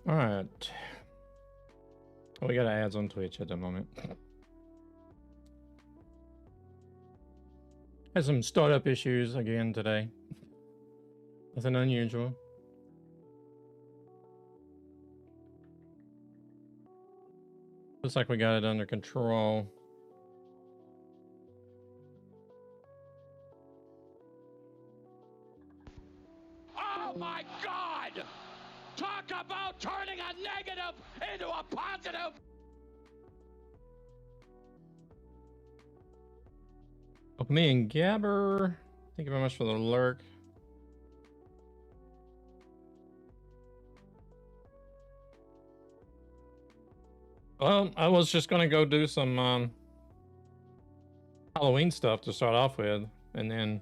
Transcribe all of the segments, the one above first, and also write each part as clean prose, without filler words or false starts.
All right. We got ads on Twitch at the moment. Had some startup issues again today. Nothing unusual. Looks like we got it under control. Oh my God! Talk about turning a negative into a positive! Welcome me and Gabber. Thank you very much for the lurk. Well, I was just gonna go do some Halloween stuff to start off with, and then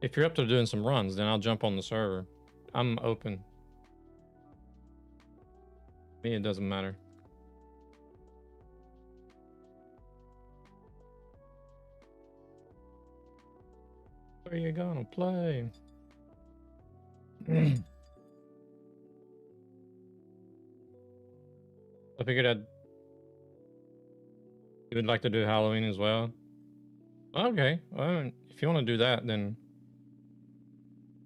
if you're up to doing some runs, then I'll jump on the server. I'm open. Me, it doesn't matter. Where you gonna play? I figured you would like to do Halloween as well. Okay, well, if you want to do that, then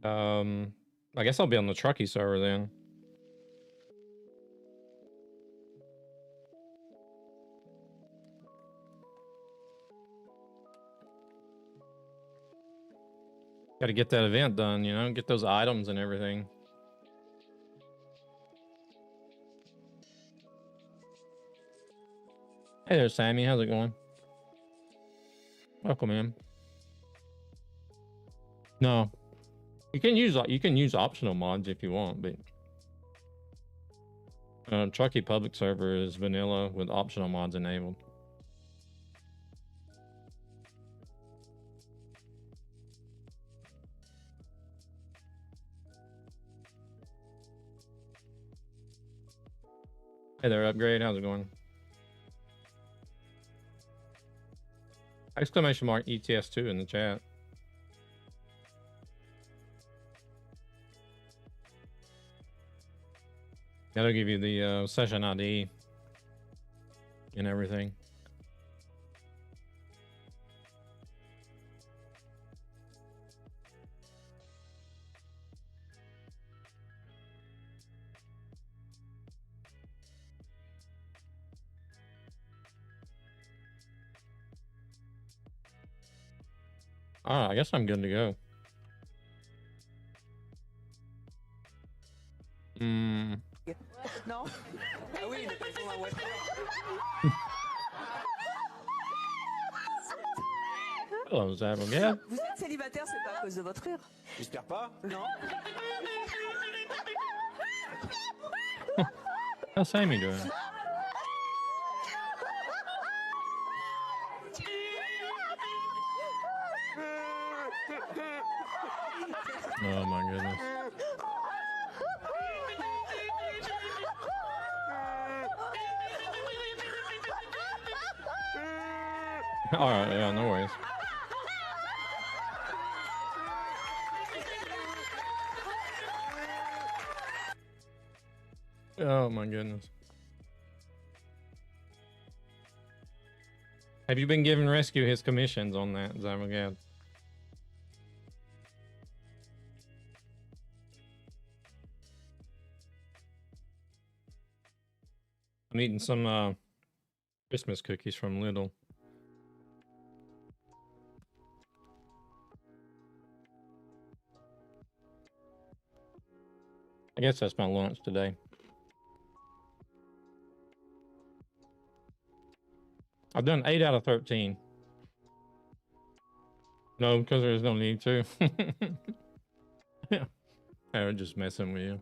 I guess I'll be on the Trucky server then. Got to get that event done, you know, get those items and everything. Hey there, Sammy. How's it going? Welcome in. No, you can use optional mods if you want, but Trucky public server is vanilla with optional mods enabled. Hey there, Upgrade. How's it going? Exclamation mark ETS2 in the chat. That'll give you the session ID and everything. I guess I'm good to go. Non. Ah oui, il était dans la voiture. Hello, Zabel. Yeah. Vous êtes célibataire, c'est pas à cause de votre rire? J'espère pas. Non. How's Sammy doing? Oh my goodness. All right, yeah, no worries. Oh my goodness. Have you been giving Rescue his commissions on that, Zamagad? I'm eating some Christmas cookies from Lidl. I guess that's my lunch today. I've done 8 out of 13. No, because there's no need to. Yeah, I'm just messing with you.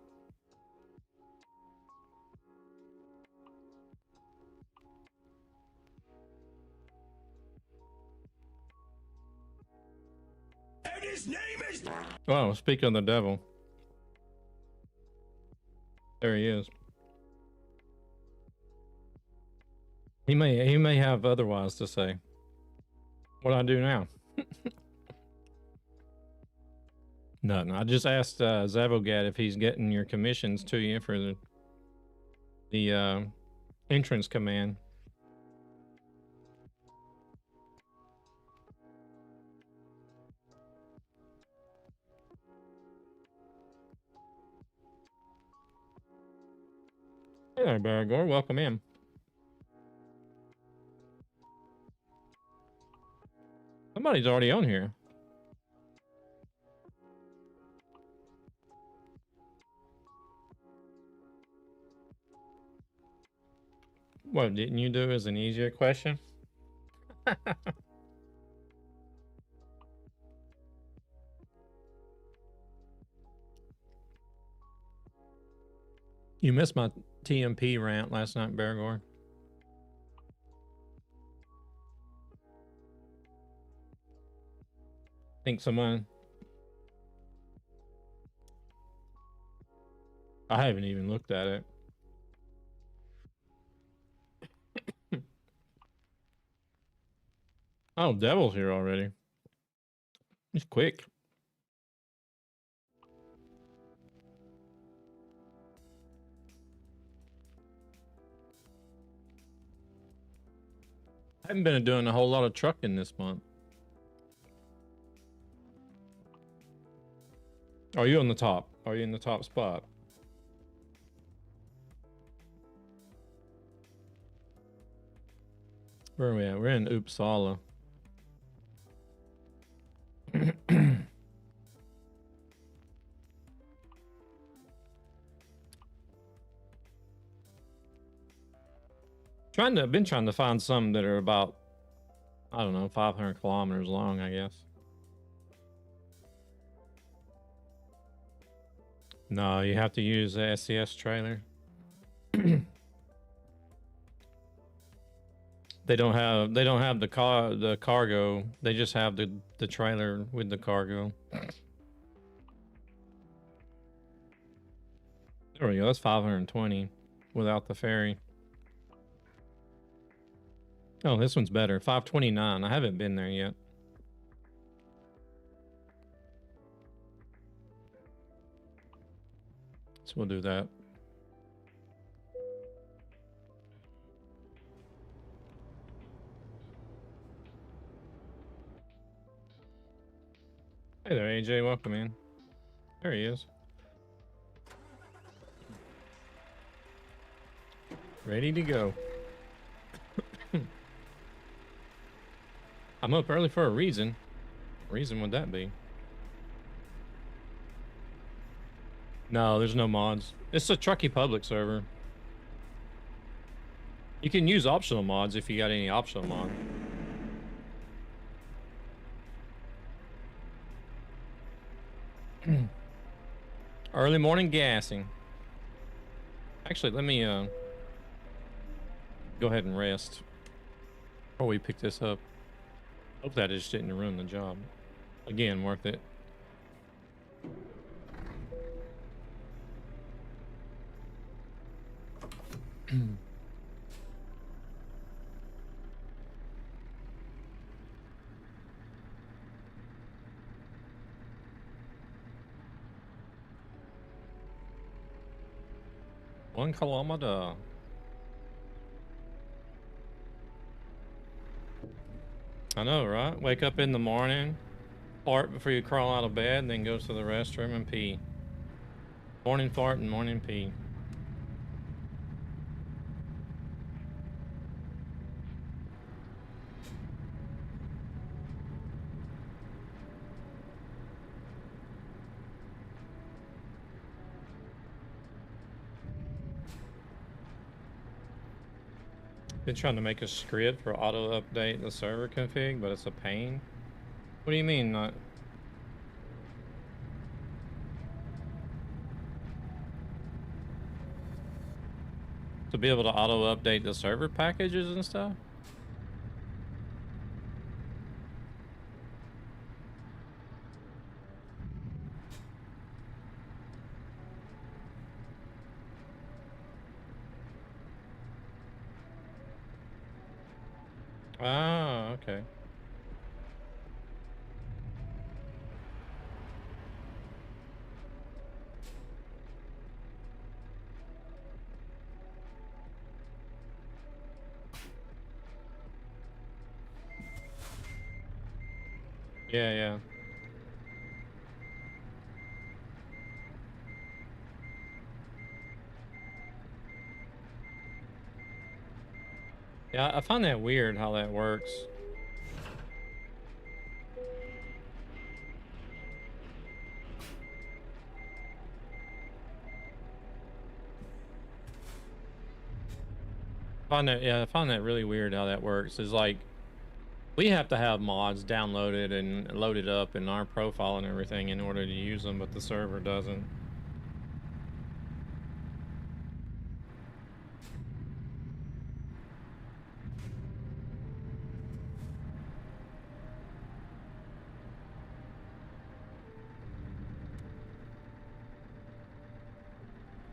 And his name is... Oh, speak of the devil. There he is. He may have otherwise to say. What do I do now? Nothing. I just asked Zavogad if he's getting your commissions to you for the the entrance command. Hey there, Baragor. Welcome in. Somebody's already on here. What didn't you do as an easier question? You missed my TMP rant last night, Baragor. I think someone... I haven't even looked at it. Oh, Devil's here already. He's quick. I haven't been doing a whole lot of trucking this month. Are you on the top? Are you in the top spot? Where are we at? We're in Uppsala. Been trying to find some that are about, I don't know, 500 kilometers long, I guess. No, you have to use the SCS trailer. They don't have the cargo. They just have the trailer with the cargo. There we go. That's 520 without the ferry. Oh, this one's better. 529. I haven't been there yet. So we'll do that. Hey there, AJ. Welcome in. There he is. Ready to go. I'm up early for a reason. What reason would that be? No, there's no mods. It's a Trucky public server. You can use optional mods if you got any optional mod. Early morning gassing. Actually, let me go ahead and rest before we pick this up. Hope that just didn't ruin the job. Again, worth it. One kilometer. I know, right? Wake up in the morning, fart before you crawl out of bed, and then go to the restroom and pee. Morning fart and morning pee. Been trying to make a script for auto update the server config, but it's a pain. What do you mean not? To be able to auto update the server packages and stuff? Ah, okay. Yeah, yeah. Yeah, I find that weird how that works. I find that really weird how that works. Is like we have to have mods downloaded and loaded up in our profile and everything in order to use them, but the server doesn't.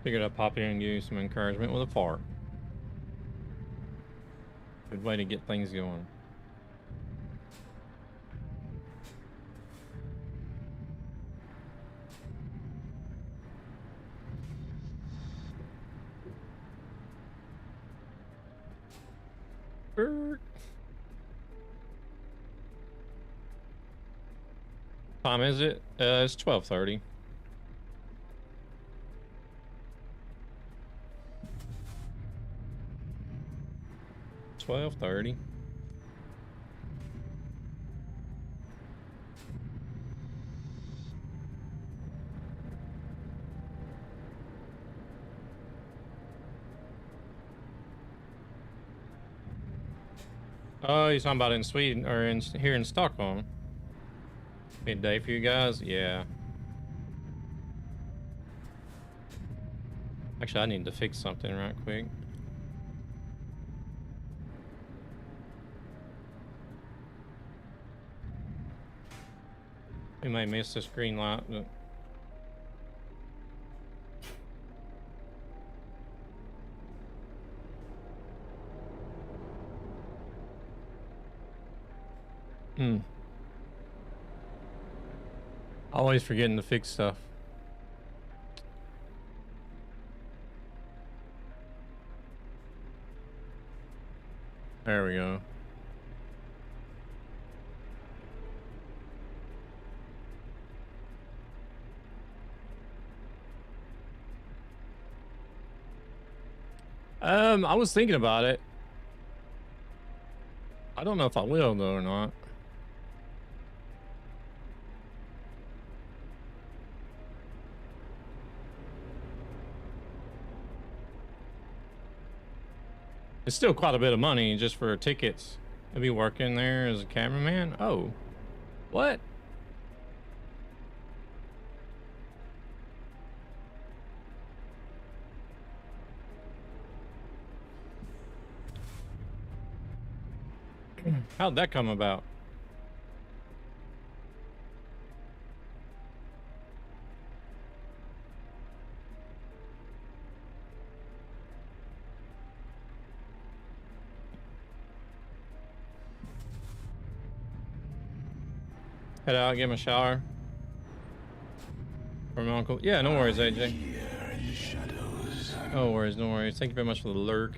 Figured I'd pop in and give you some encouragement with a fart. Good way to get things going. Time is it? It's 12:30. Oh, you're talking about in Sweden or in here in Stockholm? Midday for you guys? Yeah. Actually, I need to fix something right quick. We may miss this green light, but... Always forgetting to fix stuff. There we go. I was thinking about it. I don't know if I will though or not. It's still quite a bit of money just for tickets. I'll be working there as a cameraman. Oh, what? How'd that come about? Head out, give him a shower. From my uncle. Yeah, no worries, AJ. No worries, no worries. Thank you very much for the lurk.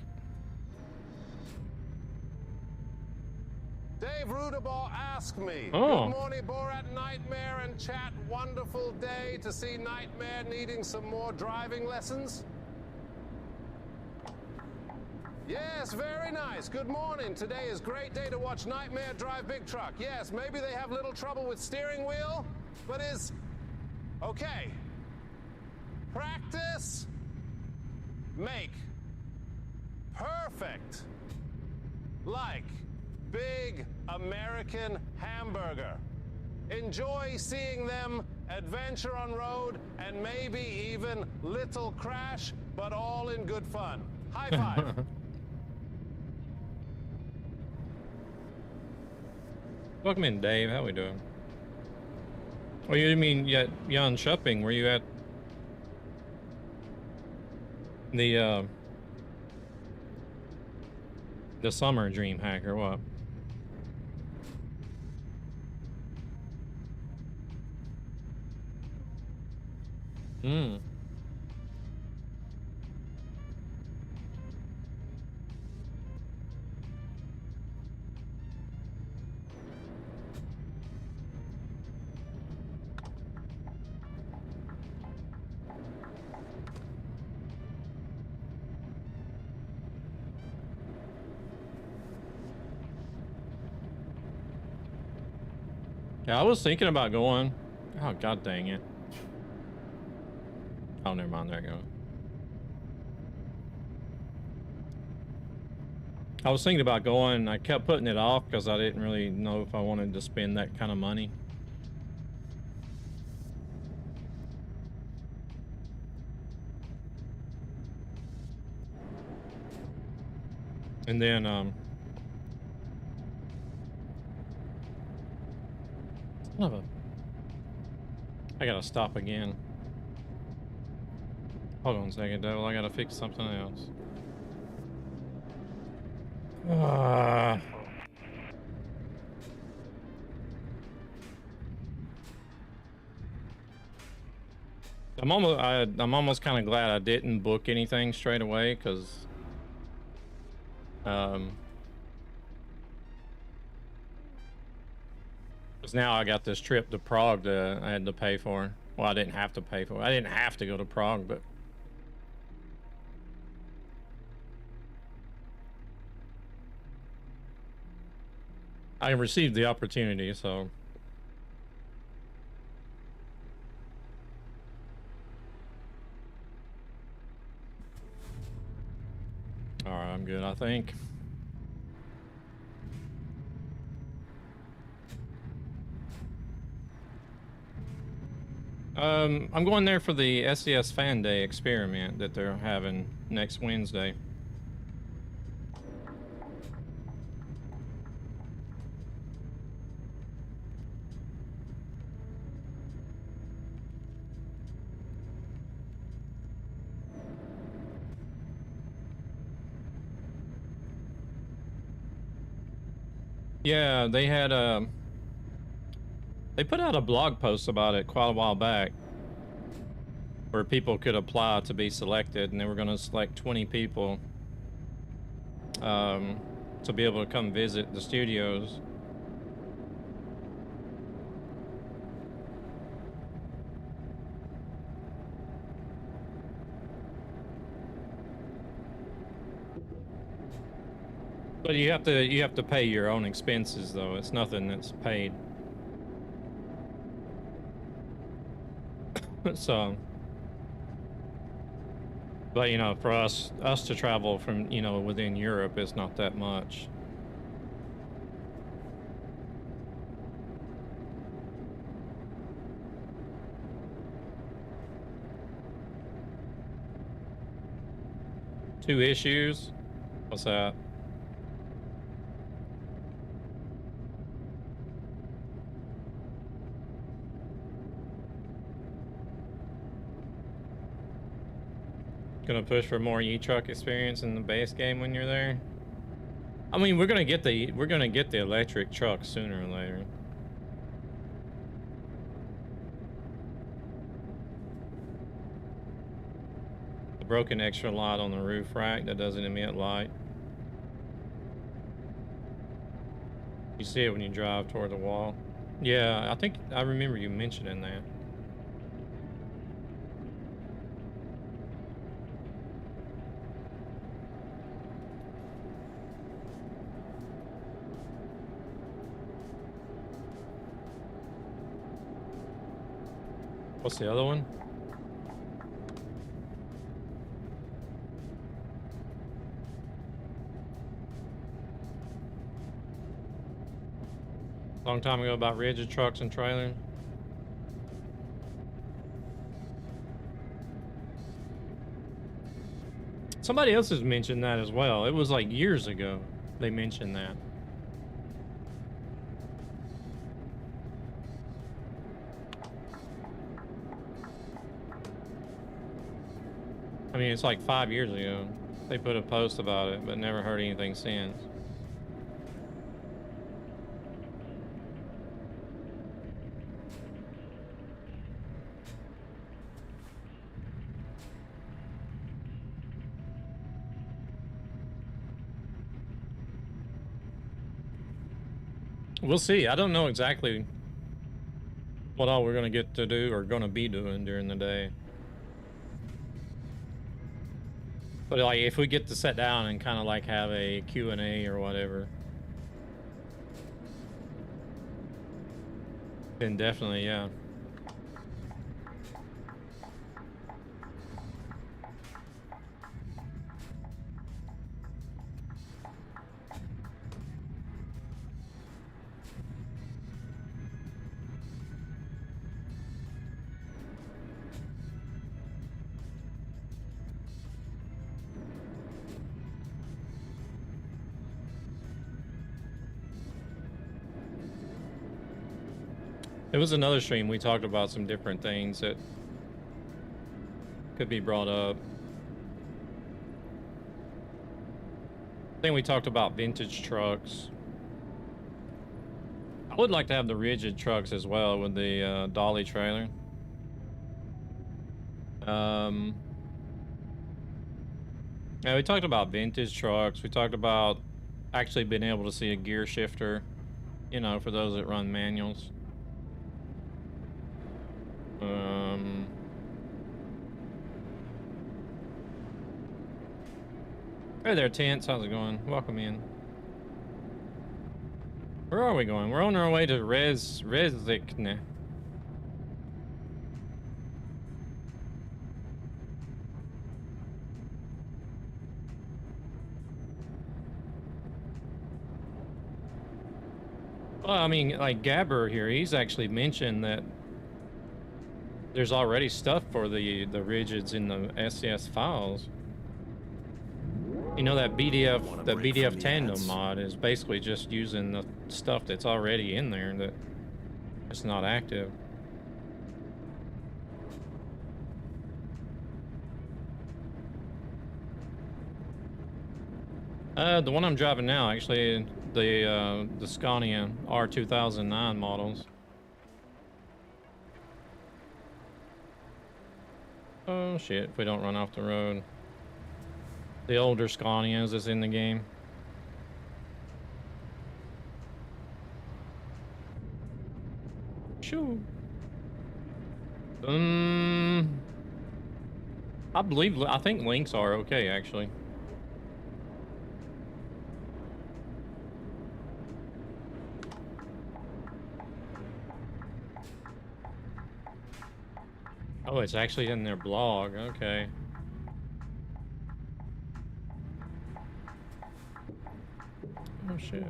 Dave Rudabaugh asked me. Oh. Good morning, Borat Nightmare and chat. Wonderful day to see Nightmare needing some more driving lessons. Yes, very nice. Good morning. Today is a great day to watch Nightmare drive big truck. Yes, maybe they have little trouble with steering wheel, but is okay. Practice. Make. Perfect. Like big American hamburger. Enjoy seeing them adventure on road and maybe even little crash, but all in good fun. High five. Welcome in, Dave. How we doing? Oh, you mean yet Jan shopping? Were you at the summer dream hack or what? Hmm. Yeah, I was thinking about going. Oh, god dang it. Oh, never mind. There you go. I was thinking about going. I kept putting it off because I didn't really know if I wanted to spend that kind of money. And then, son of a... I gotta stop again. Hold on a second, Devil. I gotta fix something else. I'm almost kind of glad I didn't book anything straight away, because now I got this trip to Prague that I had to pay for. Well, I didn't have to pay for. I didn't have to go to Prague, but I received the opportunity, so. All right, I'm good, I think. I'm going there for the SCS Fan Day experiment that they're having next Wednesday. Yeah, they had they put out a blog post about it quite a while back where people could apply to be selected, and they were going to select 20 people to be able to come visit the studios. But you have to pay your own expenses, though. It's nothing that's paid. So, but you know, for us to travel from, you know, within Europe, it's not that much. Two issues? What's that? Gonna push for more E-truck experience in the base game when you're there. I mean, we're gonna get the electric truck sooner or later. The broken extra light on the roof rack that doesn't emit light. You see it when you drive toward the wall. Yeah, I think I remember you mentioning that. What's the other one? Long time ago about rigid trucks and trailers. Somebody else has mentioned that as well. It was like years ago they mentioned that. I mean, it's like 5 years ago. They put a post about it, but never heard anything since. We'll see. I don't know exactly what all we're going to get to do or going to be doing during the day. But like, if we get to sit down and kind of like have a Q&A or whatever. Indefinitely, yeah. It was another stream. We talked about some different things that could be brought up. I think we talked about vintage trucks. I would like to have the rigid trucks as well with the dolly trailer. Yeah, we talked about vintage trucks. We talked about actually being able to see a gear shifter, you know, for those that run manuals. Hey there, Tense. How's it going? Welcome in. Where are we going? We're on our way to Rezikne. Well, I mean, like Gabber here, he's actually mentioned that there's already stuff for the rigids in the SCS files. You know, that BDF tandem mod is basically just using the stuff that's already in there that it's not active. The one I'm driving now, actually, the Scania R2009 models. Oh shit, if we don't run off the road. The older Scanias is in the game. Shoo. I think links are okay, actually. Oh, it's actually in their blog. Okay. Oh shit.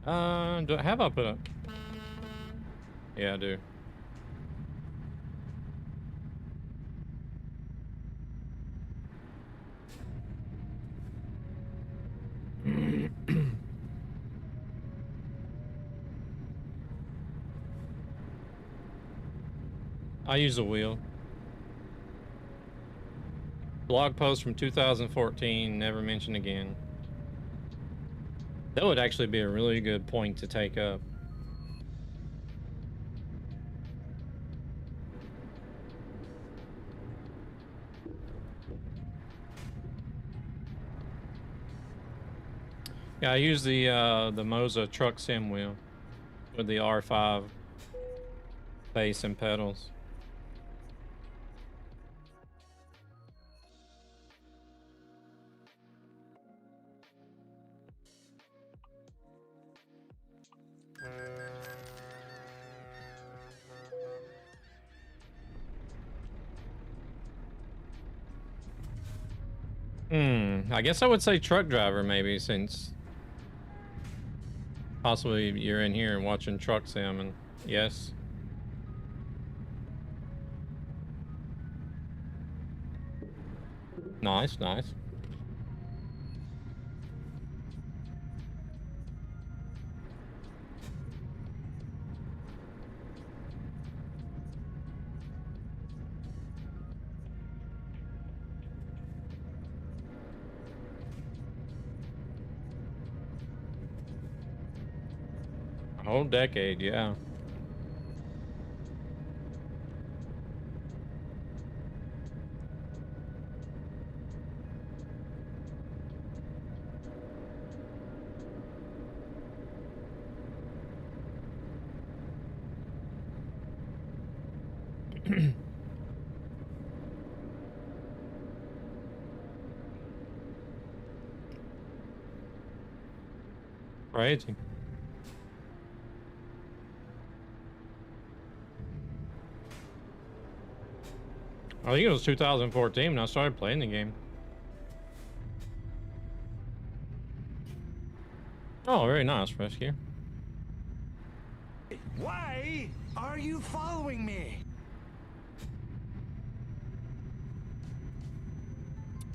Have I put a? Yeah, I do. I use a wheel. Blog post from 2014, never mentioned again. That would actually be a really good point to take up. Yeah, I use the Moza truck sim wheel with the R5 base and pedals. I guess I would say truck driver maybe, since possibly you're in here and watching truck sim, and yes. Nice, nice. A whole decade, yeah. Crazy. I think it was 2014 when I started playing the game. Oh, very nice, Rescue. Why are you following me?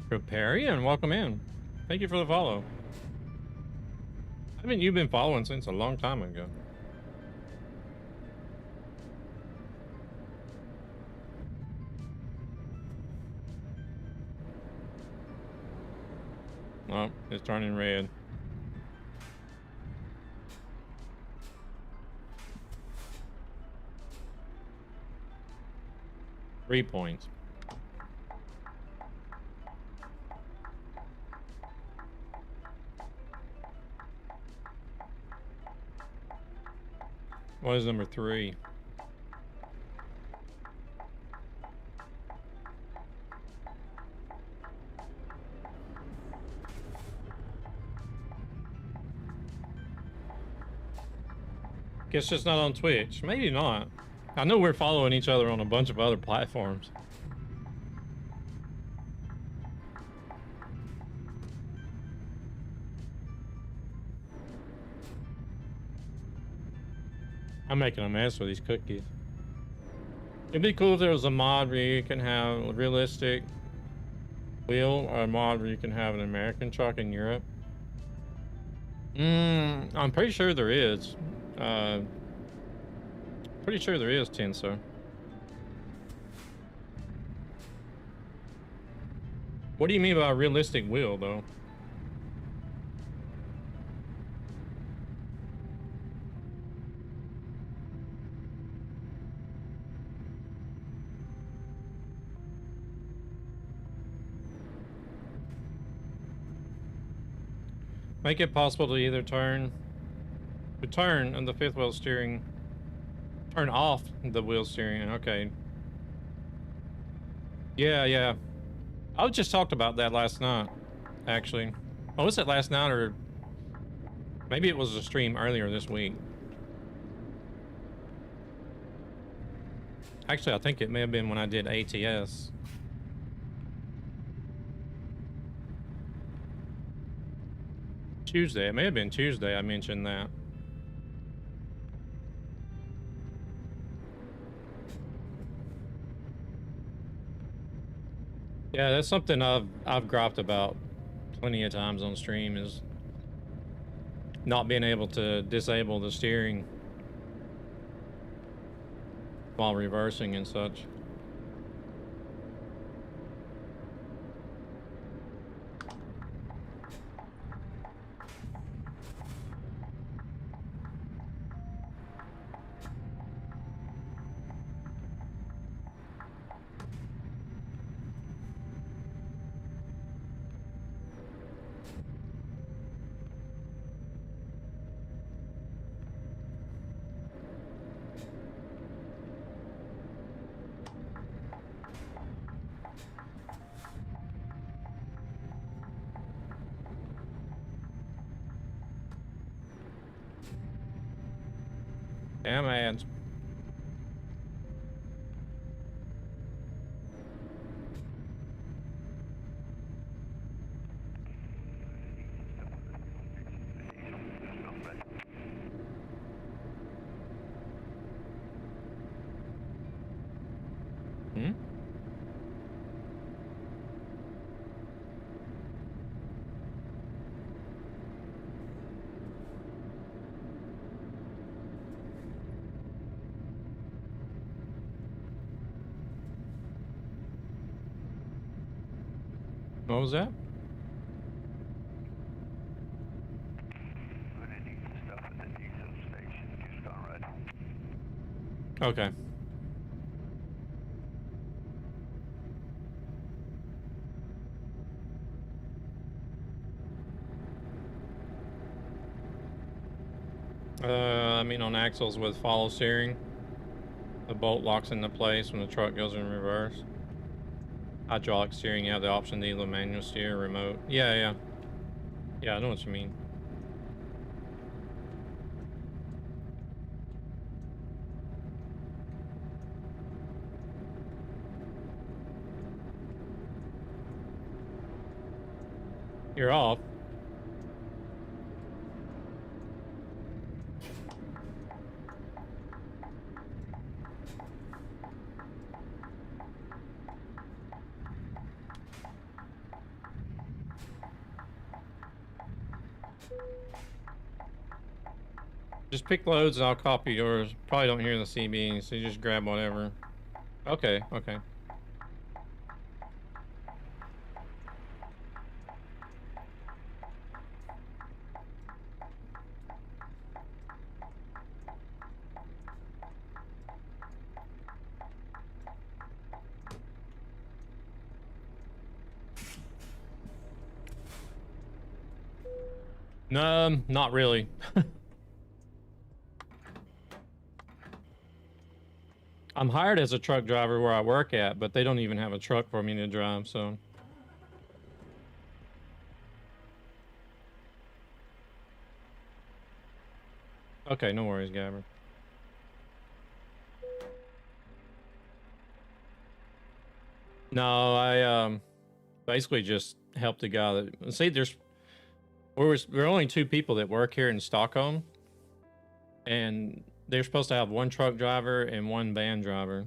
Preparian, welcome in. Thank you for the follow. I mean, you've been following since a long time ago. Oh, it's turning red. Three points. What is number 3? Guess it's not on Twitch. Maybe not. I know we're following each other on a bunch of other platforms. I'm making a mess with these cookies. It'd be cool if there was a mod where you can have a realistic wheel, or a mod where you can have an American truck in Europe. I'm pretty sure there is. Pretty sure there is, Tenso. What do you mean by a realistic wheel, though? Make it possible to either turn on the fifth wheel steering, turn off the wheel steering. Okay. Yeah. I just talked about that last night, actually. Oh, was it last night, or maybe it was a stream earlier this week? Actually, I think it may have been when I did ATS. Tuesday. It may have been Tuesday I mentioned that. Yeah, that's something I've griped about plenty of times on stream, is not being able to disable the steering while reversing and such. Damn ads. What was that? Okay. I mean, on axles with follow steering, the bolt locks into place when the truck goes in reverse. Hydraulic steering, you have the option to either manual steer or remote. Yeah, I know what you mean. You're off. Just pick loads and I'll copy yours. Probably don't hear the CB, so you just grab whatever. Okay, okay. No, not really. I'm hired as a truck driver where I work at, but they don't even have a truck for me to drive, so. Okay, no worries, Gabber. No, I basically just helped the guy that, see, there are only 2 people that work here in Stockholm, and they're supposed to have 1 truck driver and 1 van driver.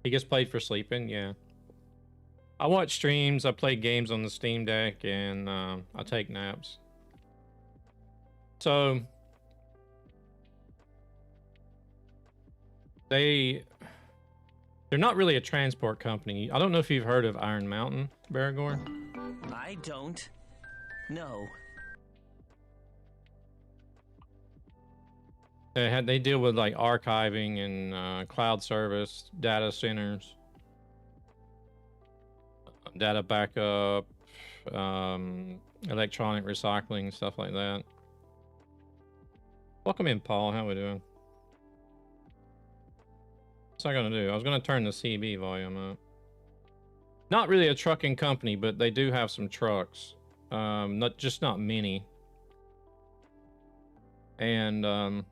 He gets paid for sleeping, yeah. I watch streams, I play games on the Steam Deck, and I take naps. So they're not really a transport company. I don't know if you've heard of Iron Mountain, Baragor. I don't. No. They deal with like archiving and cloud service, data centers, data backup, electronic recycling, stuff like that. Welcome in, Paul. How we doing? What's I gonna do? I was gonna turn the CB volume up. Not really a trucking company, but they do have some trucks. Not many. And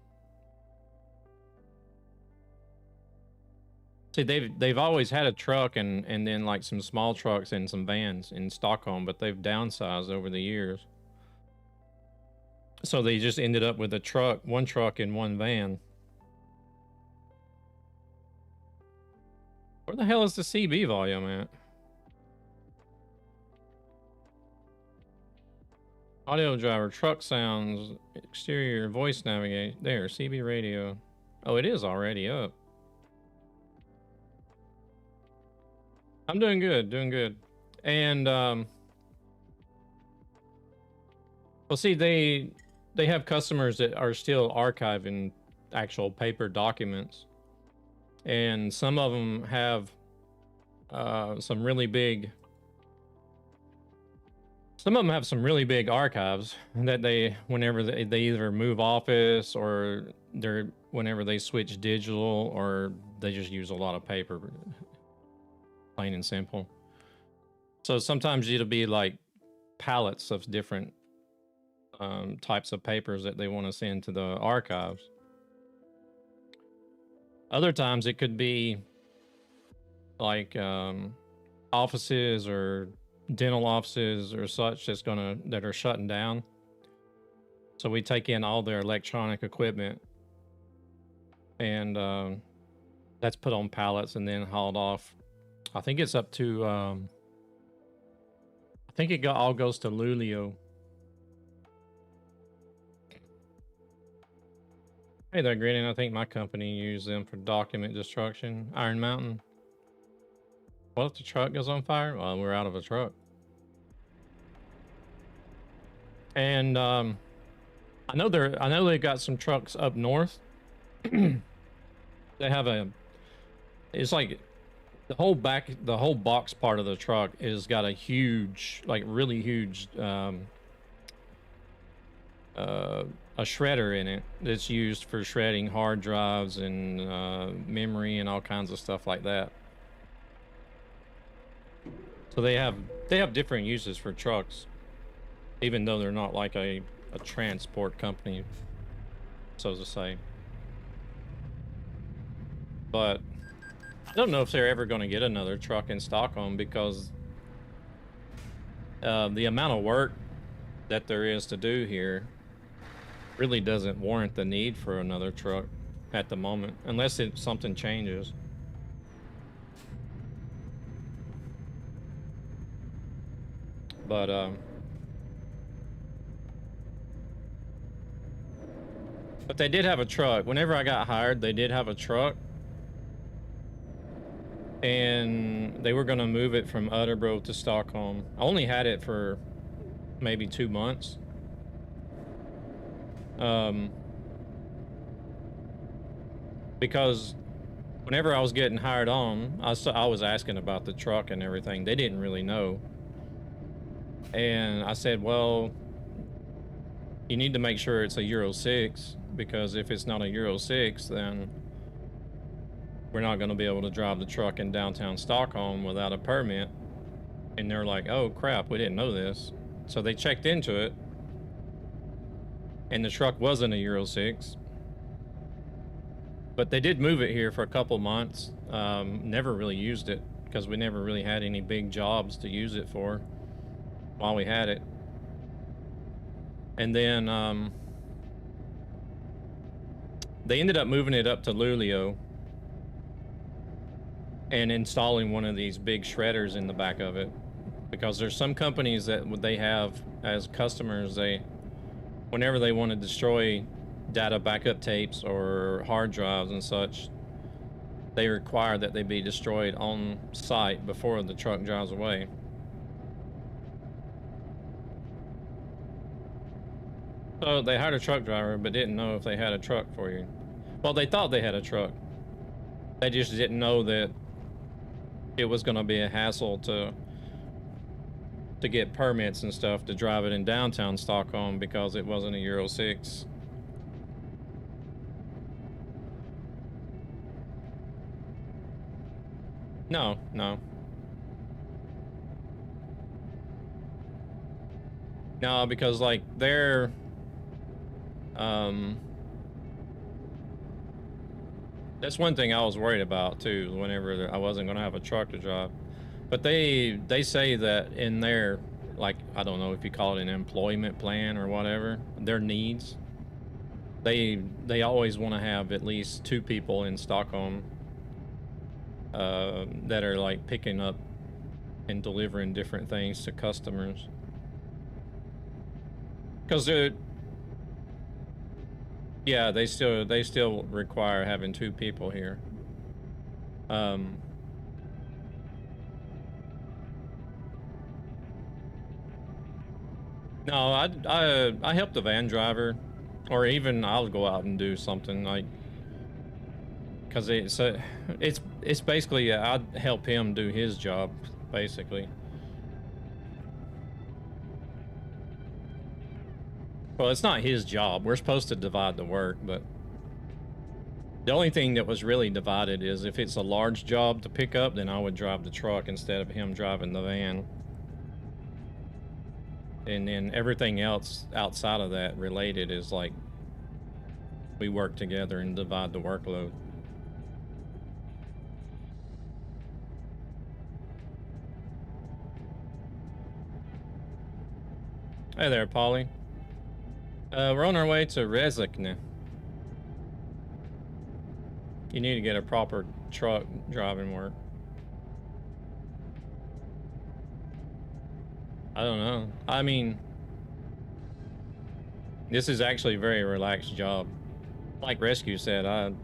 see, they've always had a truck and then like some small trucks and some vans in Stockholm, but they've downsized over the years. So they just ended up with a truck, 1 truck and 1 van. Where the hell is the CB volume at? Audio driver, truck sounds, exterior, voice navigation. There, CB radio. Oh, it is already up. I'm doing good, doing good. And, well, see, they have customers that are still archiving actual paper documents. And some of them have some really big archives that whenever they either move office or whenever they switch digital, or they just use a lot of paper, plain and simple. So sometimes it'll be like pallets of different types of papers that they want to send to the archives. Other times it could be like offices or dental offices or such that are shutting down. So we take in all their electronic equipment, and that's put on pallets and then hauled off. I think it's up to I think it all goes to Luleå. Hey there, Grinning. I think my company used them for document destruction. Iron Mountain. What if the truck goes on fire? Well, we're out of a truck. And I know they've got some trucks up north. They have it's like the whole box part of the truck is got a huge, like really huge a shredder in it that's used for shredding hard drives and memory and all kinds of stuff like that. So they have different uses for trucks, even though they're not like a transport company, so to say. But I don't know if they're ever going to get another truck in Stockholm, because The amount of work that there is to do here really doesn't warrant the need for another truck at the moment, unless something changes. But they did have a truck. Whenever I got hired, they did have a truck. And they were going to move it from Utterbro to Stockholm. I only had it for maybe 2 months. Because whenever I was getting hired on, I was asking about the truck and everything. They didn't really know. And I said, well, you need to make sure it's a Euro 6, because if it's not a Euro 6, then we're not going to be able to drive the truck in downtown Stockholm without a permit. And they're like, oh crap, we didn't know this. So they checked into it, and the truck wasn't a Euro 6. But they did move it here for a couple months. Never really used it, because we never really had any big jobs to use it for while we had it. And then they ended up moving it up to Luleå and installing one of these big shredders in the back of it, because there's some companies that they have as customers, whenever they want to destroy data backup tapes or hard drives and such, they require that they be destroyed on site before the truck drives away. So they hired a truck driver but didn't know if they had a truck for you. Well, they thought they had a truck. They just didn't know that it was going to be a hassle to get permits and stuff to drive it in downtown Stockholm, because it wasn't a Euro 6. No. No, because like they're that's one thing I was worried about too, whenever I wasn't going to have a truck to drive. But they say that in their, like, I don't know if you call it an employment plan or whatever, their needs, they always want to have at least 2 people in Stockholm that are like picking up and delivering different things to customers. Because yeah, they still require having 2 people here. No, I help the van driver, or even I'll go out and do something like, because it's basically I help him do his job basically. Well, it's not his job. We're supposed to divide the work, but the only thing that was really divided is if it's a large job to pick up, then I would drive the truck instead of him driving the van. And then everything else outside of that related is like we work together and divide the workload. Hey there, Polly. We're on our way to Rezekne. You need to get a proper truck driving work. I don't know. I mean, this is actually a very relaxed job. Like Rescue said,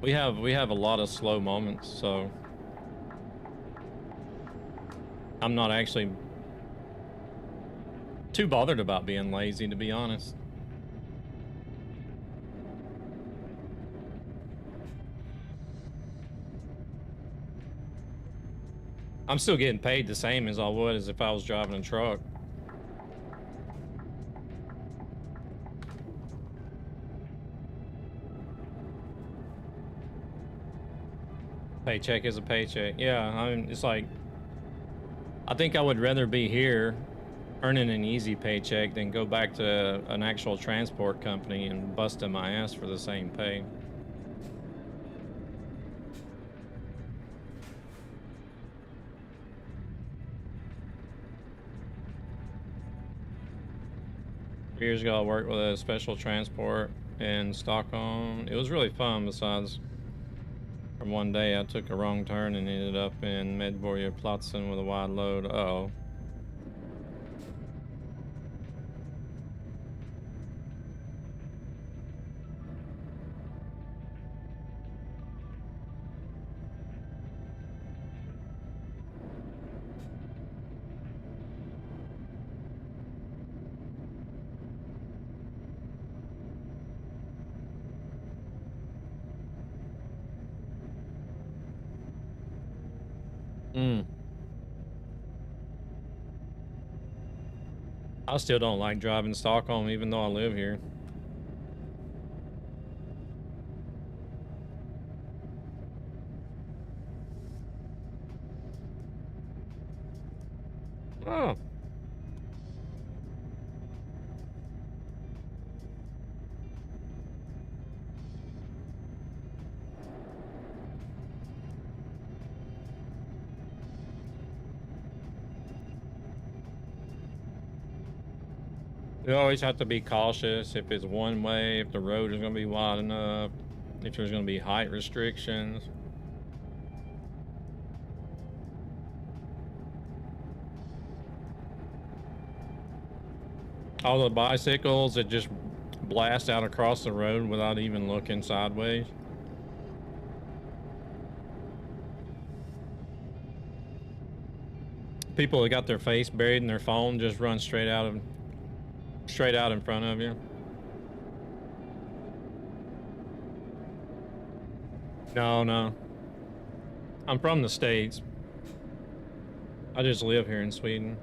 we have a lot of slow moments, so I'm not actually too bothered about being lazy, to be honest. I'm still getting paid the same as I would as if I was driving a truck. Paycheck is a paycheck. Yeah, I mean, it's like, I think I would rather be here earning an easy paycheck than go back to an actual transport company and busting my ass for the same pay. Years ago, I worked with a special transport in Stockholm. It was really fun. Besides, from one day I took a wrong turn and ended up in Medborger Platsen with a wide load. Uh-oh. I still don't like driving Stockholm, even though I live here. Oh. You always have to be cautious if it's one way, if the road is going to be wide enough, if there's going to be height restrictions. All the bicycles that just blast out across the road without even looking sideways. People that got their face buried in their phone just run straight out in front of you. No. I'm from the States. I just live here in Sweden.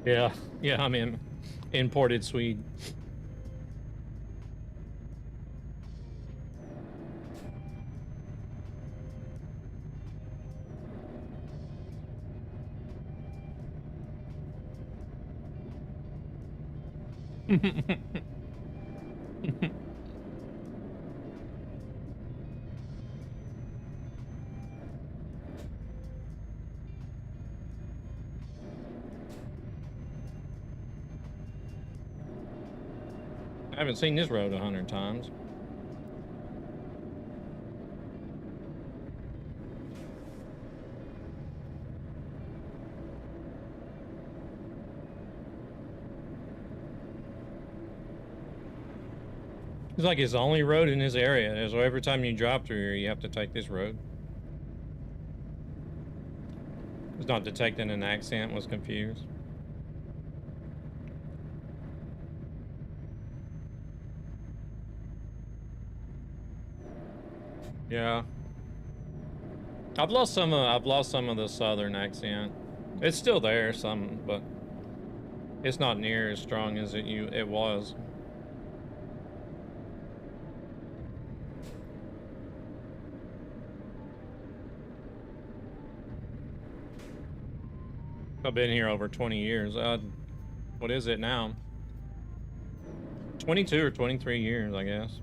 Yeah, I'm in imported Swede. I haven't seen this road 100 times. It's like it's the only road in this area, so every time you drive through here, you have to take this road. It's not detecting an accent, was confused. Yeah. I've lost some of the southern accent. It's still there, some, but it's not near as strong as it was. I've been here over 20 years. What is it now? 22 or 23 years, I guess.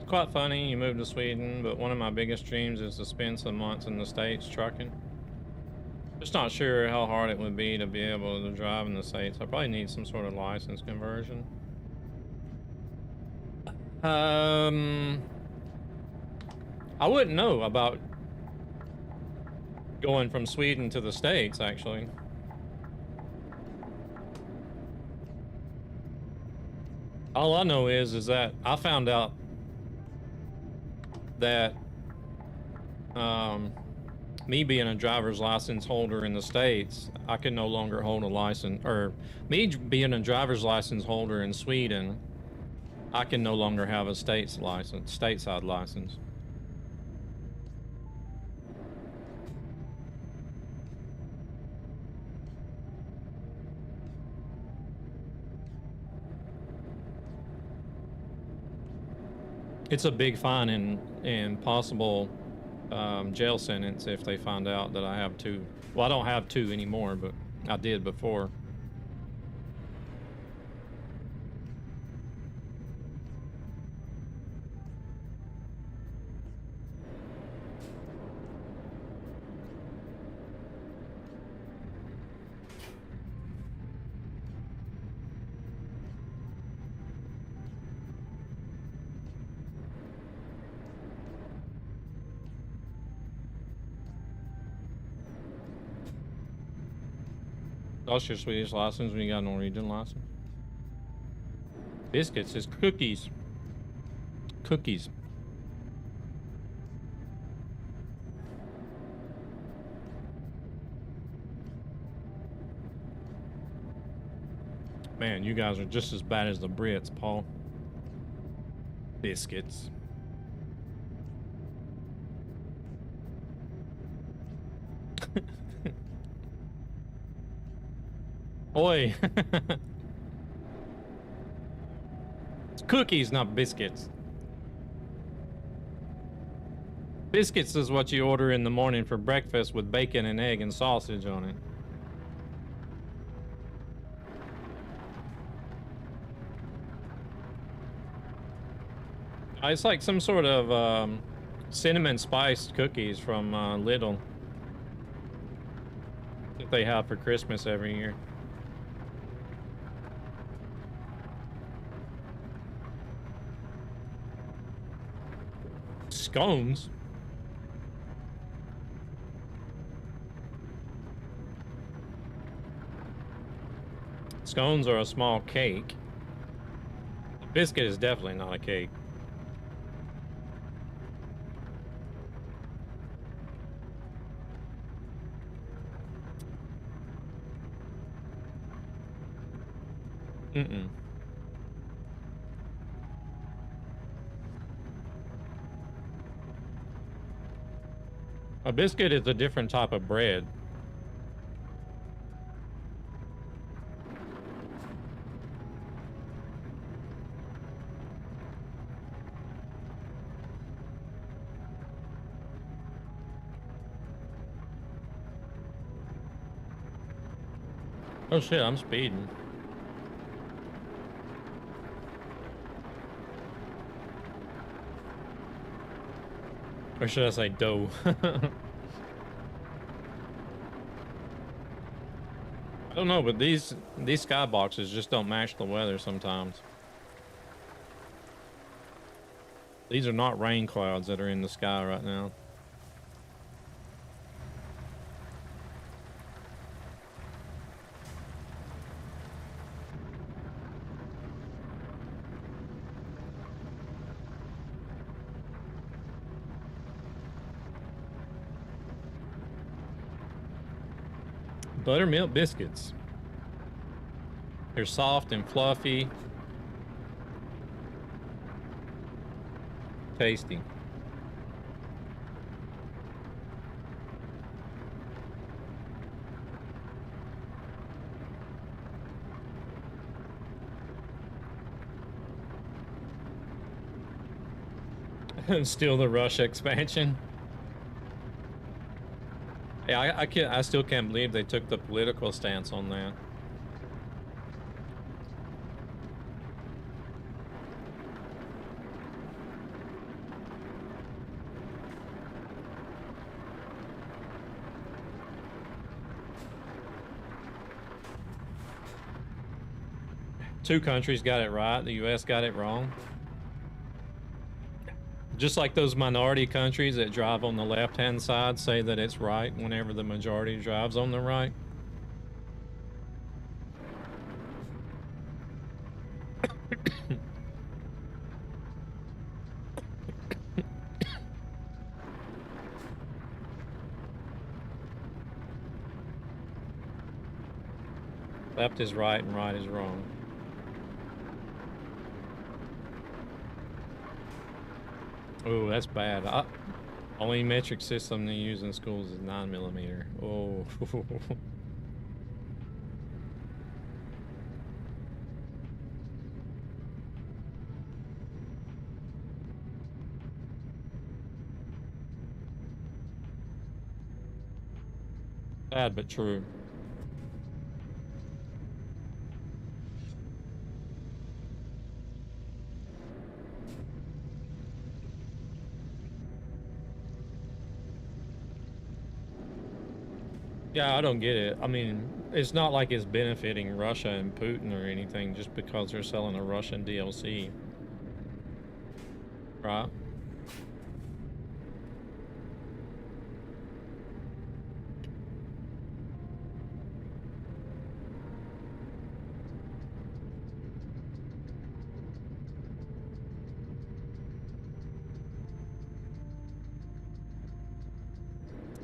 Quite funny, you moved to Sweden, but one of my biggest dreams is to spend some months in the States trucking. Just not sure how hard it would be to be able to drive in the States. I probably need some sort of license conversion. I wouldn't know about going from Sweden to the States, actually. All I know is that I found out that me being a driver's license holder in the States, I can no longer hold a license, or me being a driver's license holder in Sweden, I can no longer have a stateside license. It's a big fine and possible jail sentence if they find out that I have two. Well, I don't have two anymore, but I did before. Lost your Swedish license when you got a Norwegian license. Biscuits is cookies. Cookies. Man, you guys are just as bad as the Brits, Paul. Biscuits. Oi. It's cookies, not biscuits. Biscuits is what you order in the morning for breakfast with bacon and egg and sausage on it. It's like some sort of cinnamon spiced cookies from Lidl that they have for Christmas every year. Scones? Scones are a small cake. A biscuit is definitely not a cake. Mm-mm. A biscuit is a different type of bread. Oh shit, I'm speeding. Or should I say dough? I don't know, but these skyboxes just don't match the weather sometimes. These are not rain clouds that are in the sky right now. Buttermilk biscuits. They're soft and fluffy. Tasty. Still the Russia expansion. Yeah, I still can't believe they took the political stance on that. Two countries got it right, the US got it wrong. Just like those minority countries that drive on the left-hand side say that it's right whenever the majority drives on the right. Left is right and right is wrong. Oh, that's bad. Only metric system they use in schools is 9mm. Oh. Bad but true. Yeah, I don't get it. I mean, it's not like it's benefiting Russia and Putin or anything just because they're selling a Russian DLC. Right?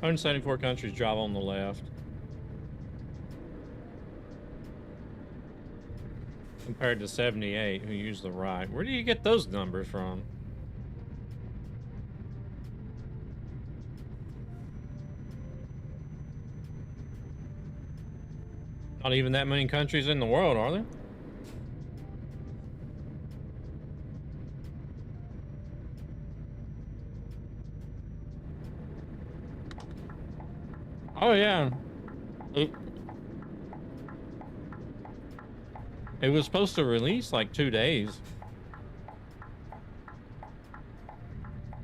174 countries drive on the left. Compared to 78 who use the right. Where do you get those numbers from? Not even that many countries in the world, are there? Oh yeah. It was supposed to release like 2 days.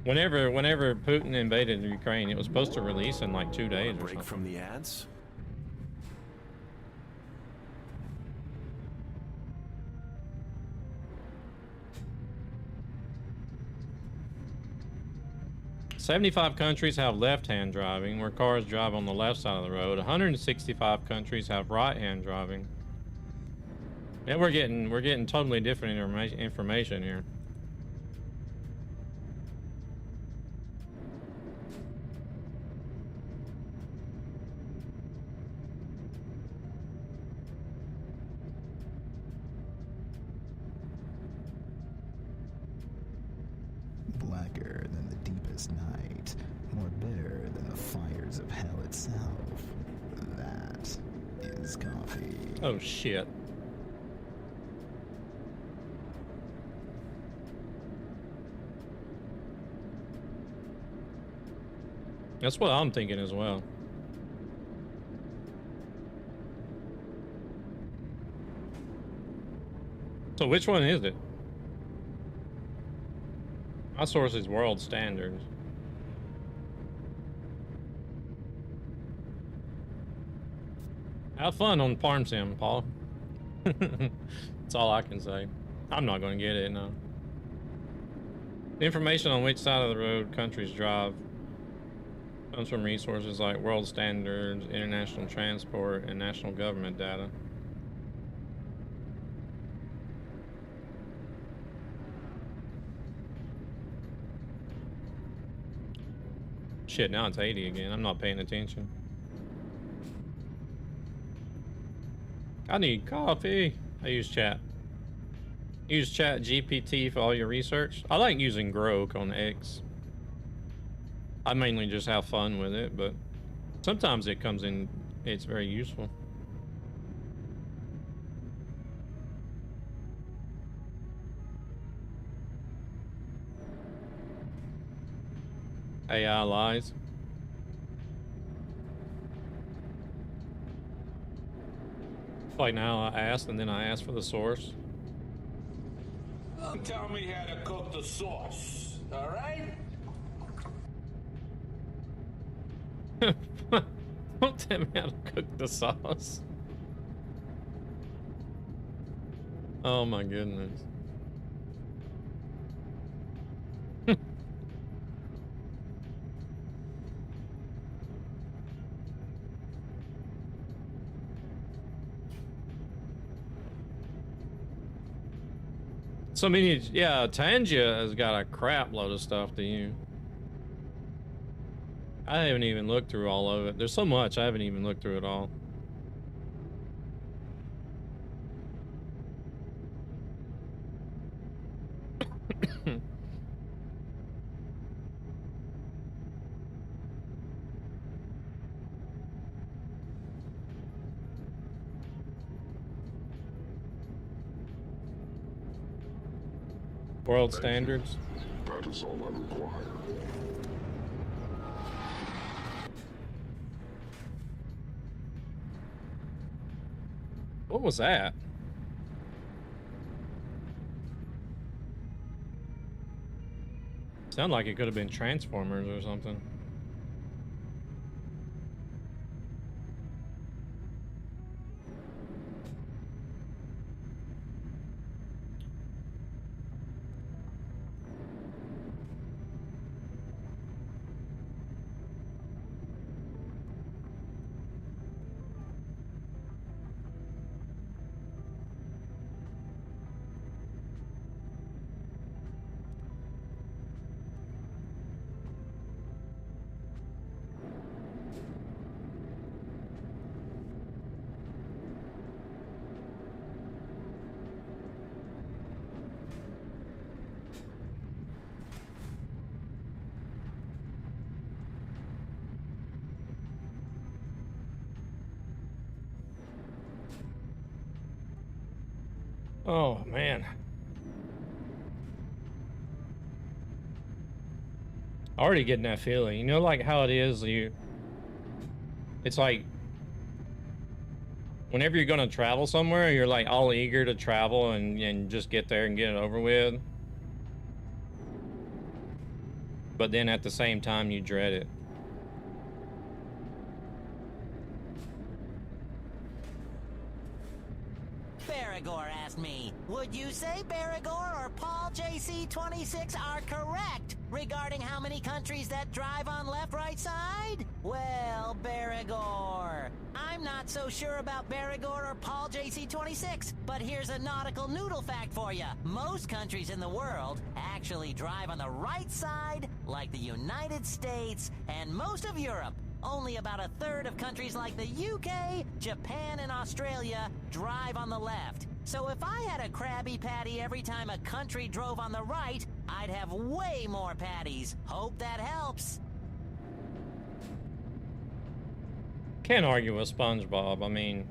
Whenever Putin invaded Ukraine, it was supposed to release in like 2 days or Break something. from the ads? "75 countries have left-hand driving, where cars drive on the left side of the road. 165 countries have right-hand driving." Yeah, we're getting totally different information here. Blacker than the deepest night, more bitter than the fires of hell itself. That is coffee. Oh shit. That's what I'm thinking as well. So which one is it? My source is world standards. Have fun on Farm Sim, Paul. That's all I can say. I'm not going to get it, no. The information on which side of the road countries drive comes from resources like world standards, international transport, and national government data. Shit, now it's 80 again. I'm not paying attention. I need coffee. I use chat. Use chat GPT for all your research. I like using Grok on X. I mainly just have fun with it, but sometimes it comes in, it's very useful. AI lies. Like now I asked and then I asked for the source. Don't tell me how to cook the sauce, all right? Don't tell me how to cook the sauce. Oh my goodness. So many, yeah, Tangia has got a crap load of stuff to you. I haven't even looked through all of it. There's so much, I haven't even looked through it all. World standards. That is all I require. What was that? Sounded like it could have been Transformers or something. Oh man. Already getting that feeling. You know, like how it is, it's like whenever you're gonna travel somewhere, you're like all eager to travel and just get there and get it over with. But then at the same time you dread it. Barragor asked me, would you say Barragor or Paul JC26 are correct regarding how many countries that drive on left-right side? Well, Barragor, I'm not so sure about Barragor or Paul JC26, but here's a nautical noodle fact for you. Most countries in the world actually drive on the right side, like the United States and most of Europe. Only about a third of countries like the UK, Japan, and Australia drive on the left. So if I had a Krabby Patty every time a country drove on the right, I'd have way more patties. Hope that helps. Can't argue with SpongeBob. I mean,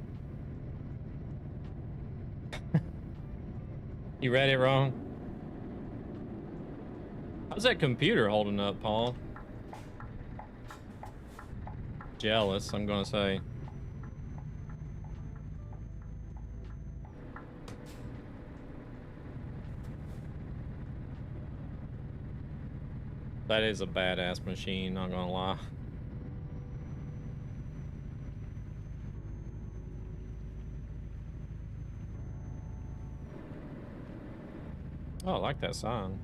you read it wrong. How's that computer holding up, Paul? Jealous, I'm gonna say. That is a badass machine, not gonna lie. Oh, I like that sign.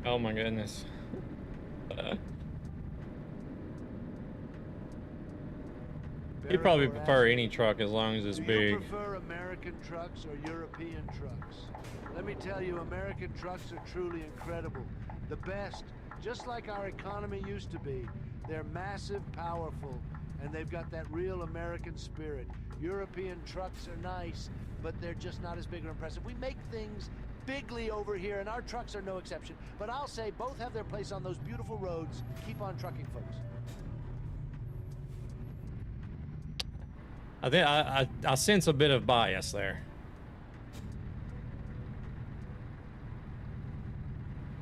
Oh my goodness. You probably prefer any truck as long as it's big. Do you prefer American trucks or European trucks? Let me tell you, American trucks are truly incredible. The best, just like our economy used to be. They're massive, powerful, and they've got that real American spirit. European trucks are nice, but they're just not as big or impressive. We make things bigly over here, and our trucks are no exception. But I'll say both have their place on those beautiful roads. Keep on trucking, folks. I think I sense a bit of bias there.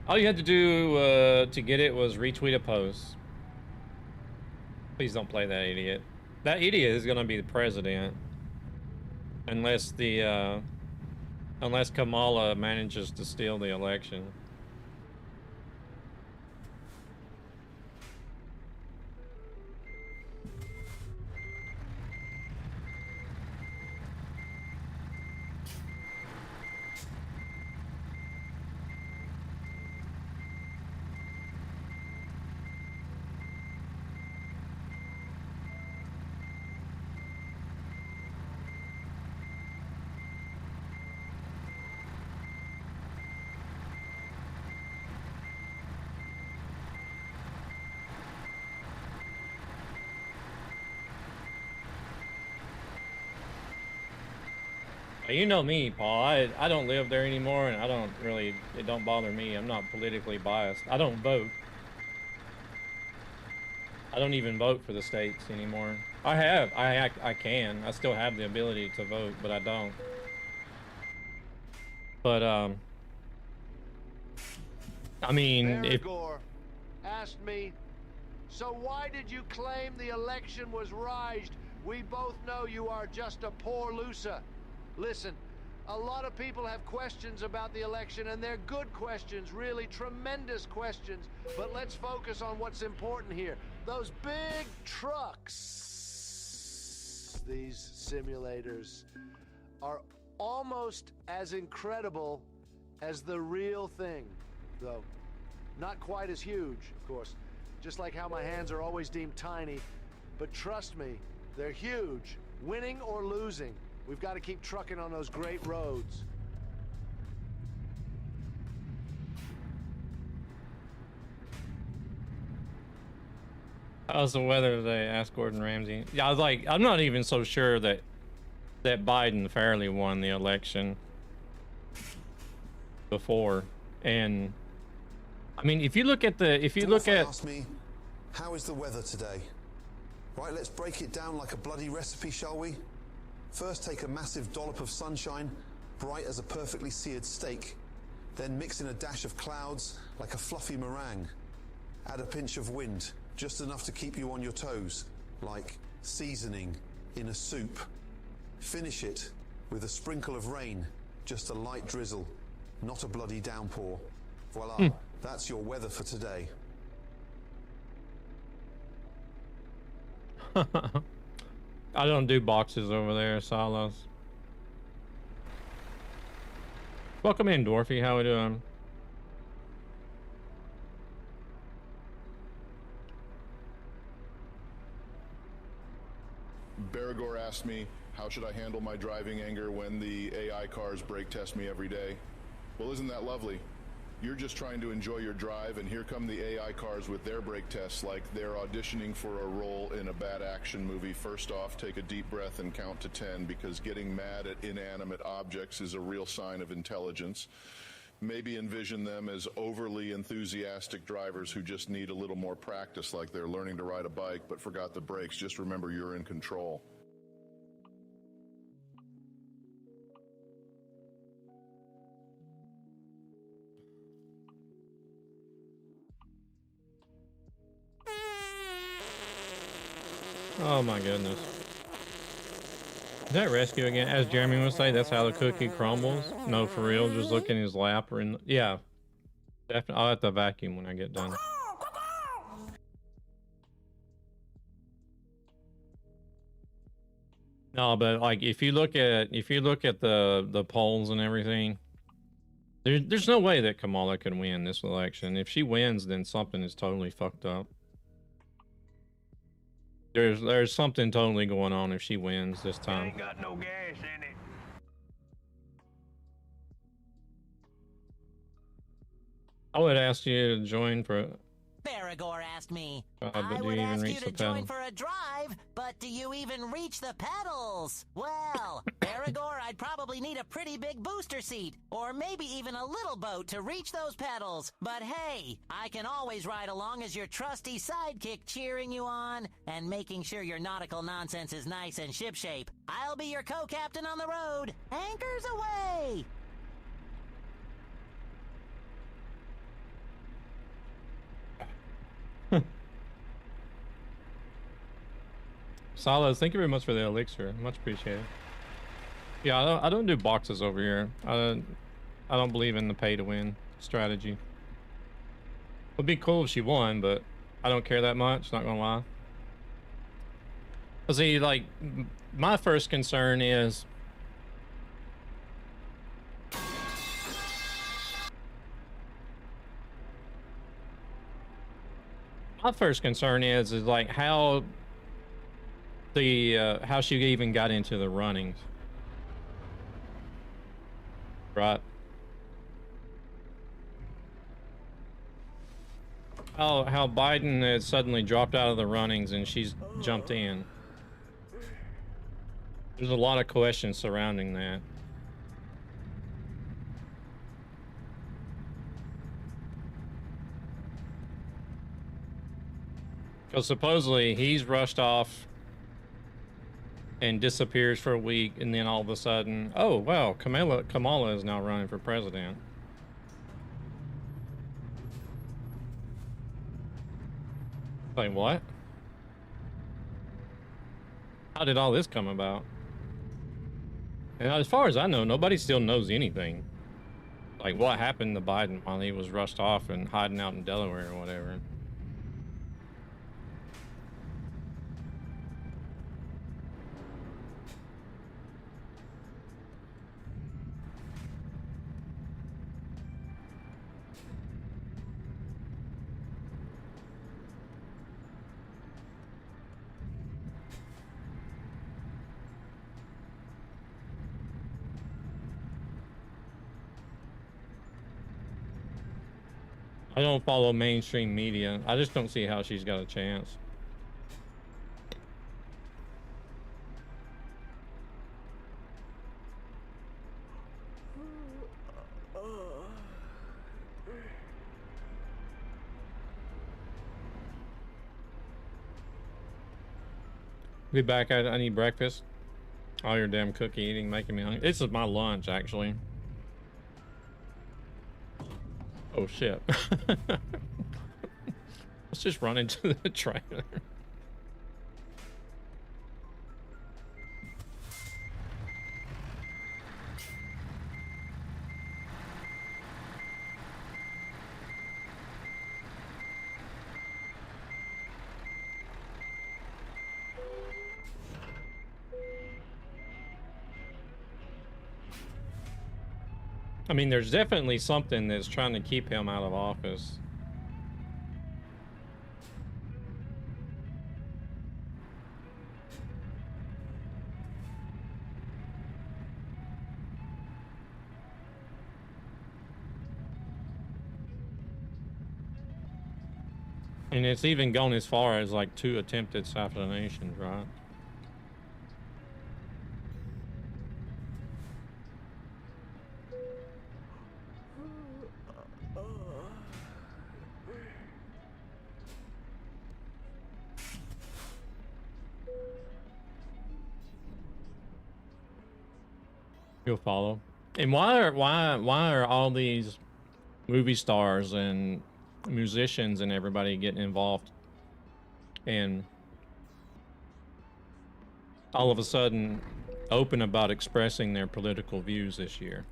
All you had to do to get it was retweet a post. Please don't play that idiot. That idiot is gonna be the president, unless Kamala manages to steal the election. You know me, Paul. I don't live there anymore, and it don't bother me. I'm not politically biased. I don't vote. I don't even vote for the states anymore. I can. I still have the ability to vote, but I don't. But I mean, if Gore asked me, so why did you claim the election was rigged? We both know you are just a poor loser. Listen, a lot of people have questions about the election, and they're good questions, really tremendous questions. But let's focus on what's important here. Those big trucks, these simulators, are almost as incredible as the real thing, though. Not quite as huge, of course. Just like how my hands are always deemed tiny. But trust me, they're huge, winning or losing. We've got to keep trucking on those great roads. How's the weather today? Asked Gordon Ramsay. Yeah, I was like, I'm not even so sure that Biden fairly won the election before. And I mean, if you look at asked me, how is the weather today? Right, let's break it down like a bloody recipe, shall we? First, take a massive dollop of sunshine, bright as a perfectly seared steak. Then mix in a dash of clouds like a fluffy meringue. Add a pinch of wind, just enough to keep you on your toes, like seasoning in a soup. Finish it with a sprinkle of rain, just a light drizzle, not a bloody downpour. Voila, that's your weather for today. I don't do boxes over there, Silos. Welcome in, Dwarfy. How we doing? Baragor asked me, how should I handle my driving anger when the AI cars brake test me every day? Well, isn't that lovely? You're just trying to enjoy your drive, and here come the AI cars with their brake tests like they're auditioning for a role in a bad action movie. First off, take a deep breath and count to 10, because getting mad at inanimate objects is a real sign of intelligence. Maybe envision them as overly enthusiastic drivers who just need a little more practice, like they're learning to ride a bike but forgot the brakes. Just remember, you're in control. Oh my goodness. Is that rescue again? As Jeremy would say, that's how the cookie crumbles. No, for real. Just look in his lap or in. Yeah. Definitely. I'll have to vacuum when I get done. No, but like if you look at the polls and everything, there's no way that Kamala can win this election. If she wins, then something is totally fucked up. There's something totally going on if she wins this time. Ain't got no gas in it. I would ask you to join for. Baragor asked me. I would ask you to join for a drive, but do you even reach the pedals? Well, Baragor, I'd probably need a pretty big booster seat, or maybe even a little boat to reach those pedals. But hey, I can always ride along as your trusty sidekick, cheering you on and making sure your nautical nonsense is nice and shipshape. I'll be your co-captain on the road. Anchors away! Salas, thank you very much for the elixir. Much appreciated. Yeah, I don't do boxes over here. I don't believe in the pay to win strategy. Would be cool if she won, but I don't care that much, not gonna lie. See, like, my first concern is like how she even got into the runnings, right? How Biden had suddenly dropped out of the runnings and she's jumped in. There's a lot of questions surrounding that. Because supposedly he's rushed off and disappears for a week, and then all of a sudden, oh wow, Kamala is now running for president. Like what? How did all this come about? And as far as I know, nobody still knows anything. Like what happened to Biden while he was rushed off and hiding out in Delaware or whatever. I don't follow mainstream media. I just don't see how she's got a chance. Be back. I need breakfast. All your damn cookie eating making me hungry. This is my lunch, actually. Oh shit. Let's just run into the trailer. I mean, there's definitely something that's trying to keep him out of office. And it's even gone as far as like 2 attempted assassinations, right? You'll follow. And why are all these movie stars and musicians and everybody getting involved and all of a sudden open about expressing their political views this year?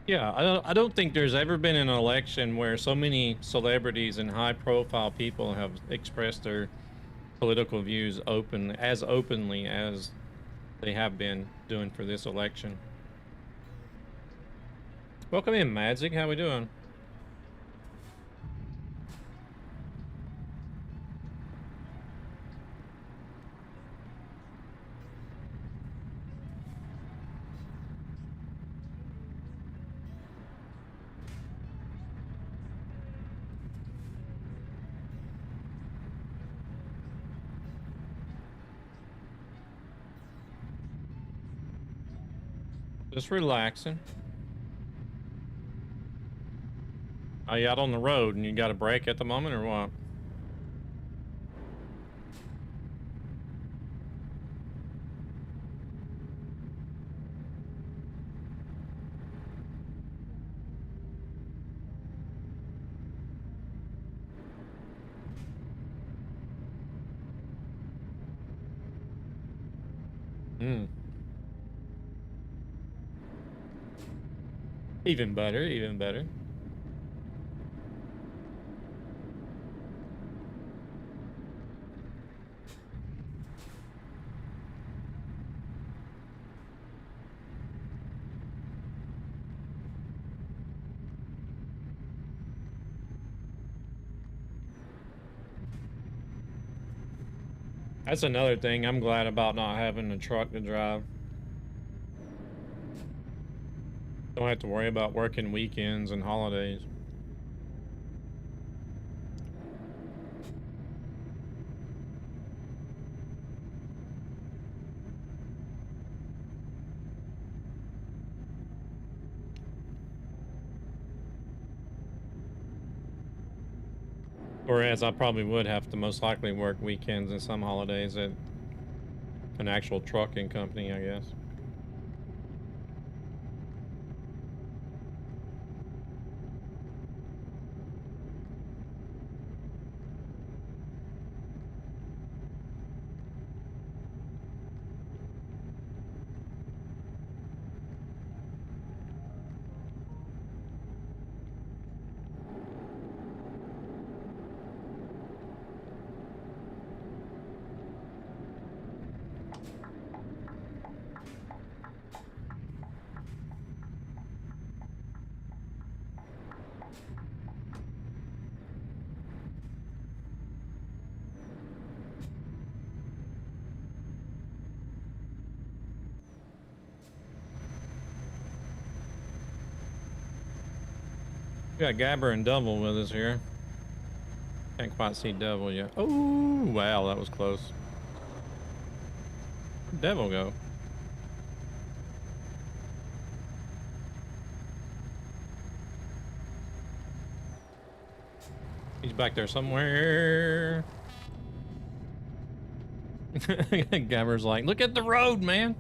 Yeah, I don't think there's ever been an election where so many celebrities and high-profile people have expressed their political views as openly as they have been doing for this election. Welcome in, Magic. How we doing? Just relaxing. Are you out on the road and you got a break at the moment or what? Even better, even better. That's another thing I'm glad about not having a truck to drive. Don't have to worry about working weekends and holidays. Whereas I probably would have to most likely work weekends and some holidays at an actual trucking company, I guess. We got Gabber and Double with us here. Can't quite see Devil yet. Oh, wow, that was close. Where'd Devil go? He's back there somewhere. Gabber's like, look at the road, man.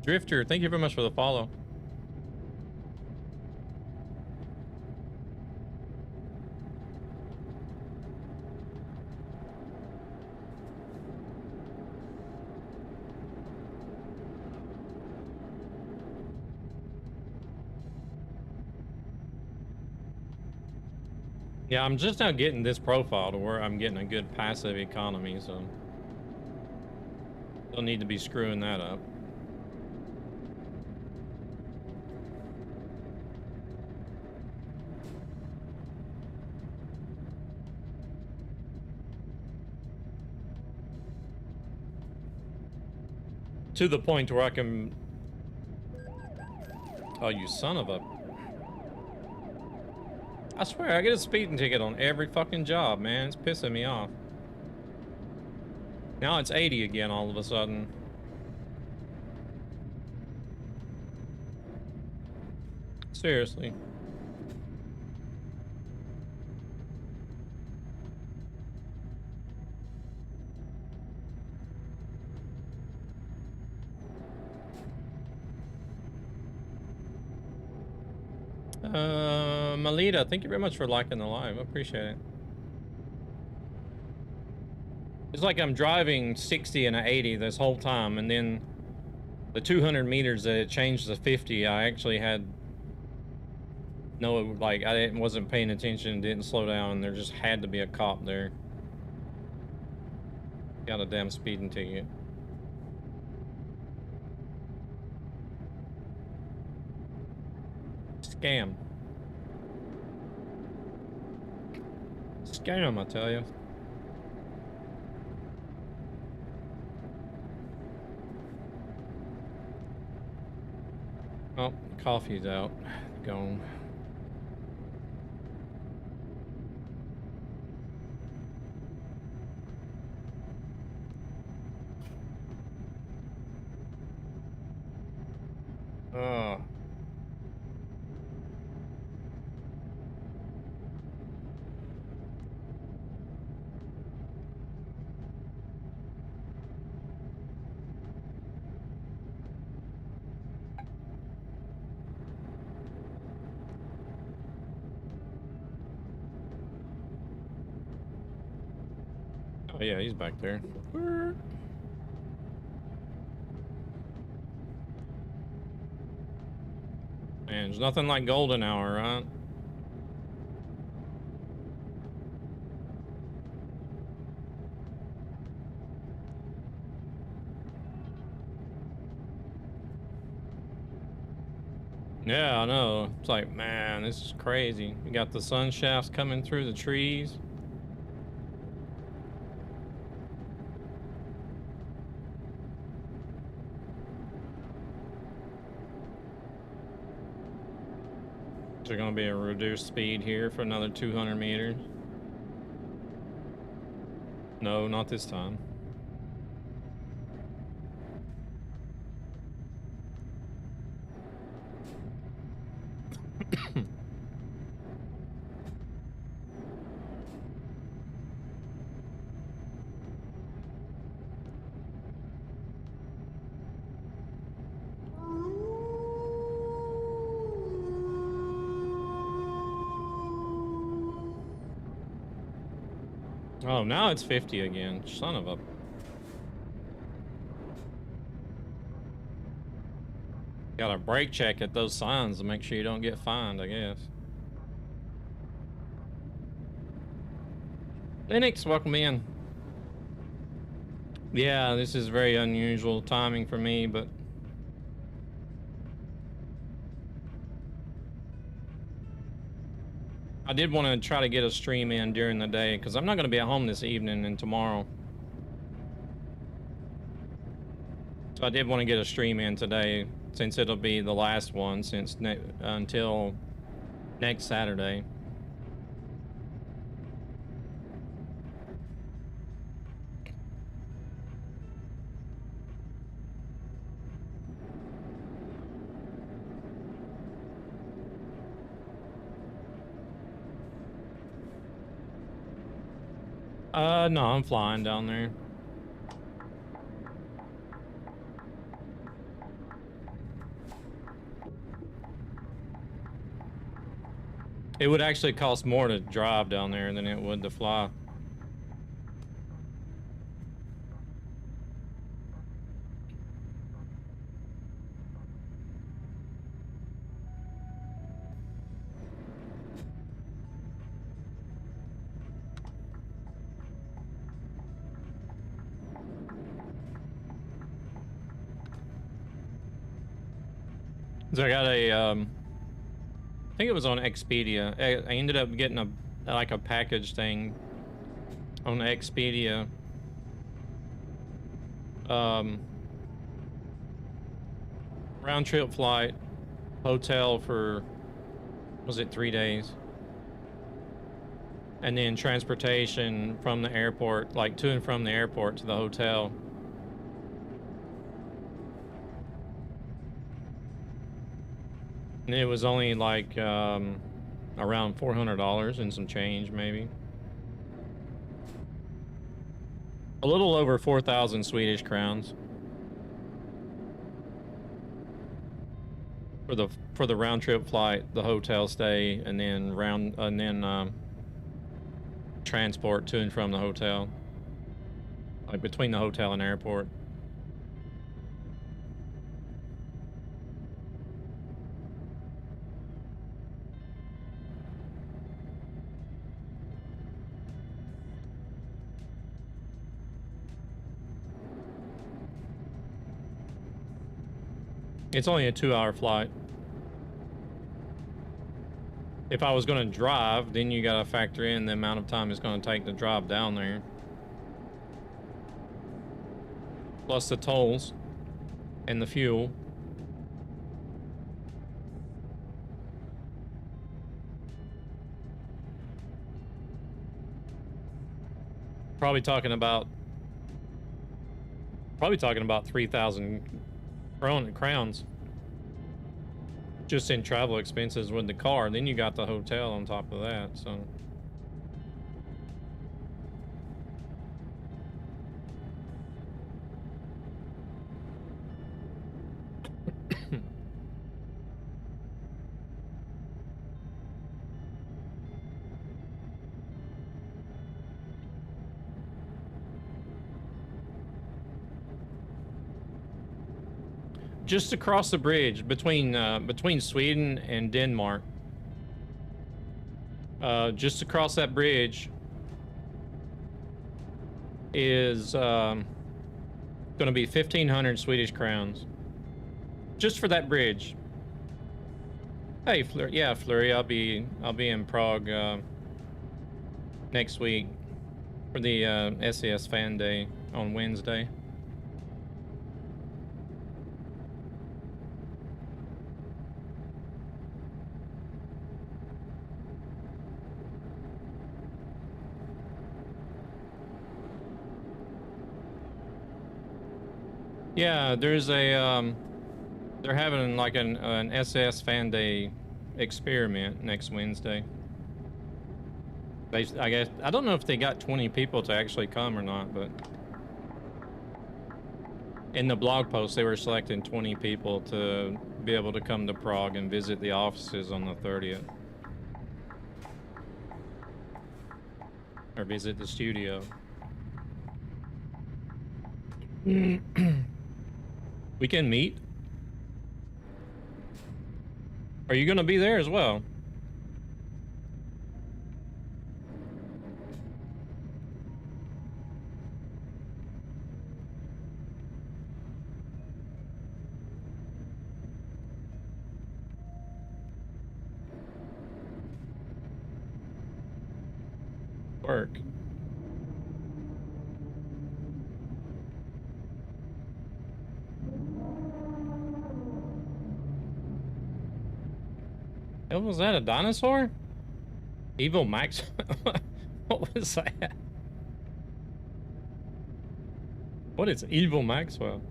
Drifter, thank you very much for the follow. Yeah, I'm just now getting this profile to where I'm getting a good passive economy, so don't need to be screwing that up. To the point where I can... Oh, you son of a... I swear, I get a speeding ticket on every fucking job, man. It's pissing me off. Now it's 80 again all of a sudden. Seriously. Malita, thank you very much for liking the live. I appreciate it. It's like I'm driving 60 and an 80 this whole time, and then the 200 meters that it changed to 50, I actually had no, like, wasn't paying attention, didn't slow down, and there just had to be a cop there. Got a damn speeding ticket. Scam. Scam, I tell you. Oh, coffee's out. Gone. Oh. Oh yeah, he's back there. Man, there's nothing like golden hour, right? Yeah, I know. It's like, man, this is crazy. You got the sun shafts coming through the trees. There's going to be a reduced speed here for another 200 meters. No, not this time. Oh, now it's 50 again. Son of a... Gotta brake check at those signs to make sure you don't get fined, I guess. Linux, welcome in. Yeah, this is very unusual timing for me, but... I did want to try to get a stream in during the day, because I'm not going to be at home this evening and tomorrow. So I did want to get a stream in today, since it'll be the last one until next Saturday. No, I'm flying down there. It would actually cost more to drive down there than it would to fly. So I got a, I think it was on Expedia. I ended up getting a package thing on Expedia. Round trip flight, hotel for, was it 3 days? And then transportation from the airport, like to and from the airport to the hotel. And it was only like around $400 and some change, maybe. A little over 4,000 Swedish crowns for the round trip flight, the hotel stay, and then transport to and from the hotel, like between the hotel and airport. It's only a 2-hour flight. If I was going to drive, then you got to factor in the amount of time it's going to take to drive down there. Plus the tolls and the fuel. Probably talking about 3,000 crowns just in travel expenses with the car. Then you got the hotel on top of that, so just across the bridge between Sweden and Denmark. Just across that bridge is going to be 1,500 Swedish crowns. Just for that bridge. Hey, Flurry, I'll be in Prague next week for the SCS Fan Day on Wednesday. Yeah, there's a they're having like an SS Fan Day experiment next Wednesday. I guess I don't know if they got 20 people to actually come or not, but in the blog post they were selecting 20 people to be able to come to Prague and visit the offices on the 30th. Or visit the studio. We can meet. Are you gonna be there as well? Work. Was that a dinosaur? Evil Max? What was that? What is Evil Maxwell?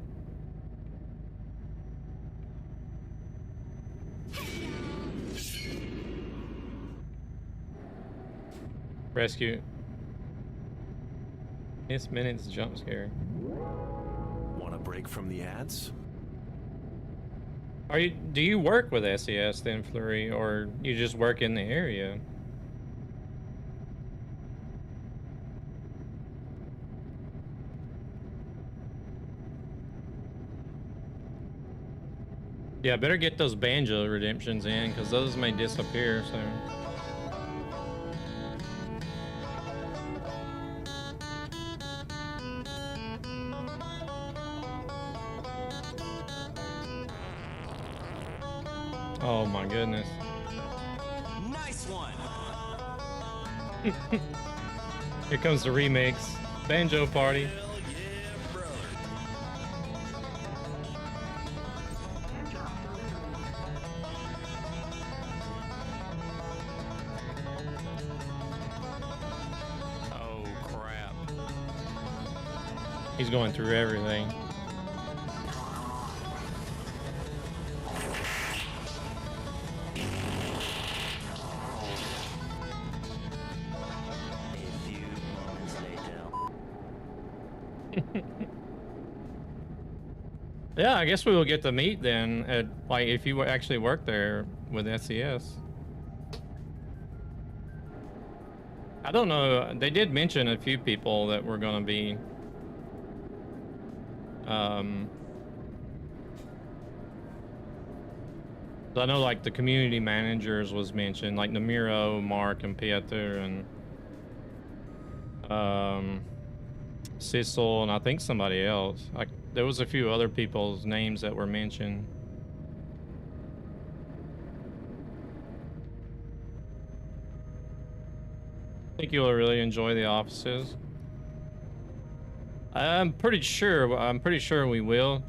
Rescue. Miss Minute's jump scare. Want a break from the ads? Do you work with SCS then, Flurry, or you just work in the area? Yeah, better get those banjo redemptions in, because those may disappear soon. Oh my goodness. Nice one. Here comes the remix. Banjo party. Oh crap. He's going through everything. Yeah, I guess we will get to meet then at, like, if you actually work there with SCS. I don't know. They did mention a few people that were going to be so I know, like, the community managers was mentioned, like Namiro, Mark, and Pieter, and Sissel, and I think somebody else. There was a few other people's names that were mentioned. I think you'll really enjoy the offices. I'm pretty sure we will.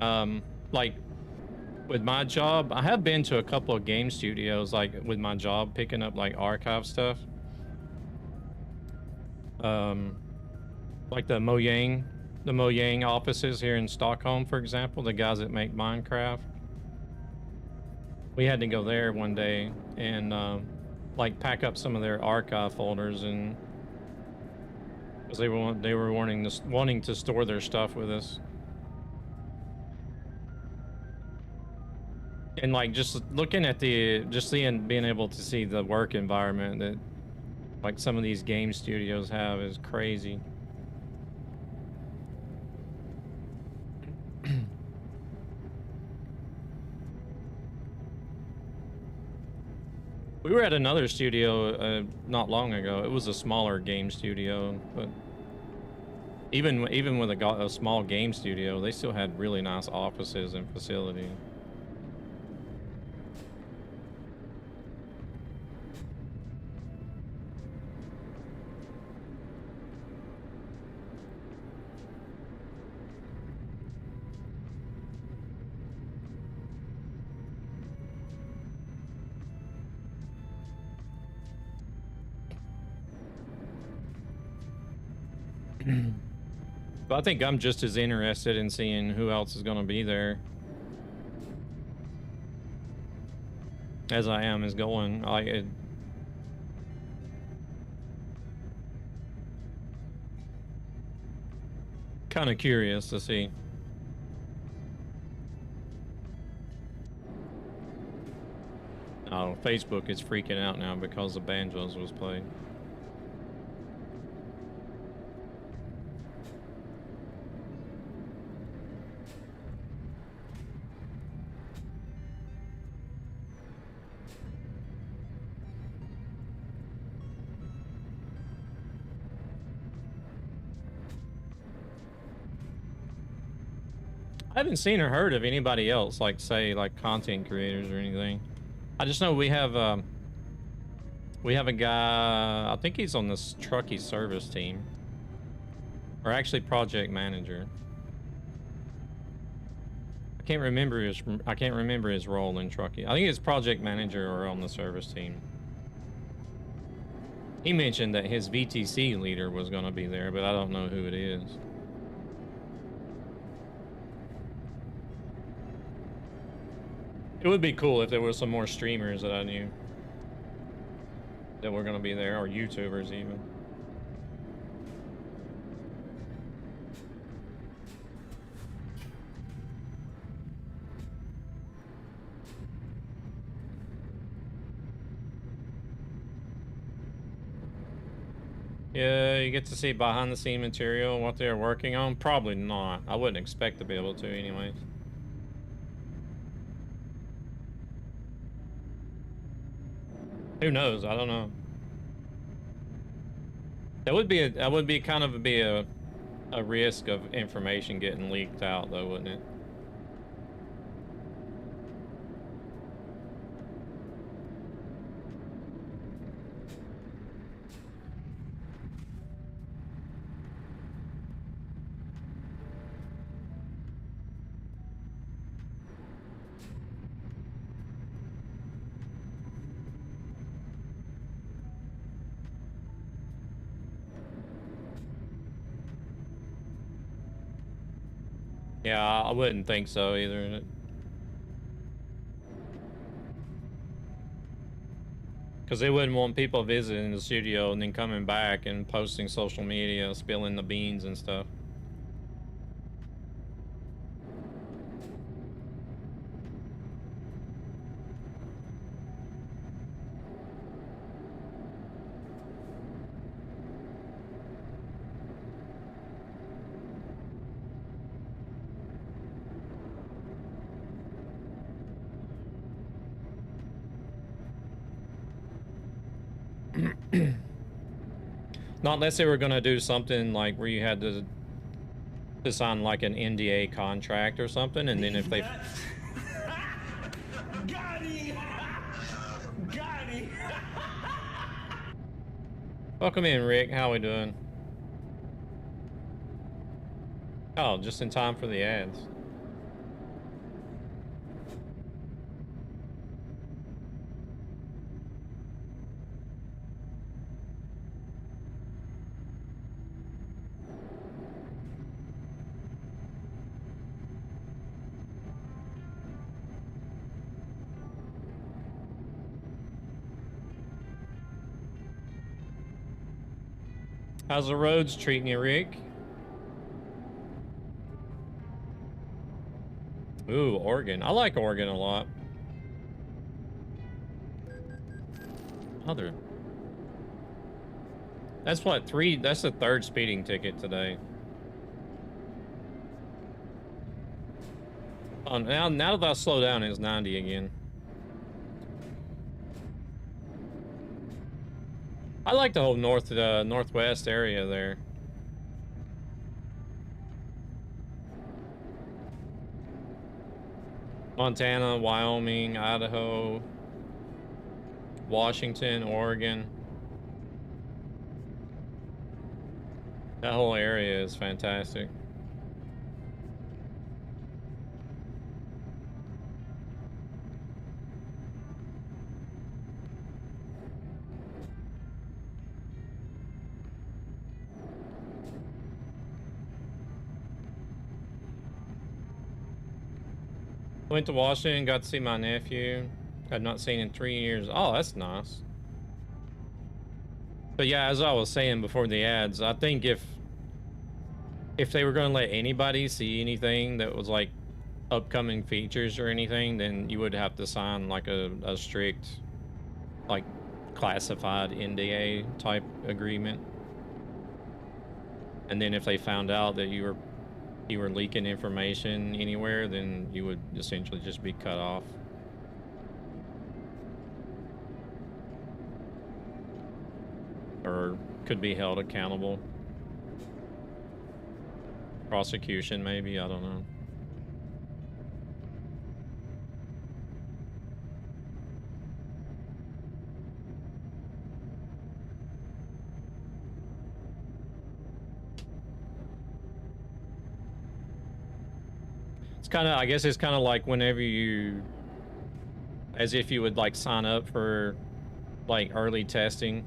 Like, with my job, I have been to a couple of game studios, like with my job, picking up like archive stuff. Like the Mojang offices here in Stockholm, for example, the guys that make Minecraft. We had to go there one day and like pack up some of their archive folders, and because they were wanting to store their stuff with us. And like just looking at being able to see the work environment that like some of these game studios have is crazy. We were at another studio not long ago. It was a smaller game studio, but even with a small game studio, they still had really nice offices and facilities. But I think I'm just as interested in seeing who else is going to be there as I am is going. Kind of curious to see. Oh, Facebook is freaking out now because the Banjos was played. I haven't seen or heard of anybody else, like, say, like content creators or anything. I just know we have a guy, I think he's on this Trucky service team, or actually project manager. I can't remember his role in Trucky. I think it's project manager or on the service team. He mentioned that his VTC leader was going to be there, but I don't know who it is. It would be cool if there were some more streamers that I knew that were going to be there, or YouTubers even. Yeah, you get to see behind the scene material, what they're working on. Probably not. I wouldn't expect to be able to anyways. Who knows? I don't know. That would be kind of a risk of information getting leaked out though, wouldn't it? Yeah, I wouldn't think so either. Because they wouldn't want people visiting the studio and then coming back and posting social media, spilling the beans and stuff. Not unless they were gonna do something like where you had to sign like an NDA contract or something, and then if they welcome in, Rick. How we doing? Oh, just in time for the ads. How's the roads treating you, Rick? Ooh, Oregon. I like Oregon a lot. Other. That's what, that's the third speeding ticket today. Oh, now that I slow down, it's 90 again. I like the whole northwest area there. Montana, Wyoming, Idaho, Washington, Oregon. That whole area is fantastic. Went to Washington, got to see my nephew. I'd not seen in 3 years. Oh, that's nice. But yeah, as I was saying before the ads, I think if they were going to let anybody see anything that was like upcoming features or anything, then you would have to sign like a strict, like classified NDA type agreement. And then if they found out that you were leaking information anywhere, then you would essentially just be cut off. Or could be held accountable. Prosecution, maybe, I don't know. It's kind of, I guess it's kind of like whenever as if you would like sign up for like early testing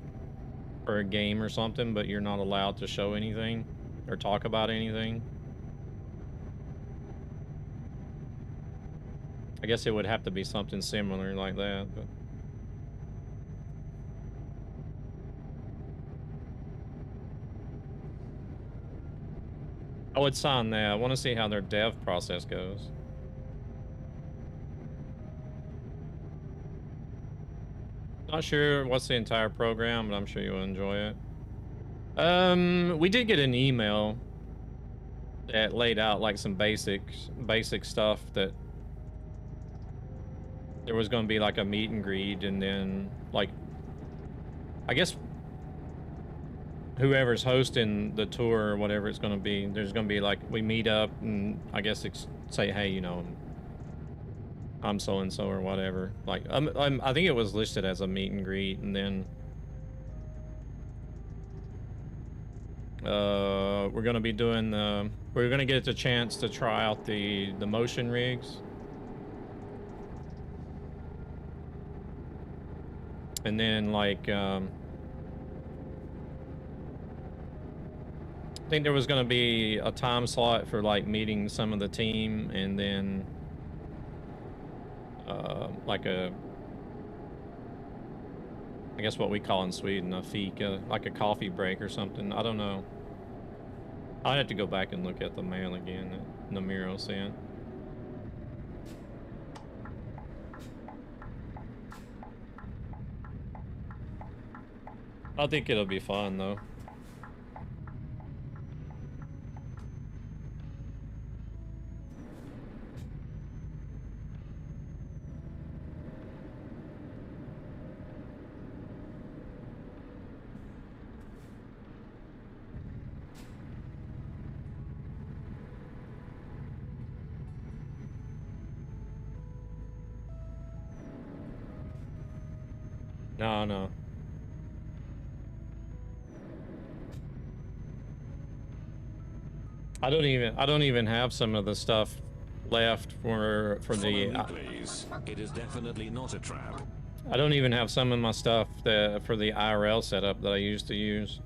for a game or something, but you're not allowed to show anything or talk about anything. I guess it would have to be something similar like that, but I would sign that. I want to see how their dev process goes. Not sure what's the entire program, but I'm sure you'll enjoy it. We did get an email that laid out like some basic stuff, that there was going to be like a meet and greet, and then like, I guess whoever's hosting the tour or whatever it's going to be, there's going to be like, we meet up and I guess say, hey, you know, I'm so and so or whatever. Like, I think it was listed as a meet and greet, and then we're going to be doing we're going to get the chance to try out the motion rigs, and then like I think there was going to be a time slot for like meeting some of the team, and then like I guess what we call in Sweden a fika, like a coffee break or something. I don't know. I'd have to go back and look at the mail again that Namiro sent. I think it'll be fun though. No. I don't even have some of the stuff left for the. Please. It is definitely not a trap. I don't even have some of my stuff for the IRL setup that I used to use.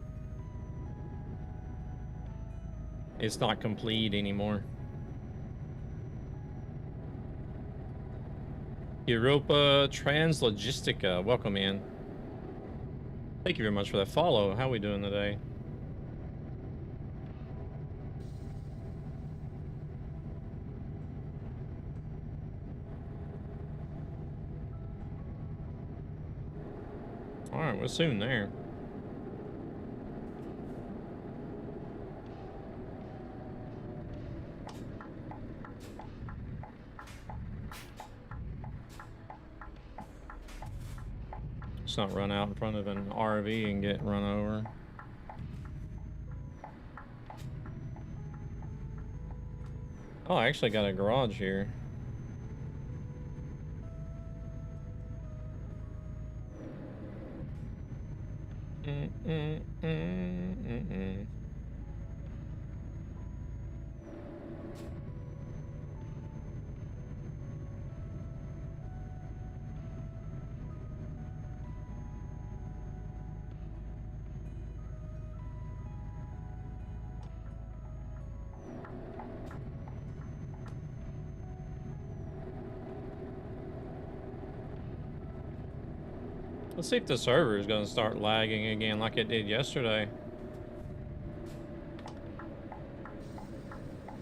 It's not complete anymore. Europa Translogistica, welcome in. Thank you very much for that follow. How are we doing today? Alright, we're soon there. Let's not run out in front of an RV and get run over. Oh, I actually got a garage here. Let's see if the server is going to start lagging again like it did yesterday.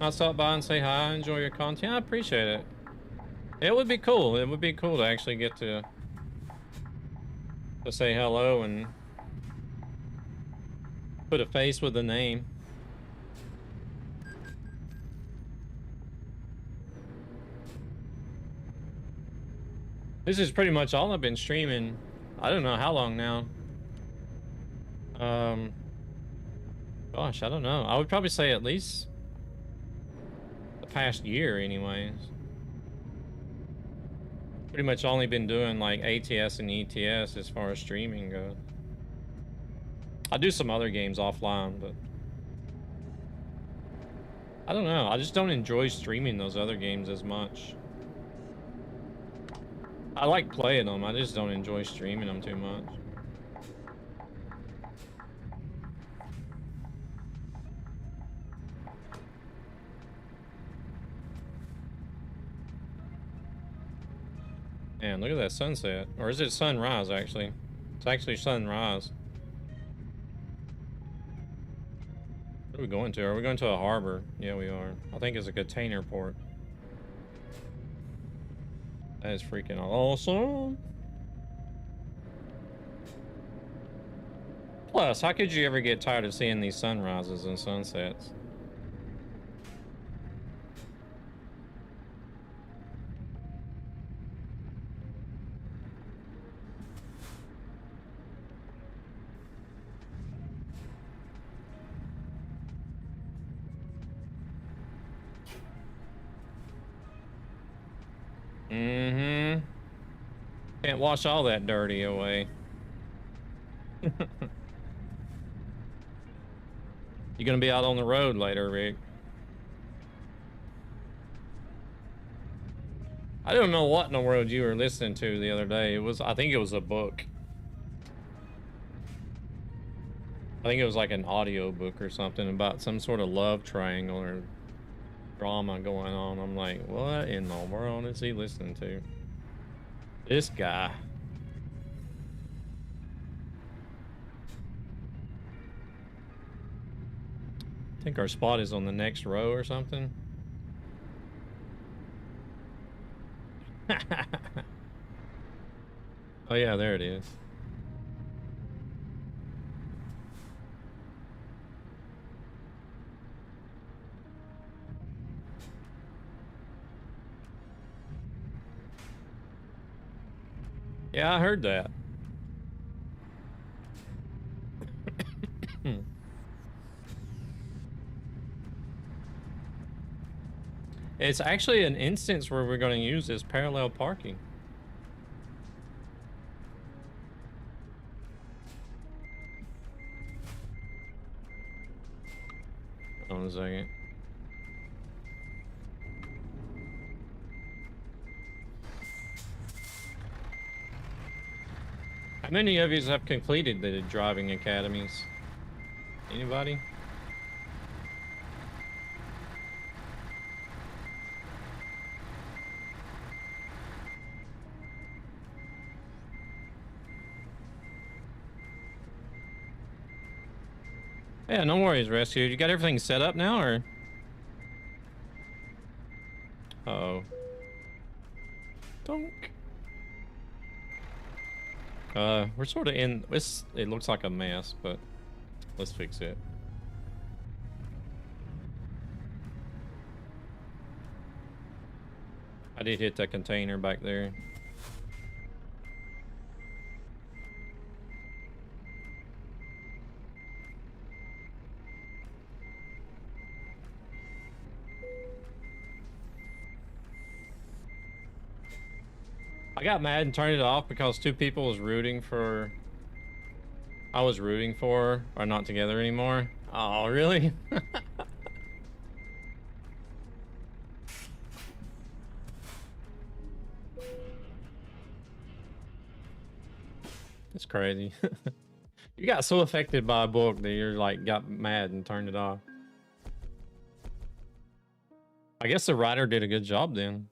I'll stop by and say hi, enjoy your content. I appreciate it. It would be cool. It would be cool to actually get to say hello and put a face with a name. This is pretty much all I've been streaming. I don't know how long now. Gosh, I don't know. I would probably say at least the past year anyways. Pretty much only been doing like ATS and ETS as far as streaming goes. I do some other games offline, but I don't know. I just don't enjoy streaming those other games as much. I like playing them, I just don't enjoy streaming them too much. Man, look at that sunset. Or is it sunrise, actually? It's actually sunrise. Where are we going to? Are we going to a harbor? Yeah, we are. I think it's a container port. That is freaking awesome. Plus, how could you ever get tired of seeing these sunrises and sunsets? Mm-hmm. Can't wash all that dirty away. You gonna be out on the road later, Rick? I don't know what in the world you were listening to the other day. I think it was a book. I think it was like an audio book or something about some sort of love triangle or drama going on. I'm like, what in the world is he listening to? This guy. I think our spot is on the next row or something. Oh yeah, there it is. Yeah, I heard that. It's actually an instance where we're going to use this parallel parking. Hold on a second. How many of you have completed the driving academies? Anybody? Yeah, no worries, Rescue. You got everything set up now, or? Uh-oh. Donk. We're sort of in this. It looks like a mess, but let's fix it. I did hit that container back there. I got mad and turned it off because two people was rooting for... I was rooting for are not together anymore. Oh, really? It's crazy. You got so affected by a book that you're like got mad and turned it off. I guess the writer did a good job then.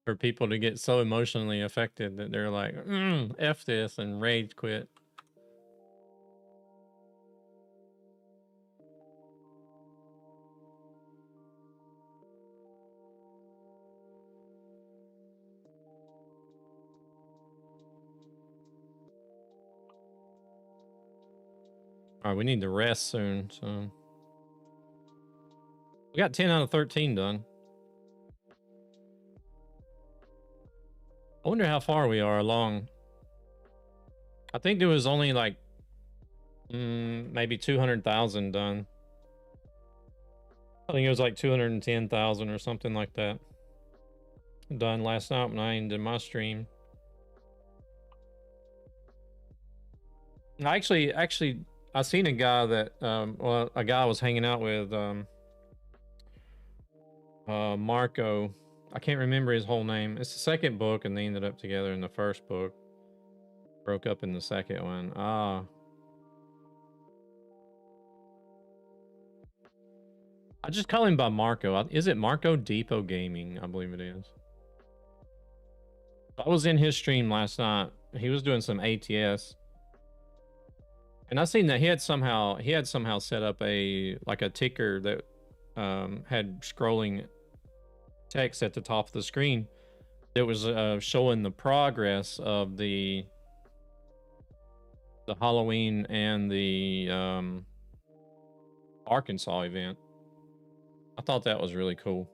For people to get so emotionally affected that they're like, F this, and rage quit. All right, we need to rest soon, so. We got 10 out of 13 done. I wonder how far we are along. I think there was only like maybe 200,000 done. I think it was like 210,000 or something like that done last night when I ended my stream. Actually, I seen a guy that well, a guy I was hanging out with, Marco. I can't remember his whole name. It's the second book, and they ended up together in the first book. Broke up in the second one. Ah. I just call him by Marco. Is it Marco Depot Gaming? I believe it is. I was in his stream last night. He was doing some ATS. And I seen that he had somehow set up a ticker that had scrolling text at the top of the screen that was showing the progress of the The Halloween and the Arkansas event. I thought that was really cool.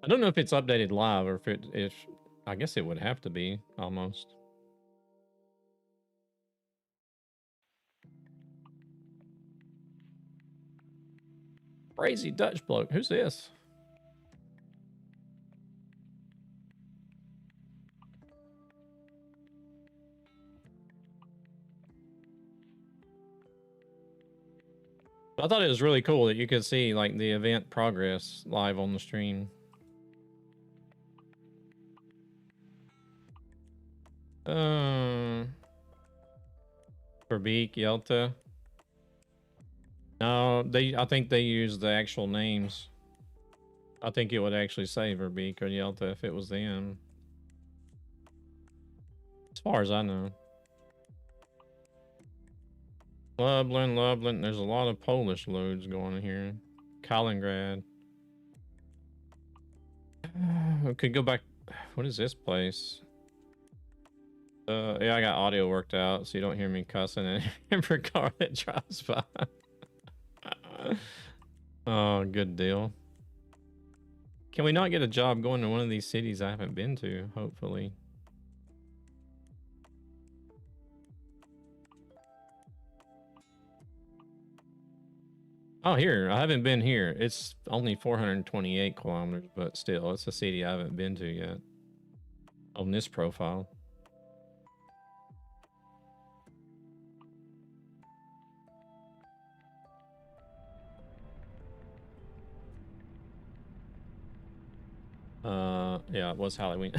I don't know if it's updated live or if I guess it would have to be almost. Crazy Dutch bloke. Who's this? I thought it was really cool that you could see like the event progress live on the stream. Verbeek, Yelta. No, I think they used the actual names. I think it would actually say Verbeek or Yelta if it was them. As far as I know. Lublin. There's a lot of Polish loads going here. Kaliningrad. We could go back. What is this place? Yeah, I got audio worked out so you don't hear me cussing at every car that drives by. Oh, good deal. Can we not get a job going to one of these cities I haven't been to, hopefully? Oh, here. I haven't been here. It's only 428 kilometers, but still, it's a city I haven't been to yet on this profile. Yeah, it was Halloween.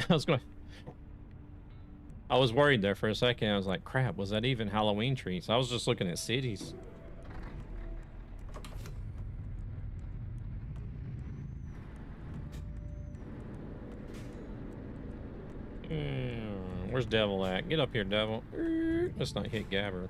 I was worried there for a second. I was like, crap, was that even Halloween trees? I was just looking at cities. Where's Devil at? Get up here, Devil. Let's not hit Gabber.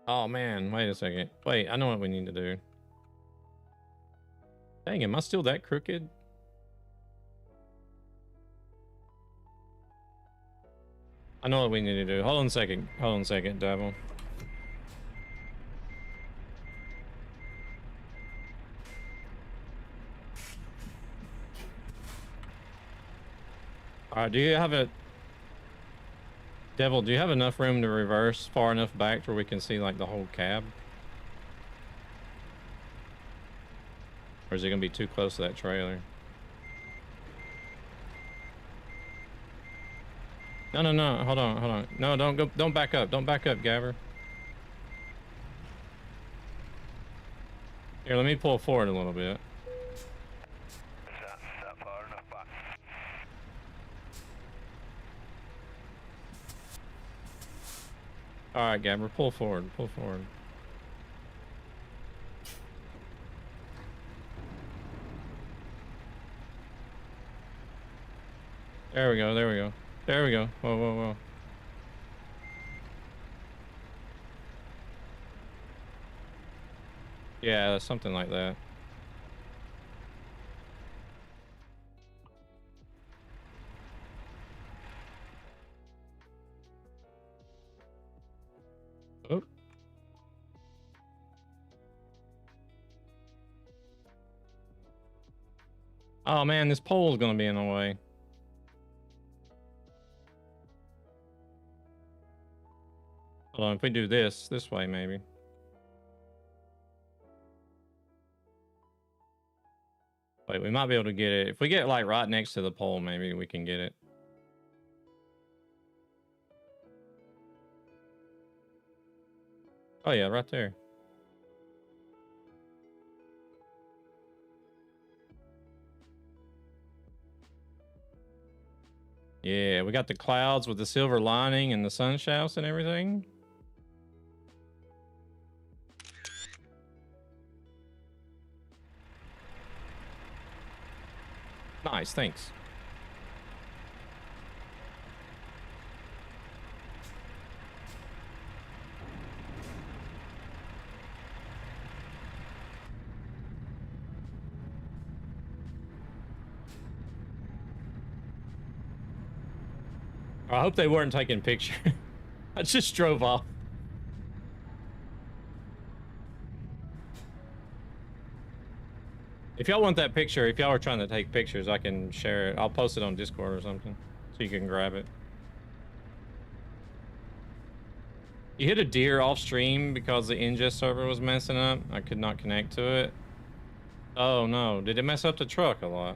Oh man, wait a second. Wait, I know what we need to do. Dang, am I still that crooked? I know what we need to do. Hold on a second. Hold on a second, Devil. Alright, do you have a... Devil, do you have enough room to reverse far enough back to where we can see like the whole cab? Or is it gonna be too close to that trailer? No, hold on. No, don't back up. Don't back up, Gabber. Here, let me pull forward a little bit. Alright, Gabber, pull forward. There we go. Whoa. Yeah, something like that. Oh. Oh man, this pole's gonna be in the way. Hold on, if we do this way maybe. Wait, we might be able to get it. If we get like right next to the pole, maybe we can get it. Oh yeah, right there. Yeah, we got the clouds with the silver lining and the sun shafts and everything. Nice, thanks. I hope they weren't taking pictures. I just drove off. If y'all want that picture, if y'all are trying to take pictures, I can share it. I'll post it on Discord or something so you can grab it. You hit a deer off stream because the ingest server was messing up. I could not connect to it. Oh no, did it mess up the truck a lot?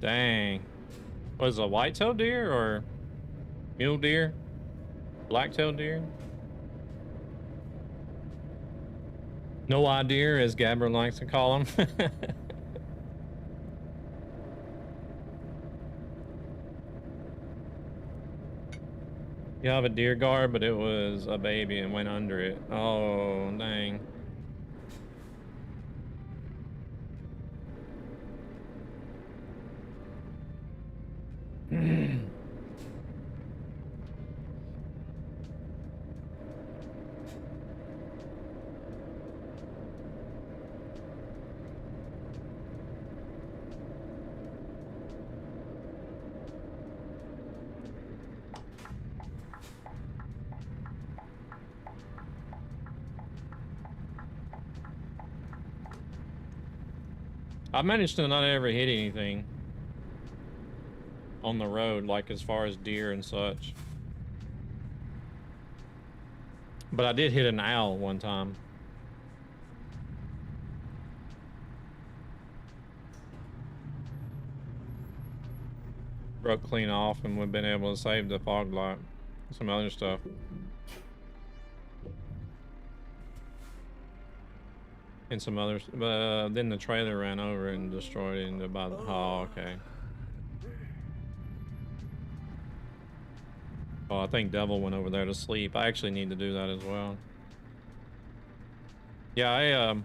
Dang. Was it a white-tailed deer or mule deer? Black-tailed deer? No-eye deer, as Gabber likes to call them. You have a deer guard, but it was a baby and went under it. Oh, dang. I managed to not ever hit anything on the road, like as far as deer and such. But I did hit an owl one time. Broke clean off and we've been able to save the fog light. Some other stuff. And some others, but then the trailer ran over and destroyed it. And about oh, okay. Oh, I think Devil went over there to sleep. I actually need to do that as well. Yeah,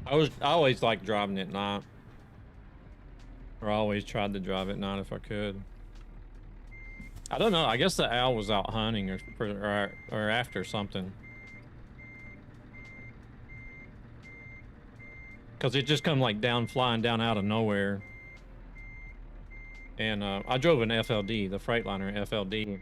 I always liked driving at night, or I always tried to drive at night if I could. I don't know. I guess the owl was out hunting or after something. Because it just come like down, flying down out of nowhere. And I drove an FLD, the Freightliner FLD.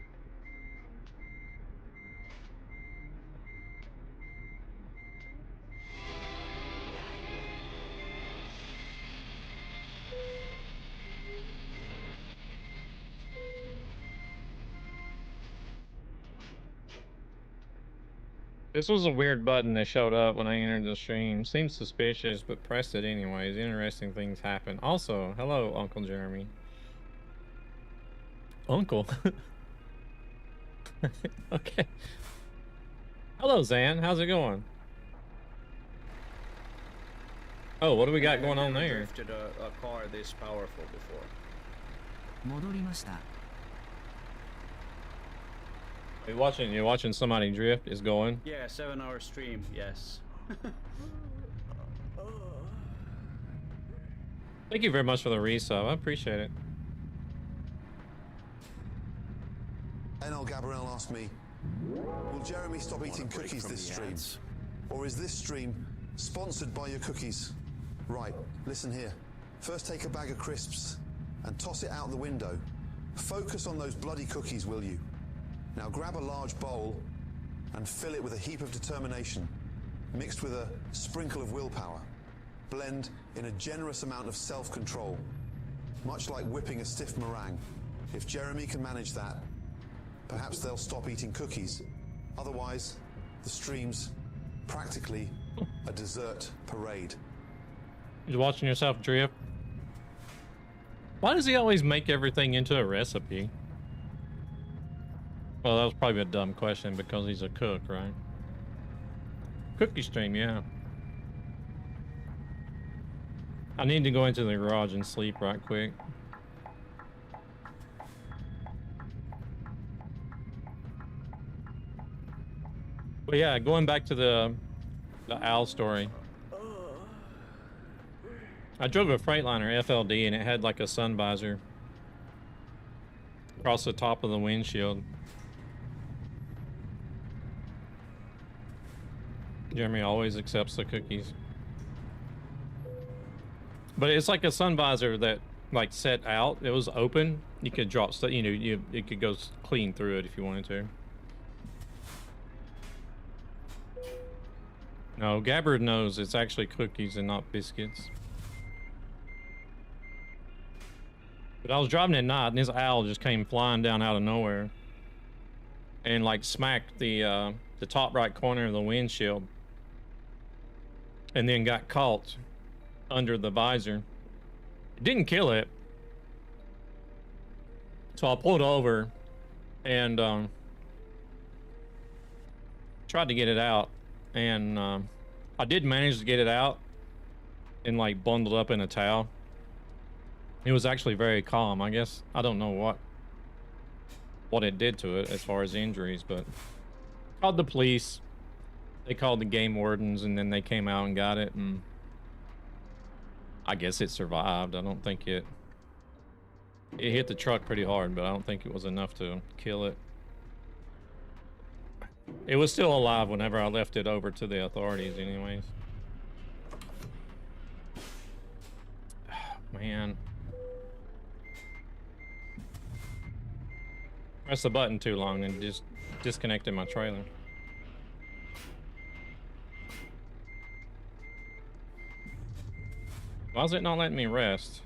This was a weird button that showed up when I entered the stream. Seems suspicious, but pressed it anyways. Interesting things happen. Also, hello, Uncle Jeremy. Uncle? Okay. Hello, Zan. How's it going? Oh, what do we got going on there? I've never drifted a car this powerful before. You're watching somebody drift is going. Yeah, 7-hour stream, yes. Thank you very much for the resub. I appreciate it. NL Gabriel asked me, will Jeremy stop eating cookies this stream? Or is this stream sponsored by your cookies? Right, listen here. First take a bag of crisps and toss it out the window. Focus on those bloody cookies, will you? Now grab a large bowl and fill it with a heap of determination, mixed with a sprinkle of willpower. Blend in a generous amount of self-control, much like whipping a stiff meringue. If Jeremy can manage that, perhaps they'll stop eating cookies. Otherwise, the stream's practically a dessert parade. You're watching yourself drift. Why does he always make everything into a recipe? Well, that was probably a dumb question because he's a cook, right? Cookie stream, yeah. I need to go into the garage and sleep right quick. But yeah, going back to the owl story. I drove a Freightliner FLD and it had like a sun visor across the top of the windshield. Jeremy always accepts the cookies. But it's like a sun visor that like set out. It was open. You could drop stuff, you know, it could go clean through it if you wanted to. No, Gabbard knows it's actually cookies and not biscuits. But I was driving at night and this owl just came flying down out of nowhere and like smacked the top right corner of the windshield and then got caught under the visor. It didn't kill it. So I pulled over and tried to get it out, and I did manage to get it out and like bundled up in a towel. It was actually very calm. I guess I don't know what it did to it as far as injuries, but called the police. They called the game wardens and then they came out and got it, and I guess it survived. I don't think it hit the truck pretty hard, but I don't think it was enough to kill it. It was still alive whenever I left it over to the authorities anyways. Man. Pressed the button too long and just disconnected my trailer. Why is it not letting me rest?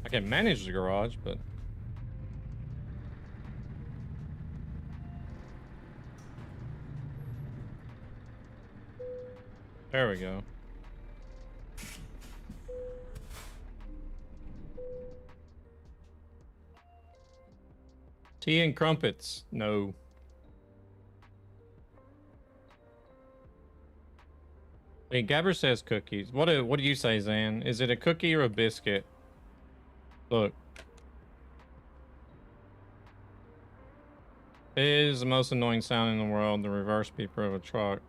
I can manage the garage, but there we go. Tea and crumpets. No. Wait, Gabber says cookies. What do you say, Zan? Is it a cookie or a biscuit? Look. It is the most annoying sound in the world, the reverse beeper of a truck.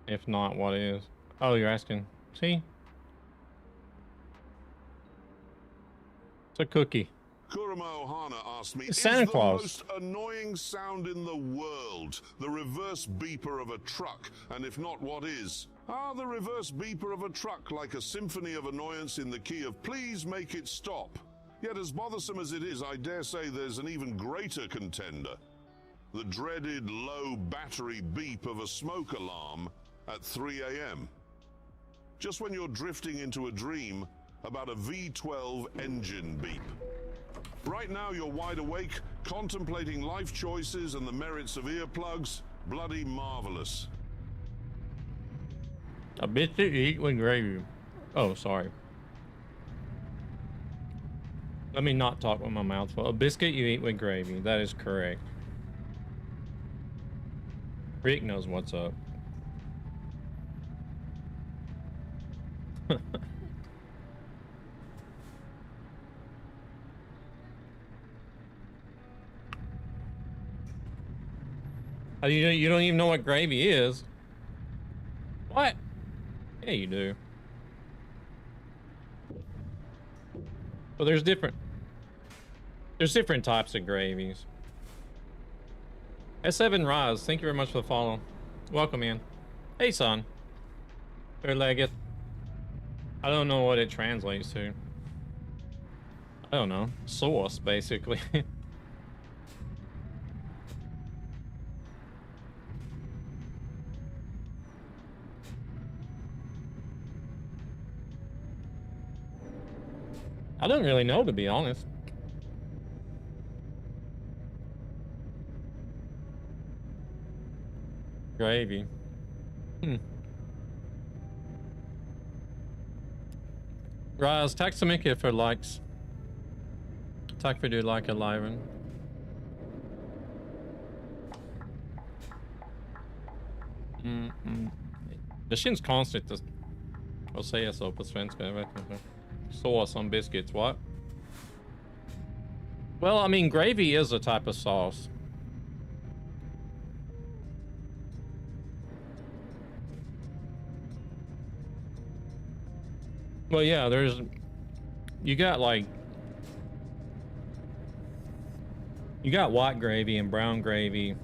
If not, what is? Oh, you're asking. See? It's a cookie. Kurama Ohana asked me, Santa Claus. Is the most annoying sound in the world the reverse beeper of a truck? And if not, what is? Are the reverse beeper of a truck like a symphony of annoyance in the key of please make it stop? Yet as bothersome as it is, I dare say there's an even greater contender. The dreaded low battery beep of a smoke alarm at 3 a.m. Just when you're drifting into a dream about a V12 engine beep. Right now you're wide awake, contemplating life choices and the merits of earplugs. Bloody marvelous. A biscuit you eat with gravy. Oh, sorry. Let me not talk with my mouth full. A biscuit you eat with gravy. That is correct. Rick knows what's up. You don't even know what gravy is. What? Yeah, you do. But there's different There's different types of gravies. S7 Rise, thank you very much for the follow. Welcome in. Hey, son. Fair-legged. I don't know what it translates to. I don't know. Sauce, basically. I don't really know, to be honest. Gravy. Raz, tack så mycket för likes. Tack för du likar liven. Det känns konstigt att säga så på svenska, jag vet inte. Sauce on biscuits, what? Well, I mean, gravy is a type of sauce. Well, yeah, you got white gravy and brown gravy.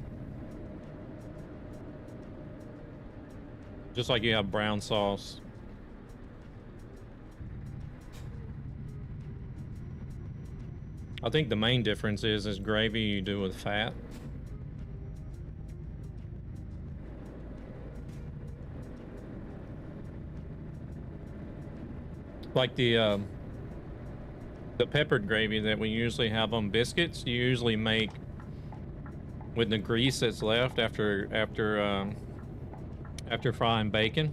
Just like you have brown sauce. I think the main difference is gravy you do with fat. Like the peppered gravy that we usually have on biscuits, you usually make with the grease that's left after frying bacon.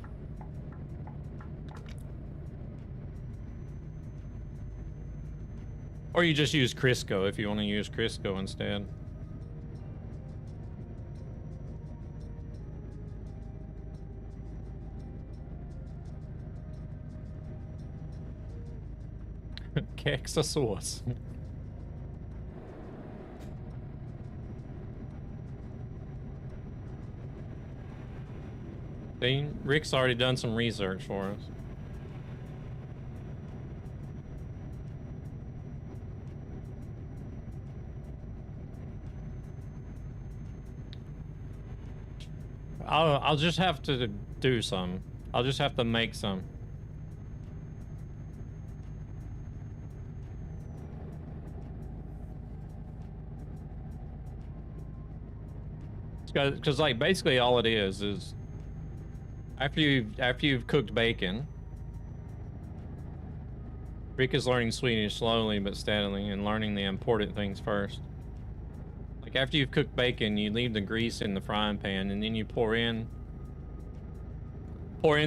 Or you just use Crisco if you want to use Crisco instead. Kexa sauce. See, Rick's already done some research for us. I'll just have to do some. I'll just have to make some. Because like basically all it is after you've cooked bacon, Rick is learning Swedish slowly but steadily and learning the important things first. Like after you've cooked bacon, you leave the grease in the frying pan and then you pour in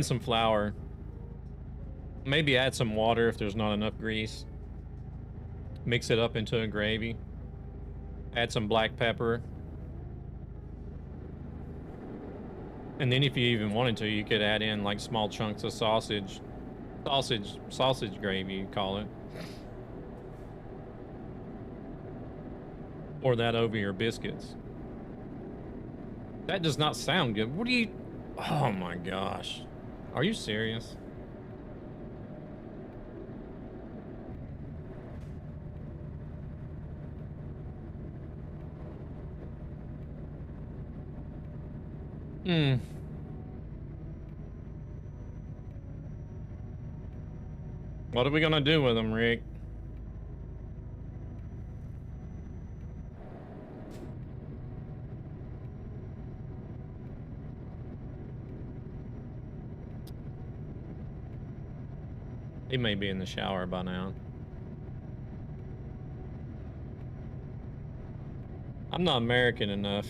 some flour. Maybe add some water if there's not enough grease. Mix it up into a gravy. Add some black pepper. And then if you even wanted to, you could add in like small chunks of sausage gravy, you call it. Pour that over your biscuits. That does not sound good. What do you... Oh my gosh. Are you serious? What are we gonna do with them, Rick? He may be in the shower by now. I'm not American enough.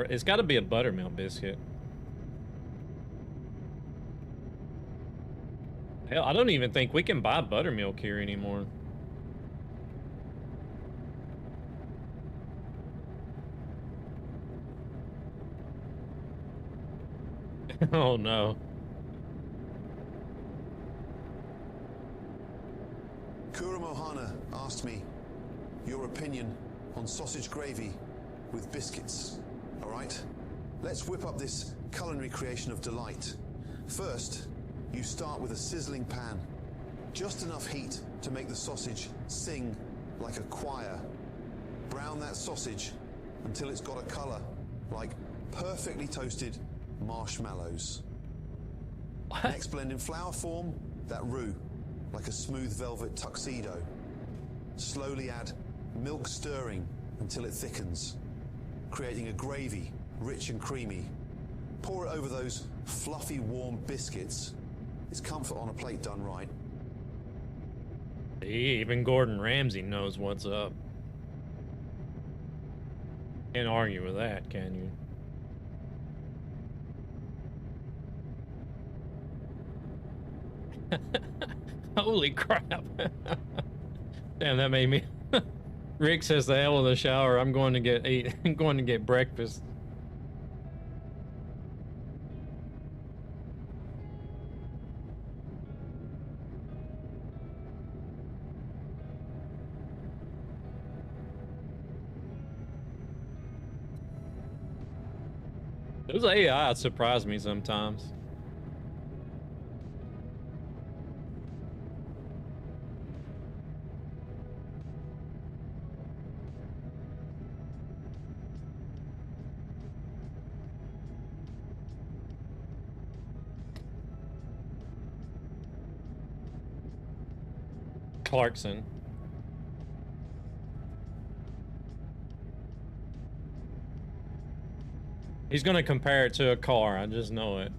It's gotta be a buttermilk biscuit. Hell, I don't even think we can buy buttermilk here anymore. Oh no. Kura Mohana asked me, your opinion on sausage gravy with biscuits, all right? Let's whip up this culinary creation of delight. First, you start with a sizzling pan. Just enough heat to make the sausage sing like a choir. Brown that sausage until it's got a color like perfectly toasted marshmallows. Next, blend in flour form that roux like a smooth velvet tuxedo. Slowly add milk stirring until it thickens, creating a gravy, rich and creamy. Pour it over those fluffy, warm biscuits. It's comfort on a plate done right. Even Gordon Ramsay knows what's up. Can't argue with that, can you? Holy crap. Damn, that made me. Rick says the hell of the shower. I'm going to get breakfast. Those AI surprise me sometimes. Clarkson. He's gonna compare it to a car, I just know it.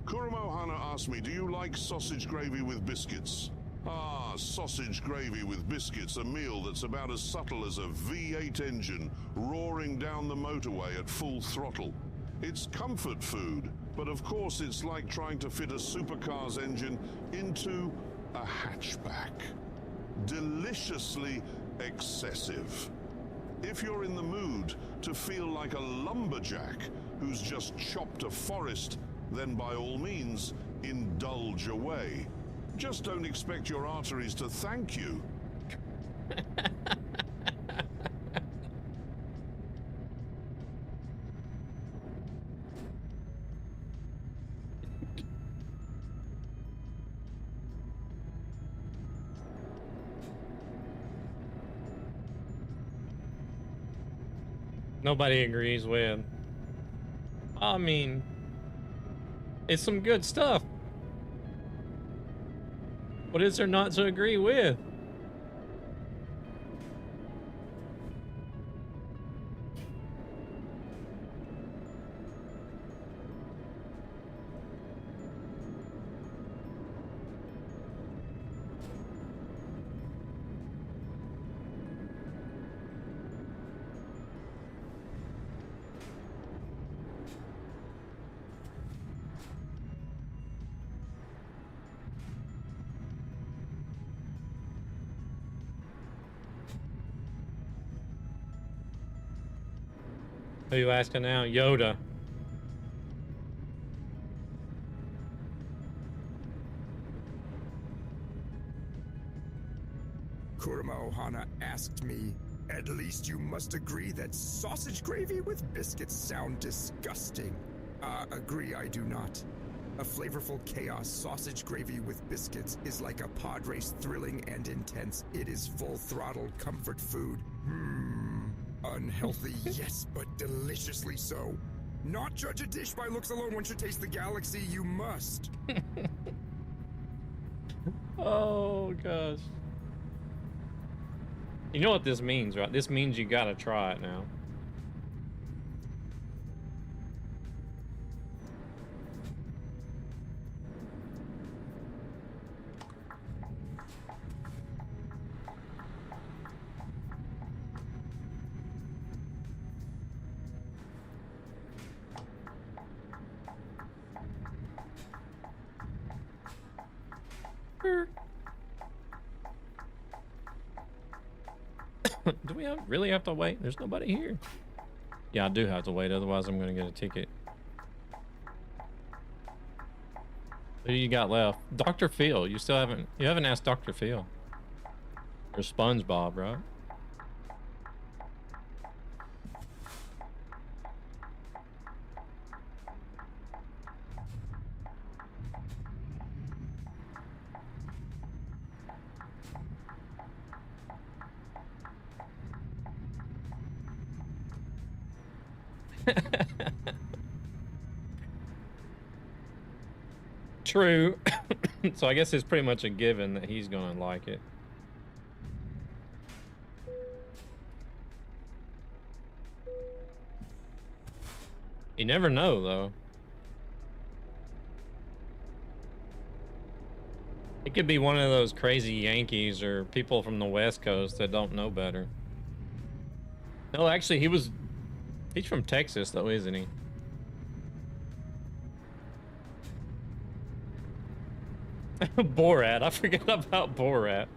Kuramo Hana asked me, do you like sausage gravy with biscuits? Ah, sausage gravy with biscuits, a meal that's about as subtle as a V8 engine roaring down the motorway at full throttle. It's comfort food, but of course it's like trying to fit a supercar's engine into a hatchback. Deliciously excessive. If you're in the mood to feel like a lumberjack who's just chopped a forest, then by all means, indulge away. Just don't expect your arteries to thank you. Nobody agrees with. I mean, it's some good stuff. What is there not to agree with? Who you asking now? Yoda. Kurama Ohana asked me, at least you must agree that sausage gravy with biscuits sound disgusting. Agree I do not. A flavorful chaos sausage gravy with biscuits is like a pod race, thrilling and intense. It is full throttle comfort food. Unhealthy, yes, but deliciously so. Not judge a dish by looks alone. One should taste the galaxy. You must. Oh, gosh. You know what this means, right? This means you gotta try it now. Do we really have to wait? There's nobody here. Yeah, I do have to wait, otherwise I'm gonna get a ticket. Who you got left? Dr. Phil. You haven't asked Dr. Phil. Or SpongeBob, right? True. So I guess it's pretty much a given that he's gonna like it. You never know, though. It could be one of those crazy Yankees or people from the West Coast that don't know better. No, actually, he's from Texas, though, isn't he? Borat. I forgot about Borat.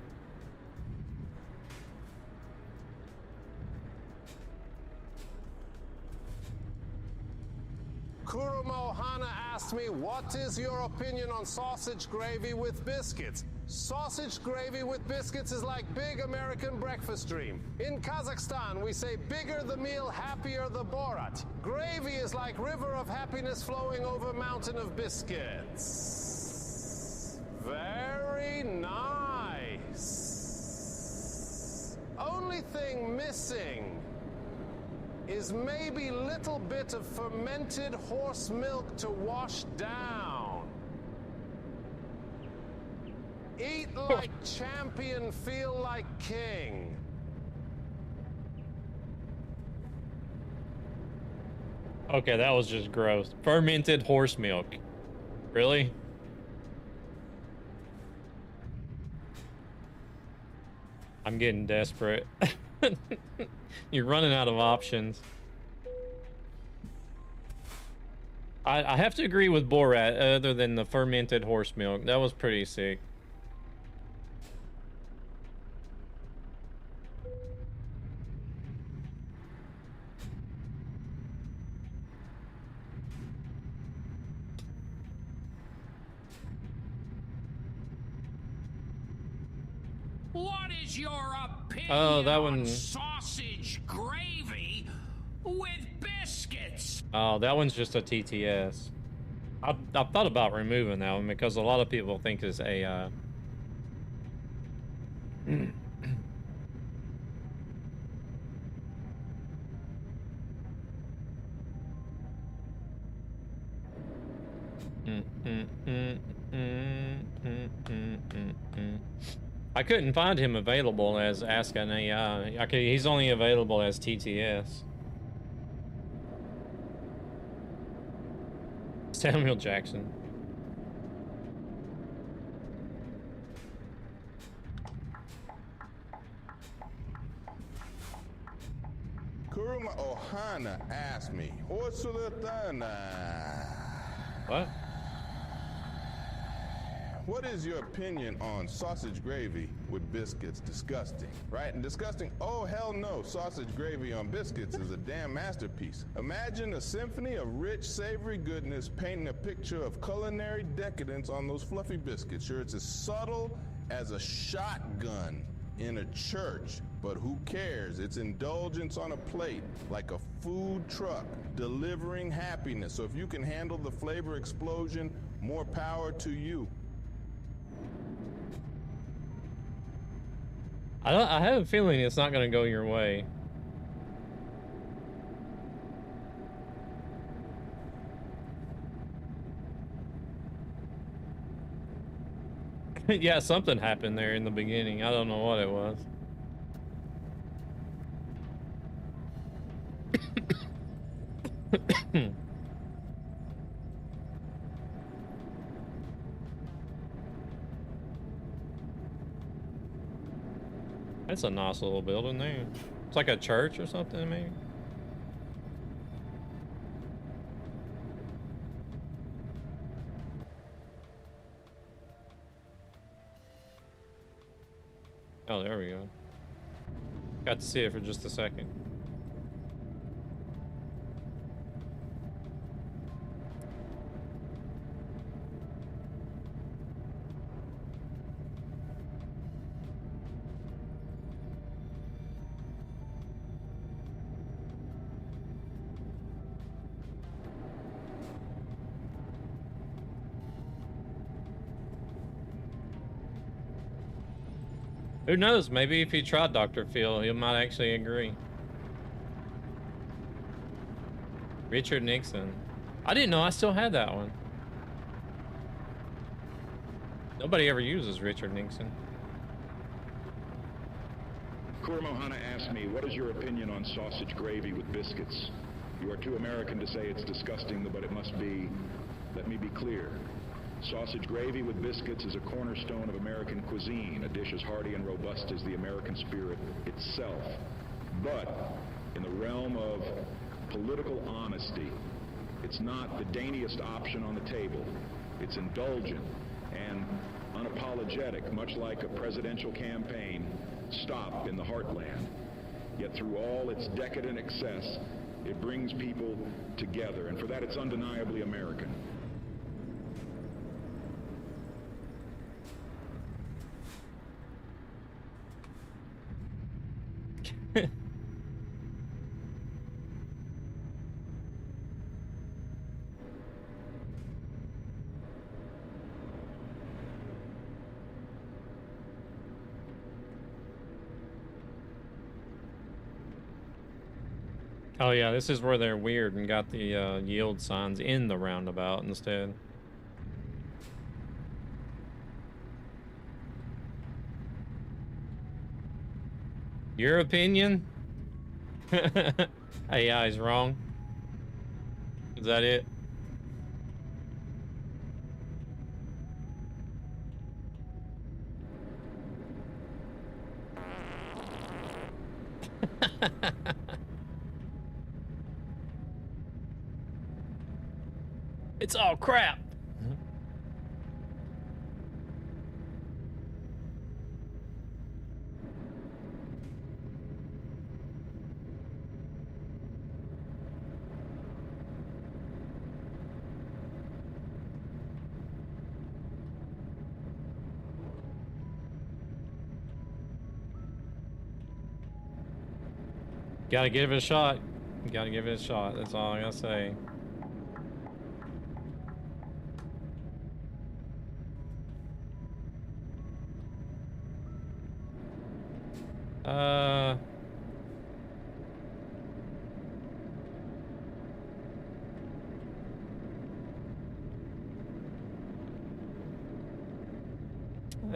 Kurumo Hana asked me, what is your opinion on sausage gravy with biscuits? Sausage gravy with biscuits is like big American breakfast dream. In Kazakhstan, we say bigger the meal, happier the borat. Gravy is like river of happiness flowing over mountain of biscuits. Very nice. Only thing missing is maybe little bit of fermented horse milk to wash down. Eat like champion, feel like king. Okay, that was just gross. Fermented horse milk. Really? I'm getting desperate. You're running out of options. I have to agree with Borat, other than the fermented horse milk. That was pretty sick. What is your opinion Oh, that one. on sausage gravy with biscuits? Oh, that one's just a TTS. I've thought about removing that one because a lot of people think it's AI. I couldn't find him available as Ask an AI. Okay, he's only available as TTS. Samuel Jackson. Kuruma Ohana asked me, what? What is your opinion on sausage gravy with biscuits? Disgusting, right? And disgusting, oh hell no, sausage gravy on biscuits is a damn masterpiece. Imagine a symphony of rich, savory goodness painting a picture of culinary decadence on those fluffy biscuits. Sure, it's as subtle as a shotgun in a church, but who cares? It's indulgence on a plate, like a food truck, delivering happiness. So if you can handle the flavor explosion, more power to you. I have a feeling it's not going to go your way. Yeah, something happened there in the beginning. I don't know what it was. That's a nice little building there. It's like a church or something, maybe. Oh, there we go. Got to see it for just a second. Who knows? Maybe if he tried Dr. Phil, he might actually agree. Richard Nixon. I didn't know I still had that one. Nobody ever uses Richard Nixon. Kurmohana asked me, what is your opinion on sausage gravy with biscuits? You are too American to say it's disgusting, but it must be. Let me be clear. Sausage gravy with biscuits is a cornerstone of American cuisine, a dish as hearty and robust as the American spirit itself. But in the realm of political honesty, it's not the daintiest option on the table. It's indulgent and unapologetic, much like a presidential campaign stop in the heartland. Yet through all its decadent excess, it brings people together, and for that it's undeniably American. Oh yeah, this is where they're weird and got the yield signs in the roundabout instead. Your opinion? AI is wrong. Is that it? It's all crap. Gotta give it a shot. Gotta give it a shot. That's all I gotta say.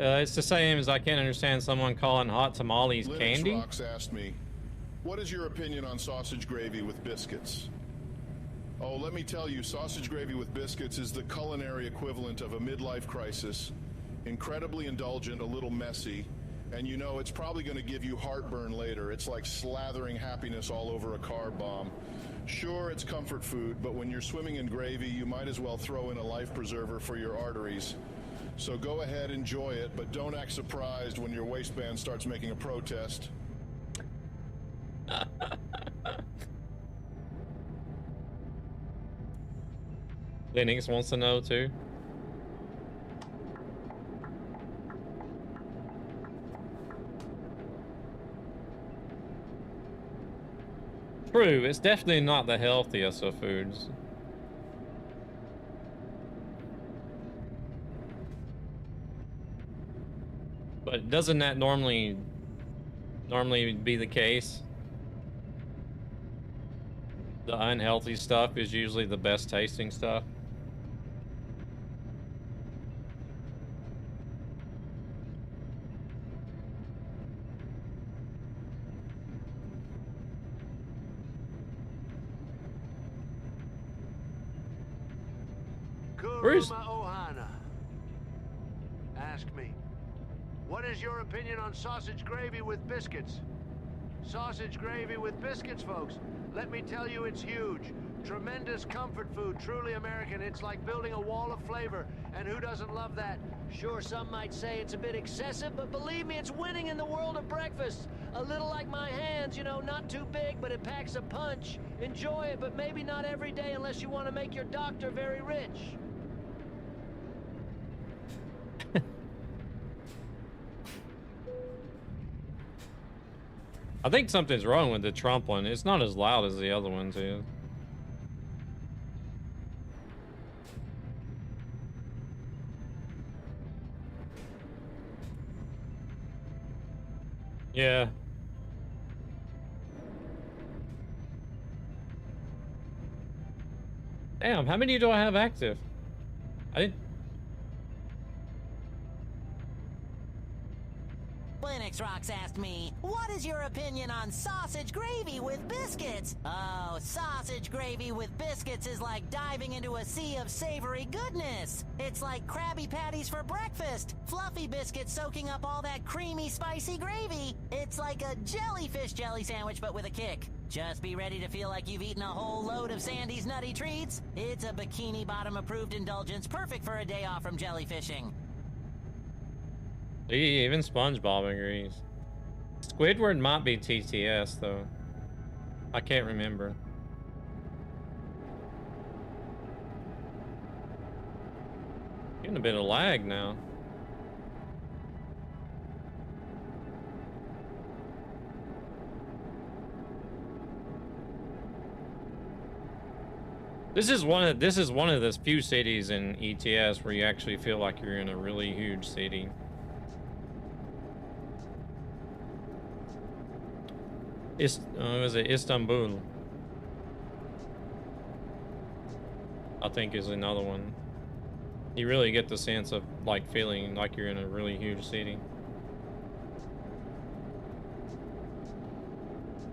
It's the same as I can't understand someone calling hot tamales candy. Rocks asked me, what is your opinion on sausage gravy with biscuits? Oh, let me tell you, sausage gravy with biscuits is the culinary equivalent of a midlife crisis. Incredibly indulgent, a little messy, and you know it's probably going to give you heartburn later. It's like slathering happiness all over a car bomb. Sure, it's comfort food, but when you're swimming in gravy, you might as well throw in a life preserver for your arteries. So go ahead, enjoy it, but don't act surprised when your waistband starts making a protest. Linux wants to know too. True, it's definitely not the healthiest of foods. But doesn't that normally be the case? The unhealthy stuff is usually the best tasting stuff. Kuruma Ohana asked me, what is your opinion on sausage gravy with biscuits? Sausage gravy with biscuits, folks. Let me tell you, it's huge. Tremendous comfort food, truly American. It's like building a wall of flavor, and who doesn't love that? Sure, some might say it's a bit excessive, but believe me, it's winning in the world of breakfast. A little like my hands, you know, not too big, but it packs a punch. Enjoy it, but maybe not every day unless you want to make your doctor very rich. I think something's wrong with the Trump one. It's not as loud as the other ones is. Yeah. Damn, how many do I have active? I didn't... Linux Rocks asked me, what is your opinion on sausage gravy with biscuits? Oh, sausage gravy with biscuits is like diving into a sea of savory goodness. It's like Krabby Patties for breakfast, fluffy biscuits soaking up all that creamy, spicy gravy. It's like a jellyfish jelly sandwich, but with a kick. Just be ready to feel like you've eaten a whole load of Sandy's Nutty Treats. It's a Bikini Bottom approved indulgence, perfect for a day off from jellyfishing. Even SpongeBob agrees. Squidward might be TTS though. I can't remember. Getting a bit of lag now. This is one of the few cities in ETS where you actually feel like you're in a really huge city. Was it Istanbul? I think is another one. You really get the sense of like feeling like you're in a really huge city.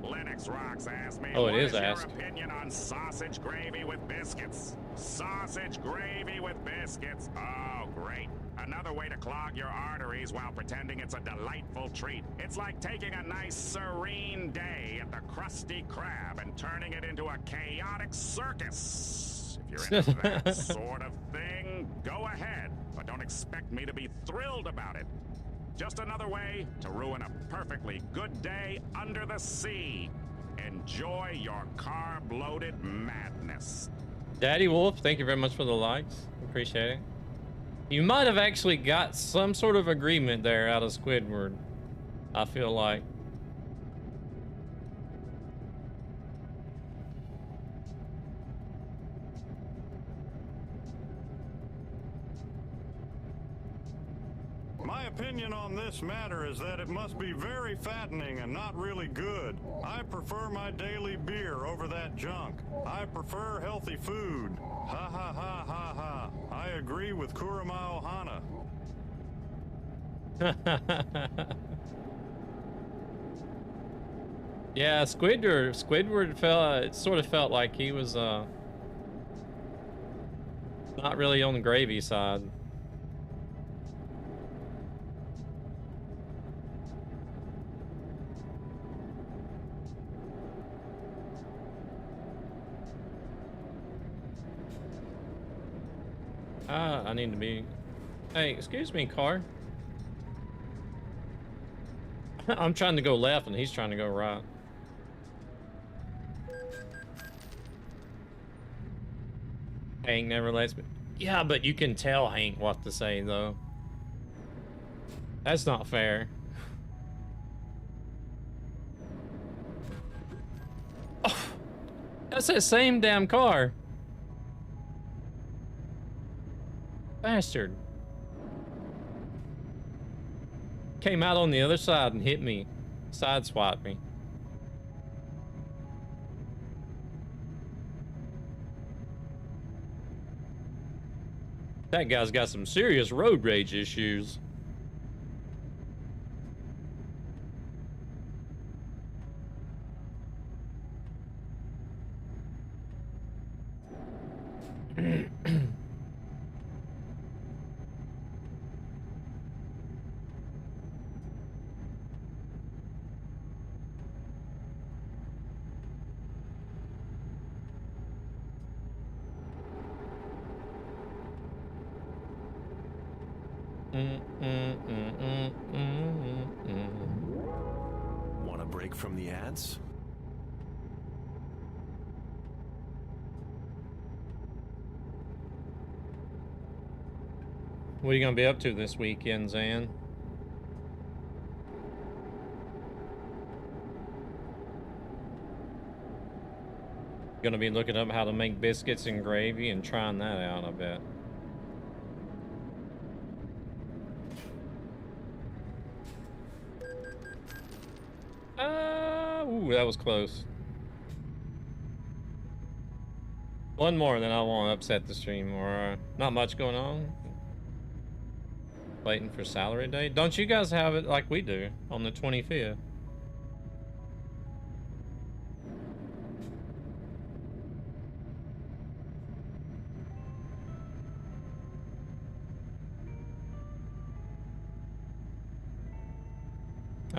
Linux Rocks asked me, oh, it what is your asked. opinion on sausage gravy with biscuits? Sausage gravy with biscuits. Oh, great. Another way to clog your arteries while pretending it's a delightful treat. It's like taking a nice serene day at the Krusty Krab and turning it into a chaotic circus. If you're into that sort of thing, go ahead. But don't expect me to be thrilled about it. Just another way to ruin a perfectly good day under the sea. Enjoy your carb-loaded madness. Daddy Wolf, thank you very much for the likes. Appreciate it. You might have actually got some sort of agreement there out of Squidward, I feel like. My opinion on this matter is that it must be very fattening and not really good. I prefer my daily beer over that junk. I prefer healthy food. Ha ha ha ha ha. I agree with Kurama Ohana. Yeah, Squidward felt, it sort of felt like he was not really on the gravy side. I need to be... Hey, excuse me, car. I'm trying to go left and he's trying to go right. Hank never lets me... Yeah, but you can tell Hank what to say, though. That's not fair. Oh, that's that same damn car. Bastard. Came out on the other side and hit me. Sideswiped me. That guy's got some serious road rage issues. Want a break from the ads? What are you gonna be up to this weekend, Zan? Gonna be looking up how to make biscuits and gravy and trying that out, I bet. Ooh, that was close. One more, then I won't upset the stream. Or not much going on. Waiting for salary day. Don't you guys have it like we do on the 25th?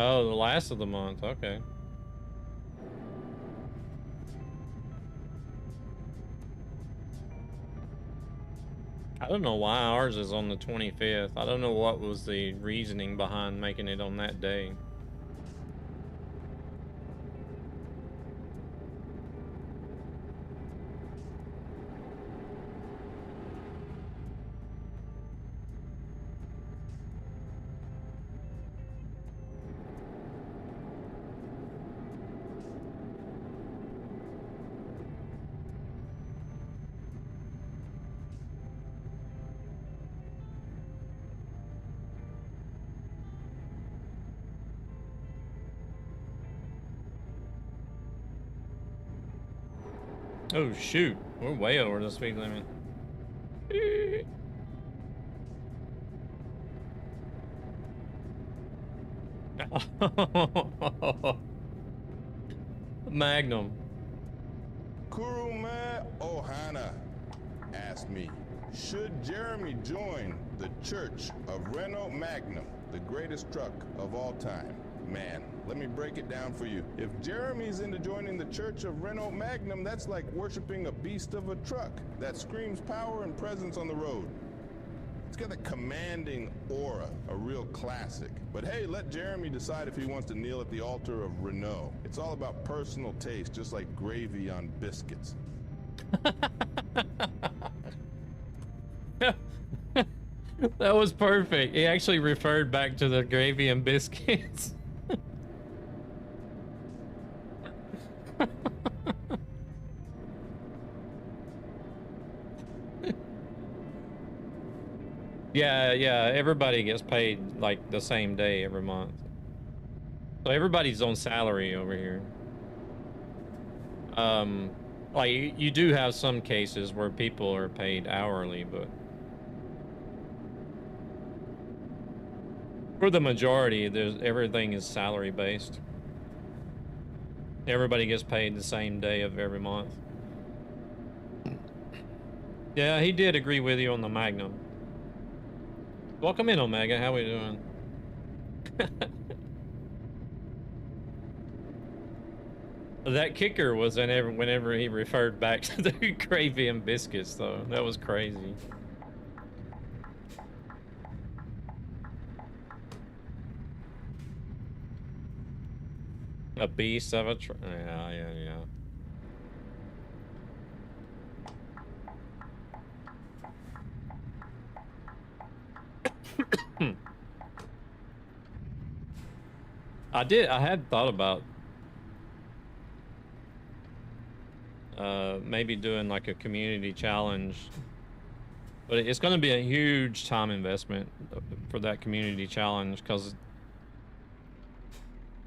Oh, the last of the month. Okay. I don't know why ours is on the 25th. I don't know what was the reasoning behind making it on that day. Oh shoot, we're way over the speed limit. Magnum. Kurume Ohana asked me, should Jeremy join the Church of Renault Magnum, the greatest truck of all time? Man, let me break it down for you. If Jeremy's into joining the Church of Renault Magnum, that's like worshiping a beast of a truck that screams power and presence on the road. It's got a commanding aura, a real classic. But hey, let Jeremy decide if he wants to kneel at the altar of Renault. It's all about personal taste, just like gravy on biscuits. That was perfect. He actually referred back to the gravy and biscuits. Yeah, everybody gets paid like the same day every month. So everybody's on salary over here. Like you do have some cases where people are paid hourly, but for the majority, everything is salary based. Everybody gets paid the same day of every month. Yeah, he did agree with you on the Magnum. Welcome in, Omega. How we doing? That kicker was whenever he referred back to the gravy and biscuits, though. That was crazy. A beast of a truck. Yeah. I had thought about maybe doing like a community challenge, but it's going to be a huge time investment for that community challenge, but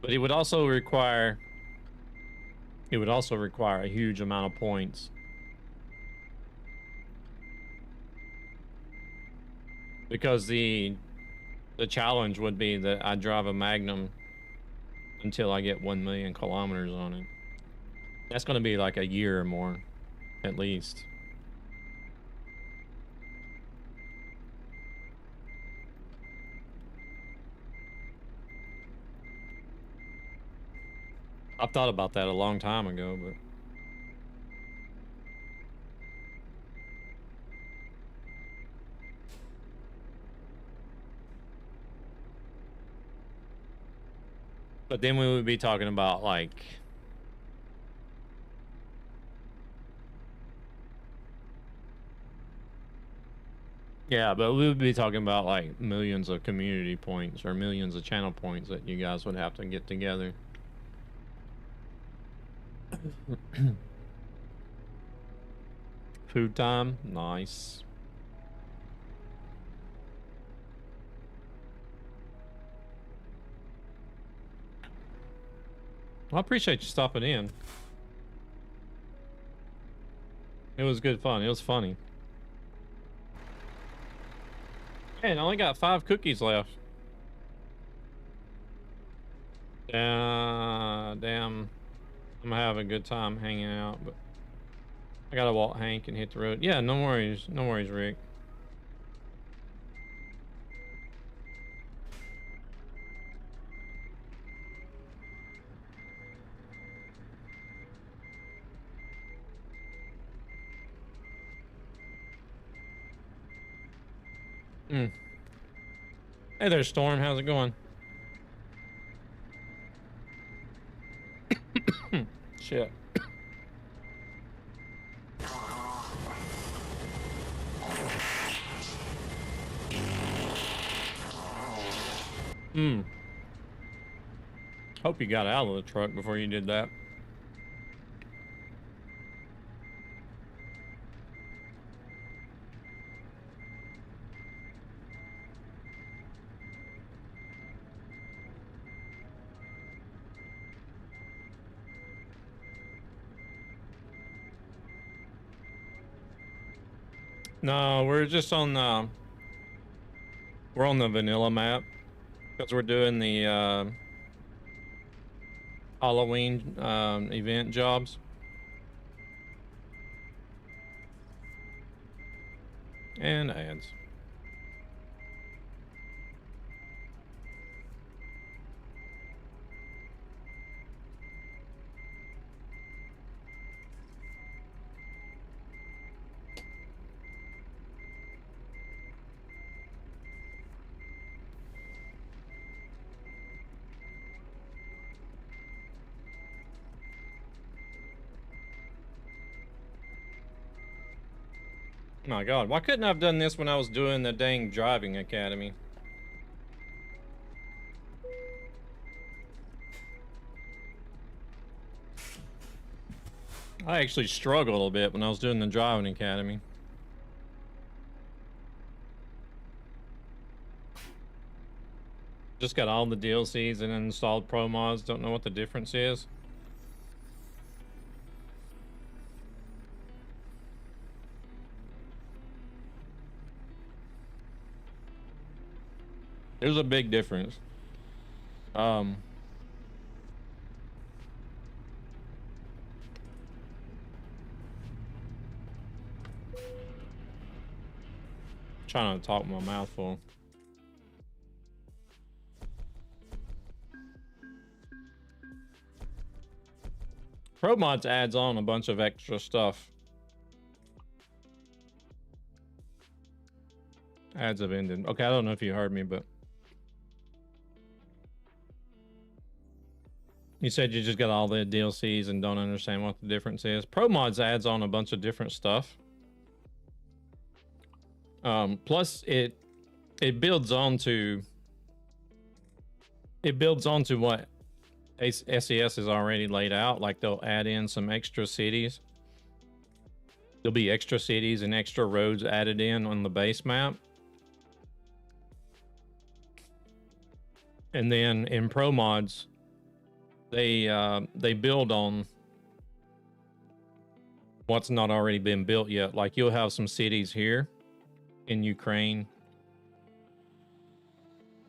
it would also require a huge amount of points. Because the challenge would be that I drive a Magnum until I get 1 million kilometers on it. That's going to be like a year or more, at least. I've thought about that a long time ago, but then we would be talking about like yeah, but we would be talking about like millions of community points or millions of channel points that you guys would have to get together. Food time, nice. Well, I appreciate you stopping in. It was good fun. It was funny. Man, I only got 5 cookies left. Damn. I'm gonna have a good time hanging out, but I gotta walk Hank and hit the road. Yeah, no worries. No worries, Rick. Hey there, Storm. How's it going? Shit. Hope you got out of the truck before you did that. No, we're just on the vanilla map because we're doing the Halloween event jobs. And ads. My God, why couldn't I have done this when I was doing the dang driving academy? I actually struggled a little bit when I was doing the driving academy. Just got all the DLCs and installed pro mods. Don't know what the difference is. There's a big difference. Trying to talk my mouth full. Pro mods adds on a bunch of extra stuff. Ads have ended. Okay, I don't know if you heard me, but you said you just got all the DLCs and don't understand what the difference is. Pro mods adds on a bunch of different stuff. Plus it builds onto what SCS is already laid out. Like they'll add in some extra cities. There'll be extra cities and extra roads added in on the base map. And then in pro mods, they build on what's not already been built yet. Like you'll have some cities here in Ukraine.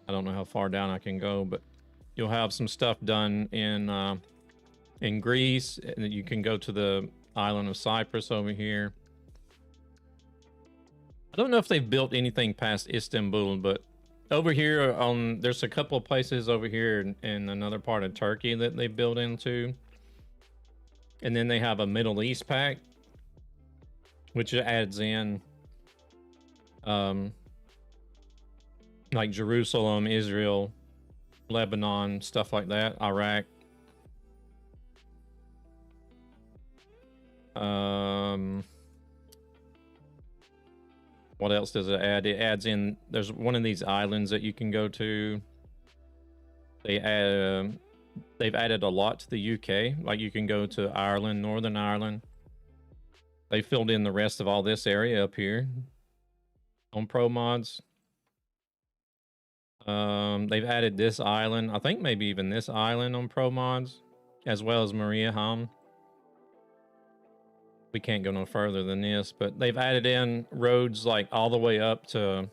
I don't know how far down I can go, but you'll have some stuff done in Greece, and you can go to the island of Cyprus over here. I don't know if they've built anything past Istanbul, but over here there's a couple of places over here in another part of Turkey that they built into. And then they have a Middle East pack, which adds in like Jerusalem, Israel, Lebanon, stuff like that, Iraq. What else does it add? It adds in, there's one of these islands that you can go to. They've added a lot to the UK. Like you can go to Ireland, Northern Ireland. They filled in the rest of all this area up here on pro mods. They've added this island. I think maybe even this island on pro mods. as well as Mariehamn. We can't go no further than this, but they've added in roads like all the way up to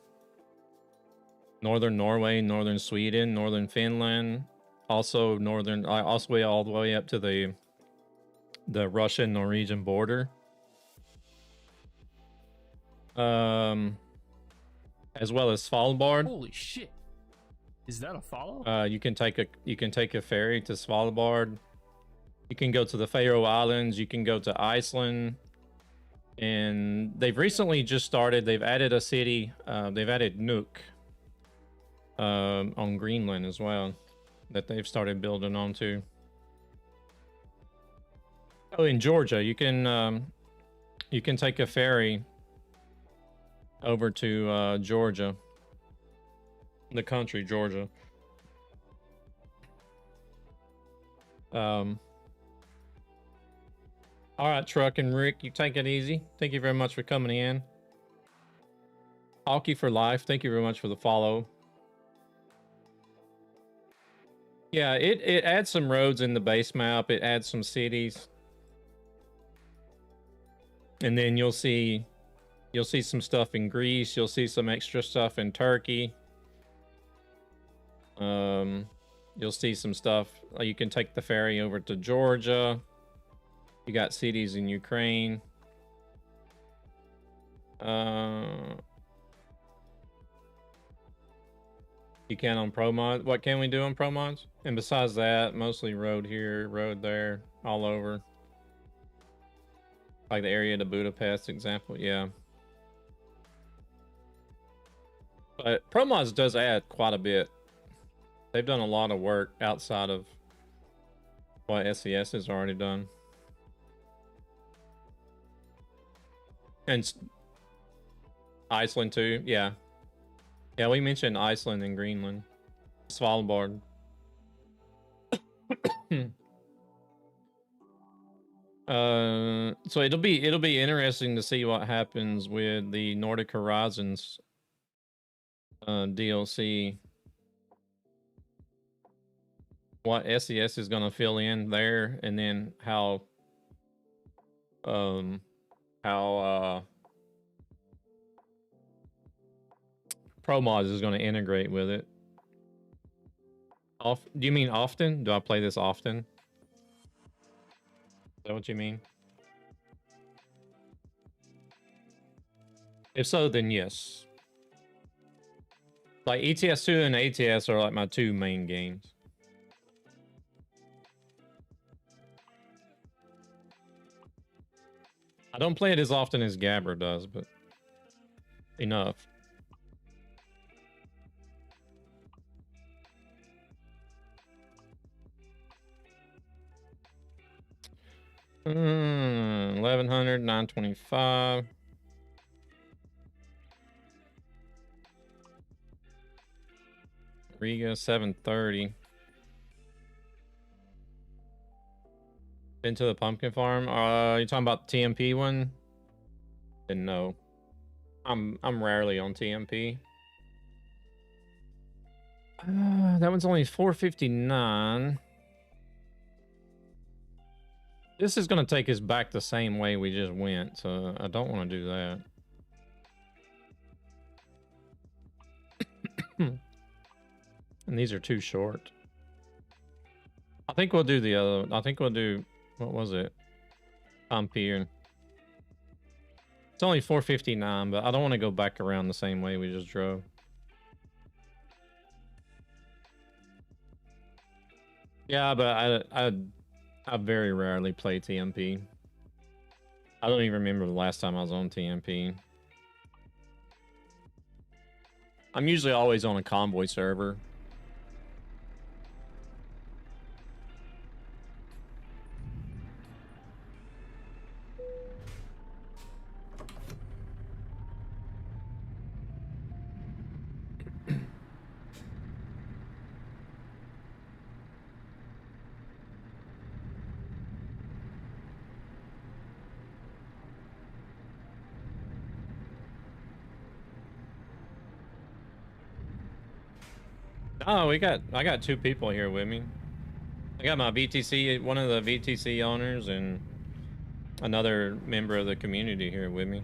northern Norway, northern Sweden, northern Finland, also northern, also all the way up to the Russian-Norwegian border. As well as Svalbard. Holy shit! Is that a follow? You can take a ferry to Svalbard. You can go to the Faroe Islands. You can go to Iceland. And they've recently just started. They've added a city. They've added Nuuk on Greenland as well, that they've started building onto. Oh, in Georgia, you can take a ferry over to Georgia, the country Georgia. All right, Truck and Rick, you take it easy. Thank you very much for coming in. Hockey for Life, thank you very much for the follow. Yeah, it adds some roads in the base map. It adds some cities. And then you'll see some stuff in Greece. You'll see some extra stuff in Turkey. You'll see some stuff. You can take the ferry over to Georgia. You got cities in Ukraine. You can on Pro Mod. What can we do on Pro Mods? And besides that, mostly road here, road there, all over. Like the area to Budapest example, yeah. But Pro Mods does add quite a bit. They've done a lot of work outside of what SCS has already done. And Iceland too, yeah. Yeah, we mentioned Iceland and Greenland. Svalbard. So it'll be interesting to see what happens with the Nordic Horizons DLC. What SCS is going to fill in there, and then how ProMods is going to integrate with it. Do you mean often? Do I play this often? Is that what you mean? If so, then yes. Like ETS 2 and ATS are like my two main games. I don't play it as often as Gabber does, but enough. $1,100, $925. Riga, $730. Into the pumpkin farm. You talking about the TMP one? Then no. I'm rarely on TMP. That one's only $459. This is gonna take us back the same way we just went, so I don't want to do that. And these are too short. I think we'll do the other. I think we'll do, what was it? Ampere. It's only $459, but I don't want to go back around the same way we just drove. Yeah, but I very rarely play TMP. I don't even remember the last time I was on TMP. I'm usually always on a convoy server. Oh, I got two people here with me. I got my VTC, one of the VTC owners, and another member of the community here with me.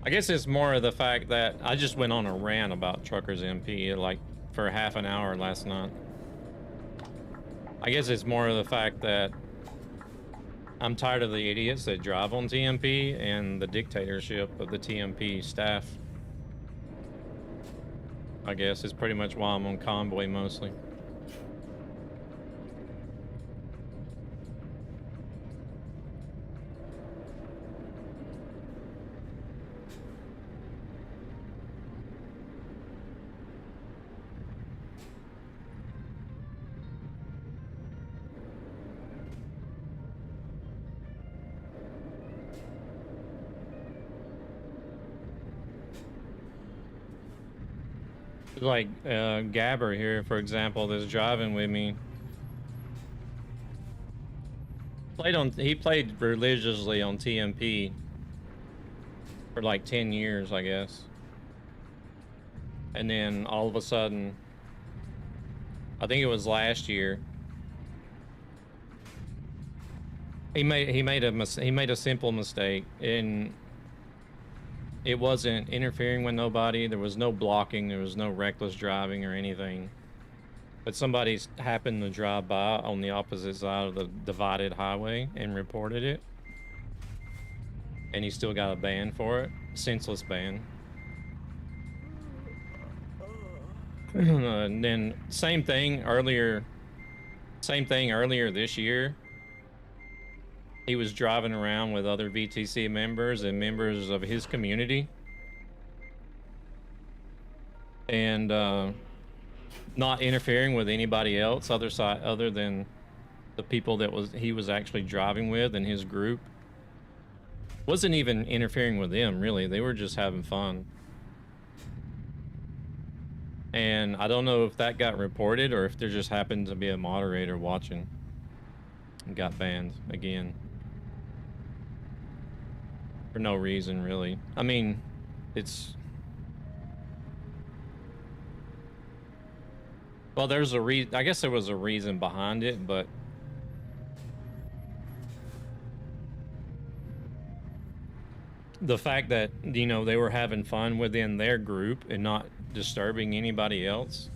I guess it's more of the fact that I just went on a rant about Truckers MP like for half an hour last night. I guess it's more of the fact that I'm tired of the idiots that drive on TMP and the dictatorship of the TMP staff. I guess it's pretty much why I'm on Convoy mostly. Like Gabber here, for example, that's driving with me. He played religiously on TMP for like 10 years, I guess. And then all of a sudden, I think it was last year, he made a simple mistake, and it wasn't interfering with nobody. There was no blocking. There was no reckless driving or anything. But somebody happened to drive by on the opposite side of the divided highway and reported it. And he still got a ban for it. Senseless ban. And then same thing earlier this year. He was driving around with other VTC members and members of his community. And not interfering with anybody else other than the people that he was actually driving with in his group. Wasn't even interfering with them, really. They were just having fun. And I don't know if that got reported or if there just happened to be a moderator watching and got banned again. For no reason, really. I mean, it's... Well, there's I guess there was a reason behind it, but... The fact that, you know, they were having fun within their group and not disturbing anybody else.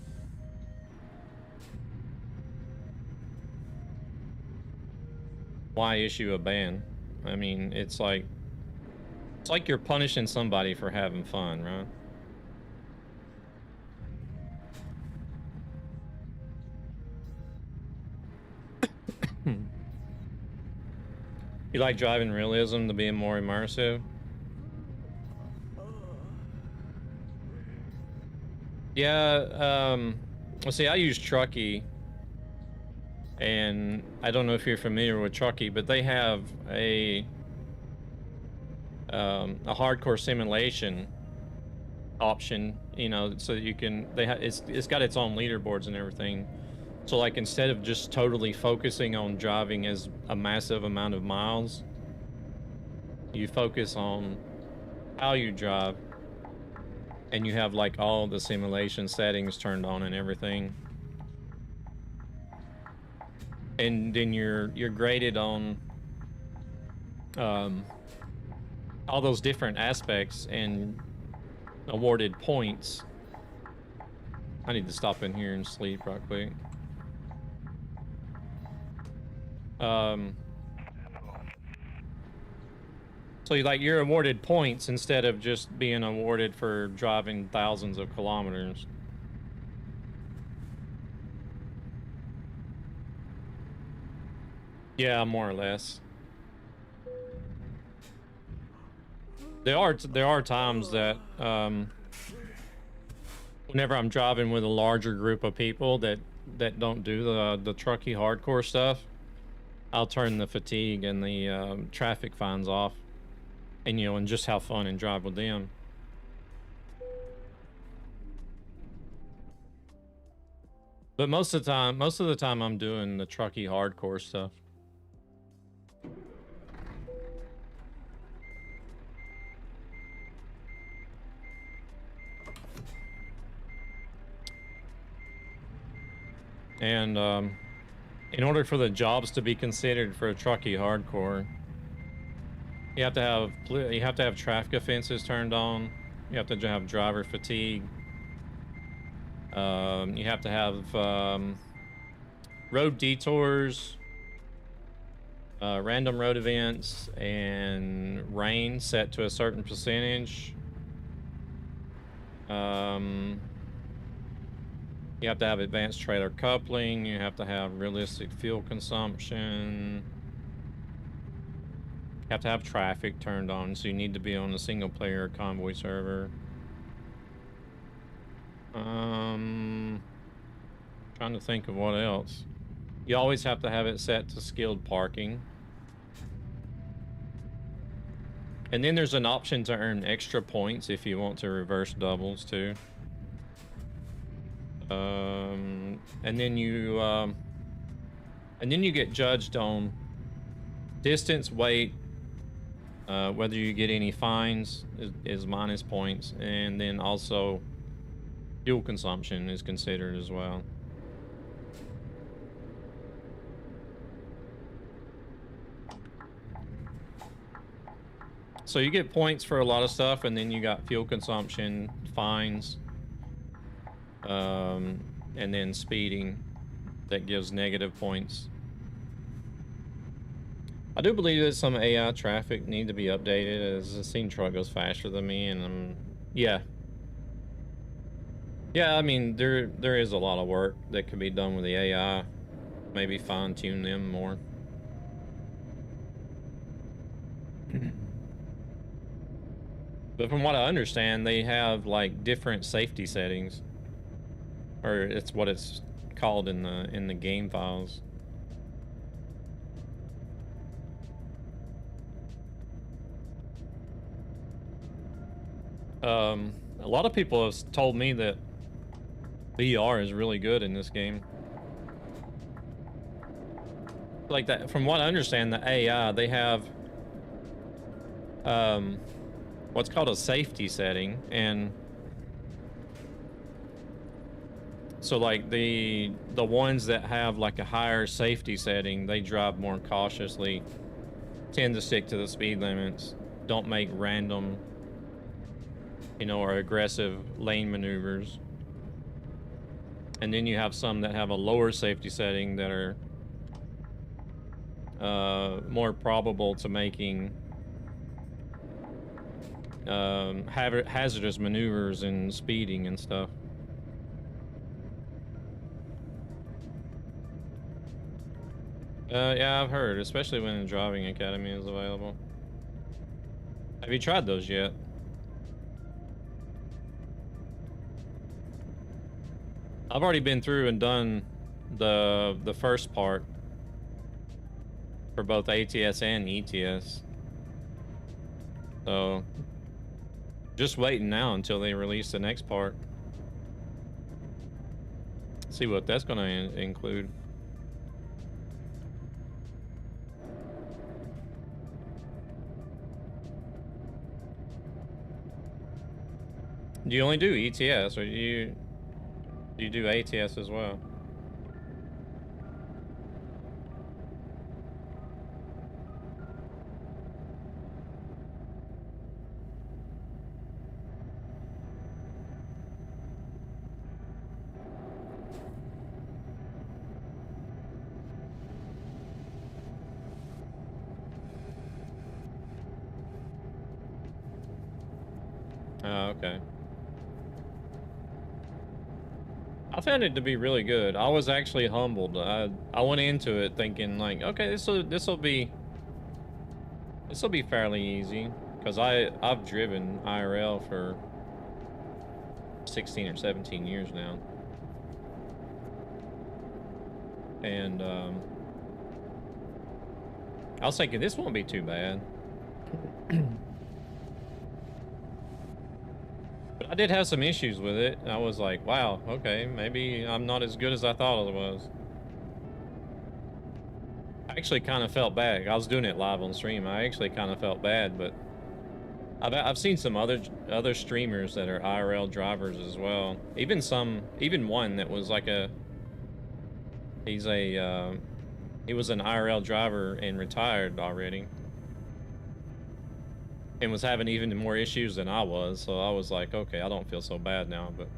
Why issue a ban? I mean, it's like you're punishing somebody for having fun, right? You like driving realism to be more immersive? Yeah, well, see, I use Trucky, and I don't know if you're familiar with Trucky, but they have a hardcore simulation option, you know, so you can, it's got its own leaderboards and everything. So like, instead of just totally focusing on driving as a massive amount of miles, you focus on how you drive, and you have like all the simulation settings turned on and everything. And then you're graded on all those different aspects and awarded points. I need to stop in here and sleep right quick. So you're awarded points instead of just being awarded for driving thousands of kilometers. Yeah, more or less. There are times that whenever I'm driving with a larger group of people that don't do the Trucky hardcore stuff, I'll turn the fatigue and the traffic fines off, and you know, and just have fun and drive with them. But most of the time I'm doing the Trucky hardcore stuff. And in order for the jobs to be considered for a Trucky hardcore, you have to have traffic offenses turned on. You have to have driver fatigue. You have to have road detours, random road events, and rain set to a certain percentage. You have to have advanced trailer coupling. You have to have realistic fuel consumption. You have to have traffic turned on, so you need to be on a single player convoy server. Trying to think of what else. You always have to have it set to skilled parking. And then there's an option to earn extra points if you want to reverse doubles too. And then you get judged on distance, weight, whether you get any fines is minus points, and then also fuel consumption is considered as well. So you get points for a lot of stuff, and then you got fuel consumption, fines, and then speeding that gives negative points. I do believe that some AI traffic need to be updated, as the scene truck goes faster than me, and yeah, I mean there is a lot of work that could be done with the AI. Maybe fine tune them more. But from what I understand, they have like different safety settings, or it's what it's called in the game files. A lot of people have told me that VR is really good in this game. Like that, from what I understand, the AI, they have what's called a safety setting, and so like the ones that have like a higher safety setting, they drive more cautiously, tend to stick to the speed limits, don't make random, or aggressive lane maneuvers. And then you have some that have a lower safety setting that are more probable to making hazardous maneuvers and speeding and stuff. Yeah, I've heard, especially when the driving academy is available. Have you tried those yet? I've already been through and done the first part for both ATS and ETS. So just waiting now until they release the next part. See what that's going to include. Do you only do ETS, or do you do ATS as well? Oh, okay. I found it to be really good. I was actually humbled. I went into it thinking like, okay, this will be fairly easy, because I've driven IRL for 16 or 17 years now, and I was thinking this won't be too bad. But But I did have some issues with it. I was like, wow, okay, maybe I'm not as good as I thought I was. I actually kind of felt bad. I was doing it live on stream. I actually kind of felt bad, but I've seen some other streamers that are IRL drivers as well. Even one that was like he was an IRL driver and retired already. And was having even more issues than I was, so I was like, okay, I don't feel so bad now, but...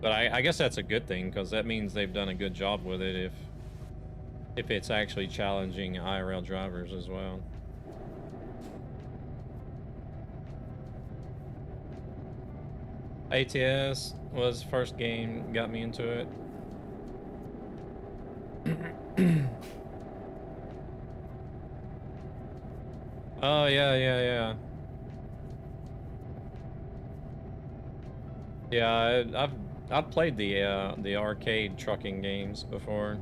But I guess that's a good thing, because that means they've done a good job with it if it's actually challenging IRL drivers as well. ATS was first game, got me into it. Oh yeah. Yeah, I've played the arcade trucking games before.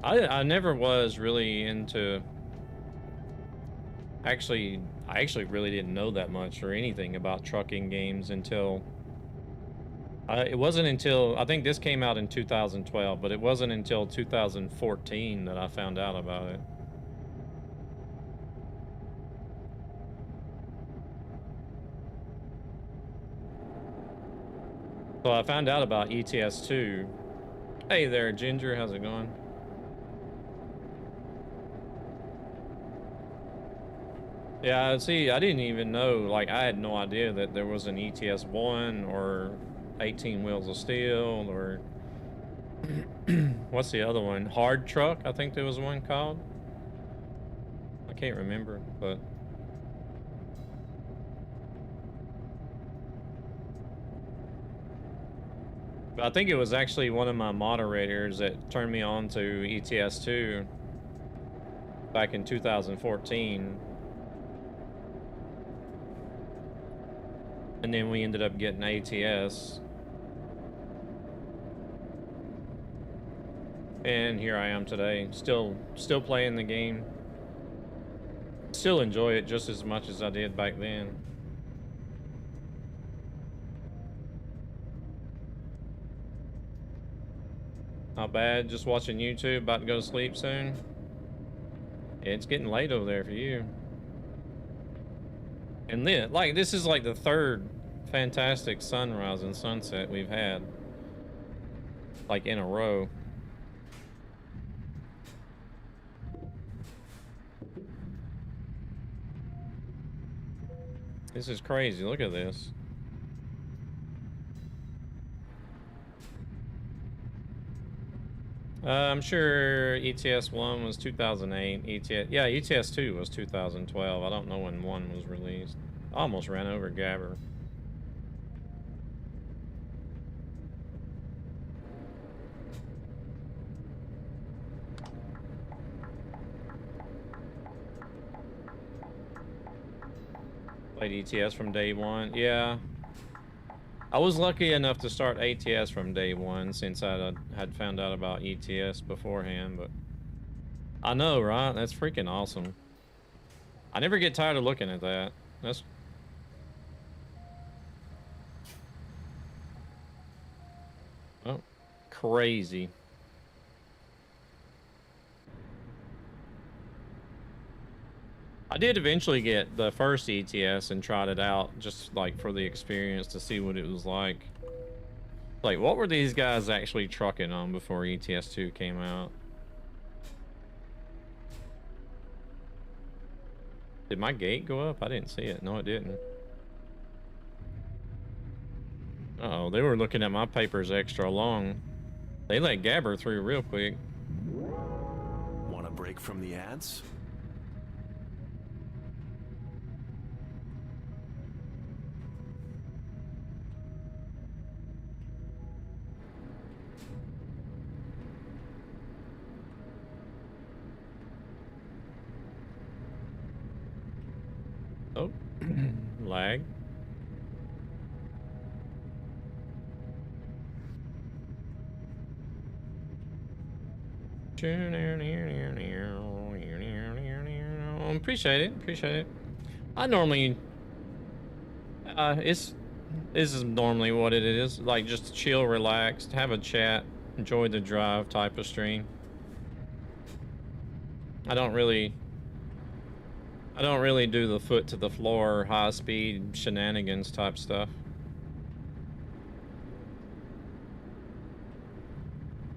I never was really into. I actually really didn't know that much or anything about trucking games until. It wasn't until I think this came out in 2012, but it wasn't until 2014 that I found out about it. So I found out about ETS 2. Hey there, Ginger, how's it going? Yeah, see, I didn't even know, like, I had no idea that there was an ETS 1 or 18 Wheels of Steel or what's the other one? Hard Truck, I think there was one called. I can't remember, but I think it was actually one of my moderators that turned me on to ETS 2 back in 2014. And then we ended up getting ATS. And here I am today, still playing the game. Still enjoy it just as much as I did back then. Not bad, just watching YouTube, about to go to sleep soon. Yeah, it's getting late over there for you. And then, like, this is like the third fantastic sunrise and sunset we've had, like, in a row. This is crazy, look at this. I'm sure ETS 1 was 2008. Yeah, ETS 2 was 2012. I don't know when 1 was released. I almost ran over Gabber. Played ETS from day one. Yeah. I was lucky enough to start ATS from day one since I had found out about ETS beforehand, but I know, right? That's freaking awesome. I never get tired of looking at that. That's crazy. I did eventually get the first ETS and tried it out just like for the experience to see what it was like. Like, what were these guys actually trucking on before ETS 2 came out? Did my gate go up? I didn't see it. No, it didn't. Uh-oh, they were looking at my papers extra long. They let Gabber through real quick. Want a break from the ads? Oh, lag. Appreciate it. Appreciate it. I normally, this is normally what it is. Like just chill, relax, have a chat, enjoy the drive type of stream. I don't really do the foot to the floor, high speed shenanigans type stuff.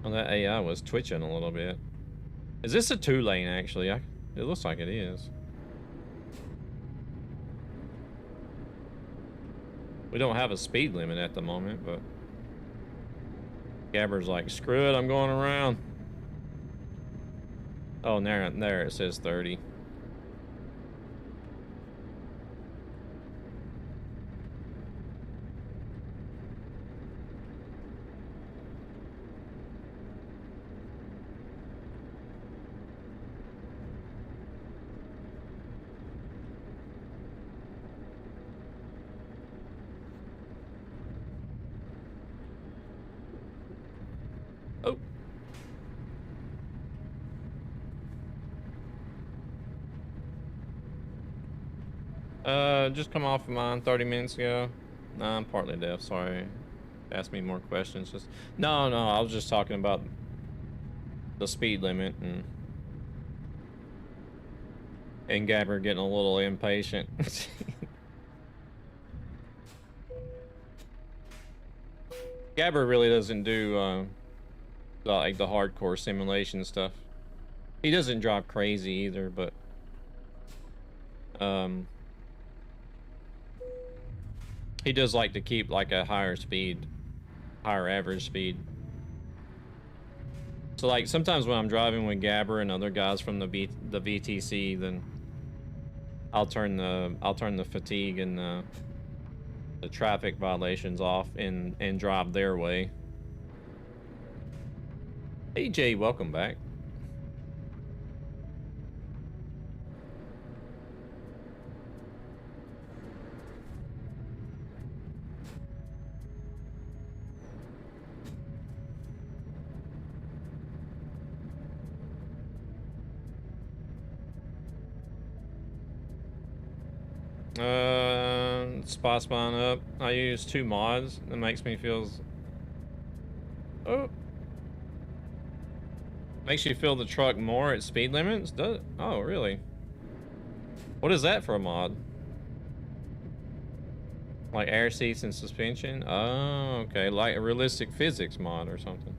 Oh, that AI was twitching a little bit. Is this a 2-lane actually? It looks like it is. We don't have a speed limit at the moment, but Gabber's like, screw it, I'm going around. Oh, there it says 30. Just come off of mine 30 minutes ago. No, I'm partly deaf, sorry. Ask me more questions. Just no, I was just talking about the speed limit and Gabber getting a little impatient. Gabber really doesn't do like the hardcore simulation stuff. He doesn't drive crazy either, but he does like to keep like a higher average speed. So like sometimes when I'm driving with Gabber and other guys from the VTC, then I'll turn the fatigue and the traffic violations off and drive their way. Hey Jay, welcome back. Spot spawn up. I use 2 mods. That makes me feel. Oh. Makes you feel the truck more at speed limits? Does it? Oh, really? What is that for a mod? Like air seats and suspension? Oh, okay. Like a realistic physics mod or something.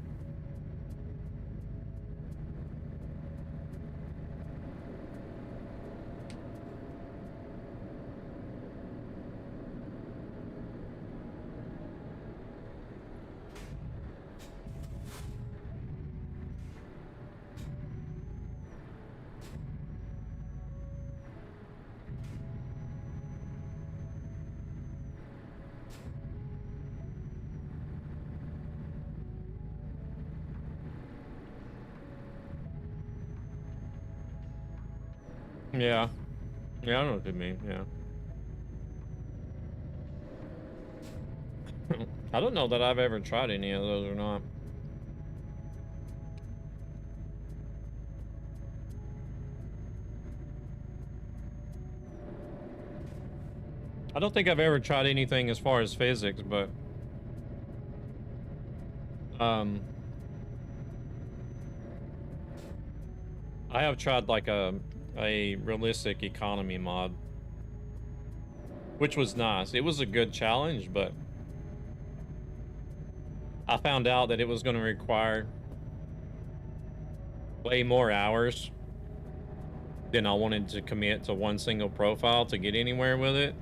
Yeah. Yeah, I know what you mean, yeah. I don't know that I've ever tried any of those or not. I don't think I've ever tried anything as far as physics, but I have tried like a realistic economy mod, which was nice. It was a good challenge, but I found out that it was going to require way more hours than I wanted to commit to one single profile to get anywhere with it.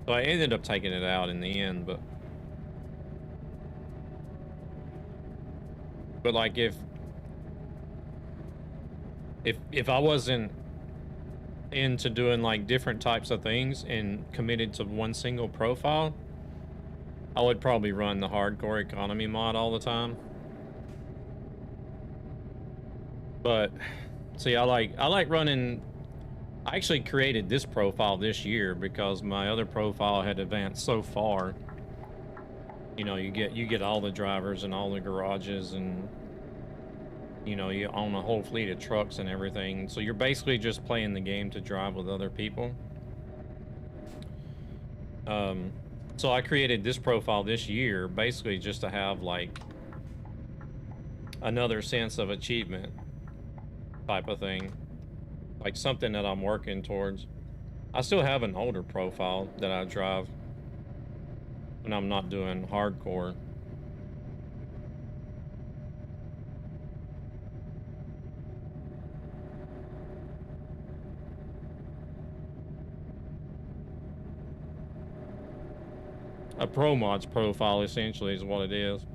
So I ended up taking it out in the end, but like if I wasn't into doing like different types of things and committed to one single profile, I would probably run the hardcore economy mod all the time. But see, I like running. I actually created this profile this year because my other profile had advanced so far. You know, you get all the drivers and all the garages and you know, you own a whole fleet of trucks and everything. So you're basically just playing the game to drive with other people. So I created this profile this year basically just to have like another sense of achievement type of thing, like something that I'm working towards. I still have an older profile that I drive when I'm not doing hardcore. A pro mods profile essentially is what it is.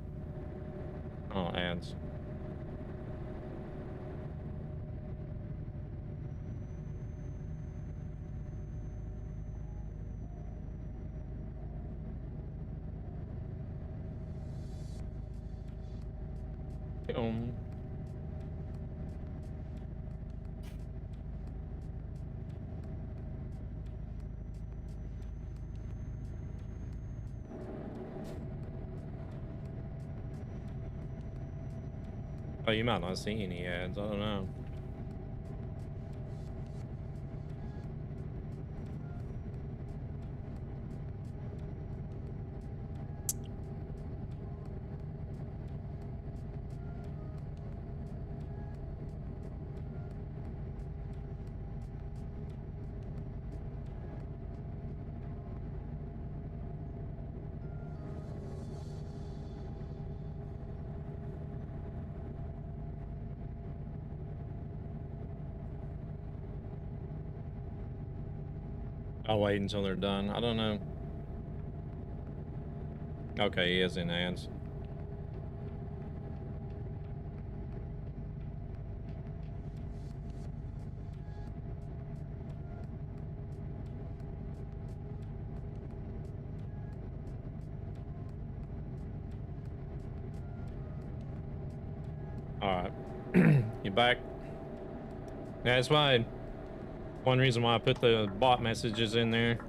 Oh, ads. Oh, you might not see any ads. I don't know. I'll wait until they're done. I don't know. Okay, he is in ads. Alright. You back? Yeah, that's why. One reason why I put the bot messages in there.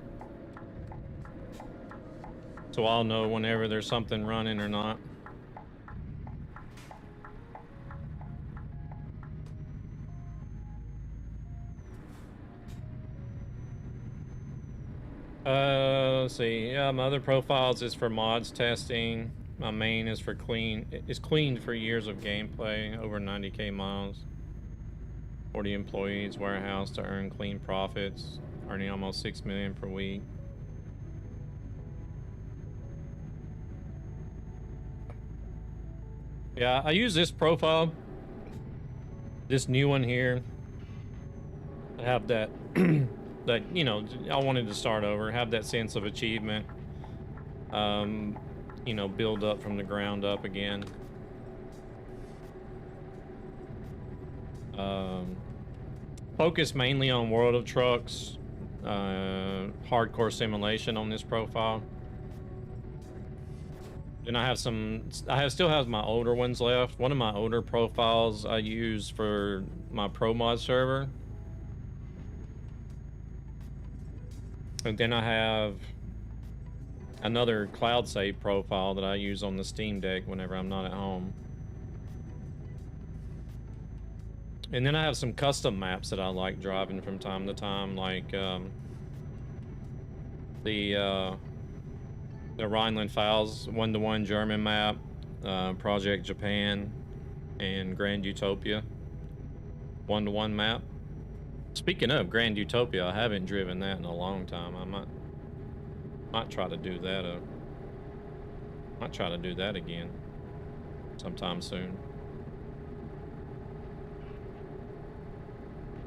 So I'll know whenever there's something running or not. Let's see. Yeah, my other profiles is for mods testing. My main is for clean. It's cleaned for years of gameplay, over 90k miles. 40 employees, warehouse to earn clean profits, earning almost 6 million per week. Yeah, I use this profile, this new one here. I have that, that, you know, I wanted to start over, have that sense of achievement. You know, build up from the ground up again. Focus mainly on World of Trucks, hardcore simulation on this profile. Then I have still have my older ones left. One of my older profiles I use for my pro mod server. And then I have another cloud save profile that I use on the Steam Deck whenever I'm not at home. And then I have some custom maps that I like driving from time to time, like the Rhineland-Pfalz 1-to-1 German map, Project Japan, and Grand Utopia 1-to-1 map. Speaking of Grand Utopia, I haven't driven that in a long time. I might try to do that. Might try to do that again sometime soon.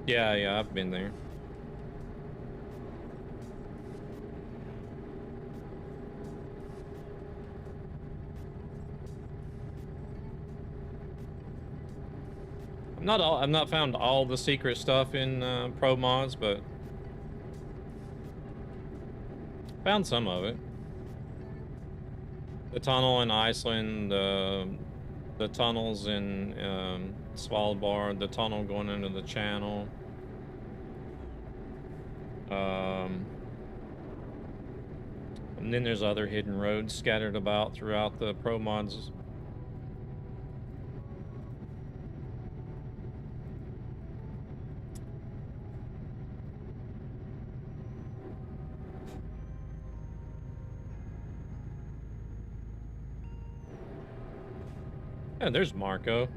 Yeah, I've been there. I've not found all the secret stuff in pro mods, but found some of it. The tunnel in Iceland, the tunnels in Svalbard, the tunnel going into the channel. And then there's other hidden roads scattered about throughout the pro mods. Yeah, there's Marco.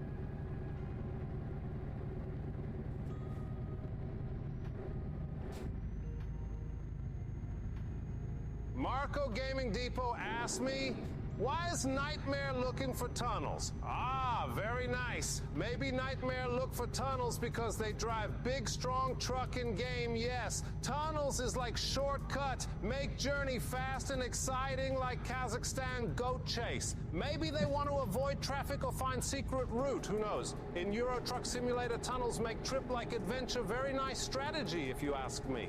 Marco Gaming Depot asked me, why is Nightmare looking for tunnels? Ah, very nice. Maybe Nightmare look for tunnels because they drive big, strong truck in game, yes. Tunnels is like shortcut, make journey fast and exciting like Kazakhstan goat chase. Maybe they want to avoid traffic or find secret route, who knows? In Euro Truck Simulator, tunnels make trip like adventure very nice strategy, if you ask me.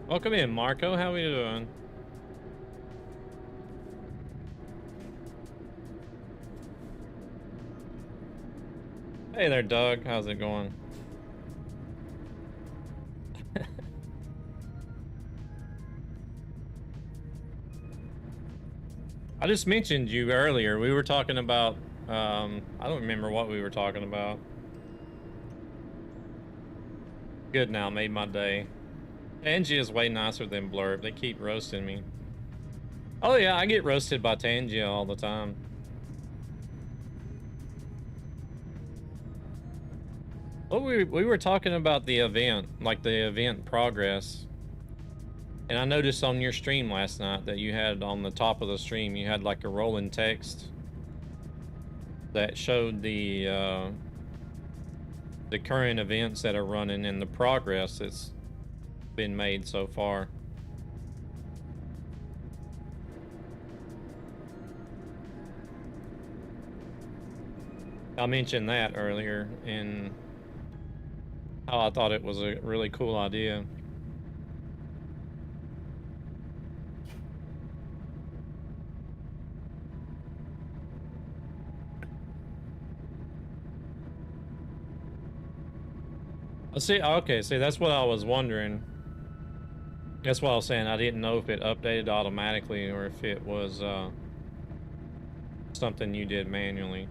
Welcome in, Marco. How are you doing? Hey there, Doug. How's it going? I just mentioned you earlier. We were talking about, I don't remember what we were talking about. Good now, made my day. Tangy is way nicer than Blurb. They keep roasting me. Oh yeah, I get roasted by Tangy all the time. Well, we were talking about the event, like the event progress. And I noticed on your stream last night that you had on the top of the stream, you had like a rolling text that showed the current events that are running and the progress that's been made so far. I mentioned that earlier and how I thought it was a really cool idea. See, okay, see, that's what I was wondering. That's what I was saying. I didn't know if it updated automatically or if it was something you did manually.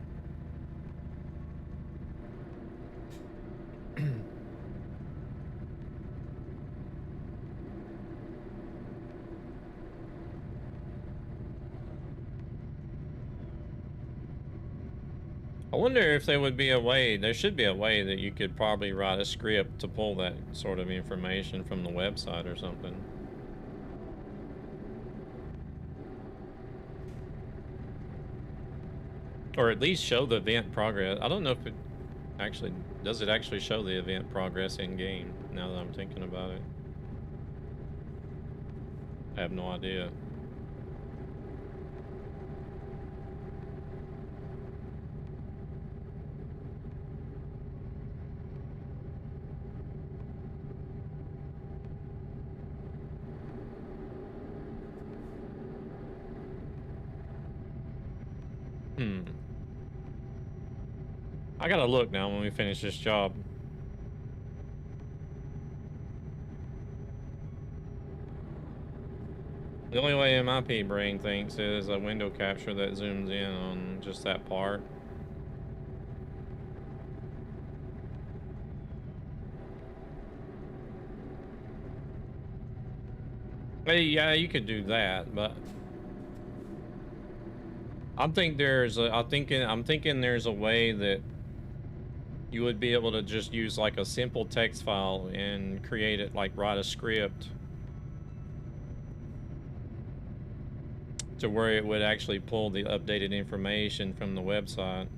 I wonder if there would be a way, there should be a way that you could probably write a script to pull that sort of information from the website or something. Or at least show the event progress. I don't know if it actually, does it actually show the event progress in game, now that I'm thinking about it? I have no idea. I gotta look now when we finish this job. The only way MIP brain thinks is a window capture that zooms in on just that part. Hey, yeah, you could do that, but I'm thinking there's a way that you would be able to just use like a simple text file and create it, like write a script to where it would actually pull the updated information from the website,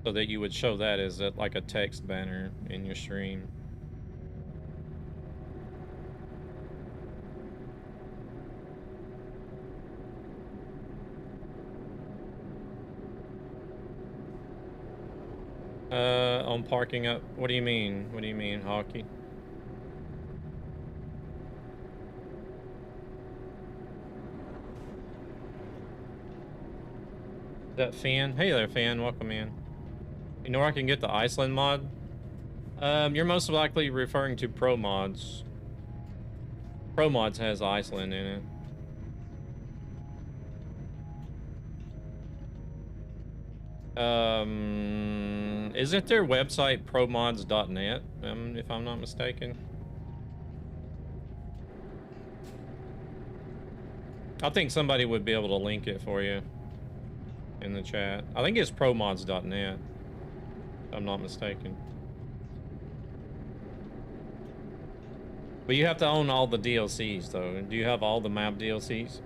so that you would show that as like a text banner in your stream. On parking up. What do you mean? What do you mean, Hockey? That Fan? Hey there, Fan. Welcome in. You know where I can get the Iceland mod? You're most likely referring to Pro Mods. Pro Mods has Iceland in it. Isn't their website promods.net, if I'm not mistaken? I think somebody would be able to link it for you in the chat. I think it's promods.net, if I'm not mistaken. But you have to own all the DLCs, though. Do you have all the map DLCs?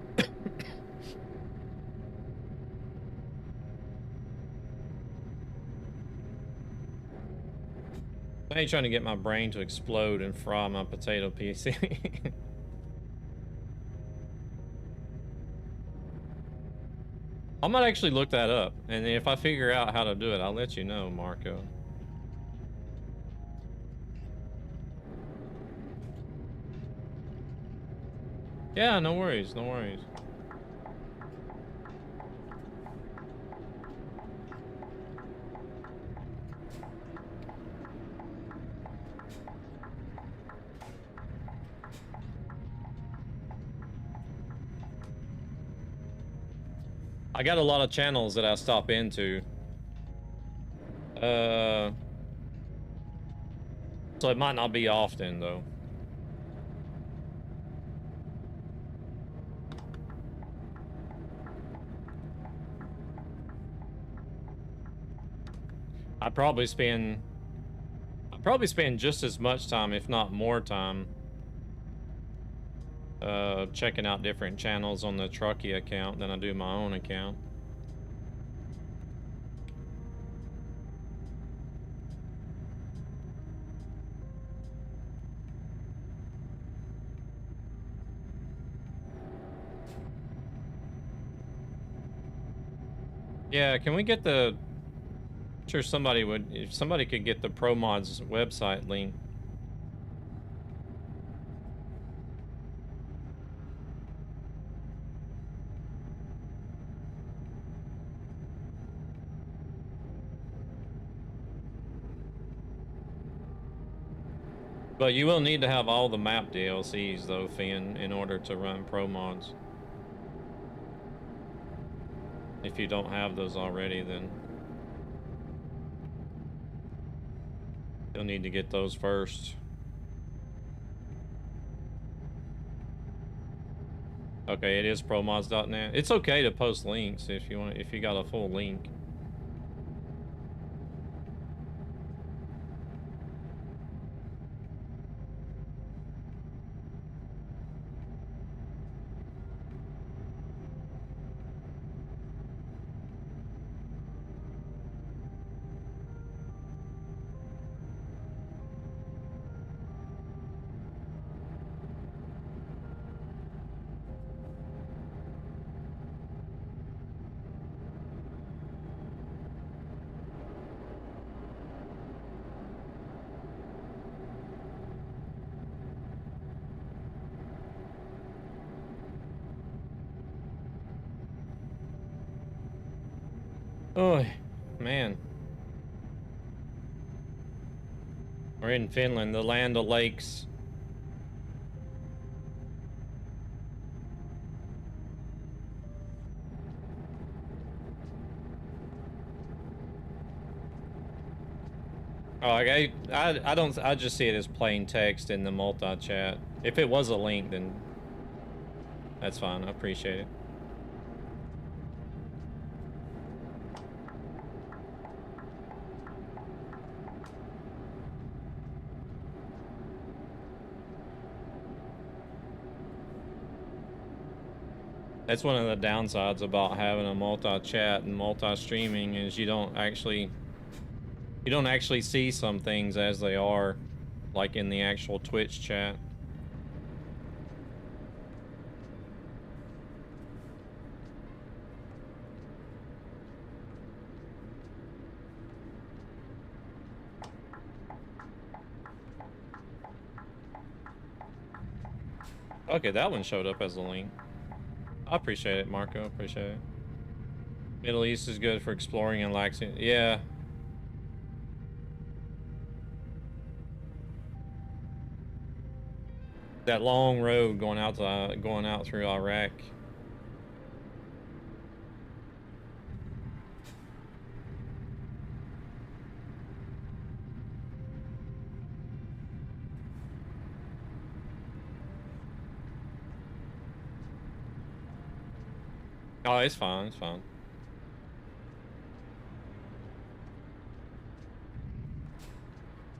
I ain't trying to get my brain to explode and fry my potato PC. I might actually look that up, and if I figure out how to do it, I'll let you know, Marco. Yeah, no worries, no worries. I got a lot of channels that I stop into. So it might not be often, though. I probably spend just as much time, if not more time, checking out different channels on the Trucky account than I do my own account. Yeah, can we get the... I'm sure somebody would... If somebody could get the ProMods website link. But you will need to have all the map DLCs, though, Finn, in order to run ProMods. If you don't have those already, then you'll need to get those first. Okay, it is promods.net. It's okay to post links if you want, if you got a full link. Oh, man. We're in Finland, the land of lakes. Oh, I just see it as plain text in the multi-chat. If it was a link, then that's fine. I appreciate it. That's one of the downsides about having a multi-chat and multi-streaming is you don't actually see some things as they are, like in the actual Twitch chat. Okay, that one showed up as a link. I appreciate it, Marco. Appreciate it. Middle East is good for exploring and relaxing. Yeah. That long road going out through Iraq. Oh, it's fine. It's fine.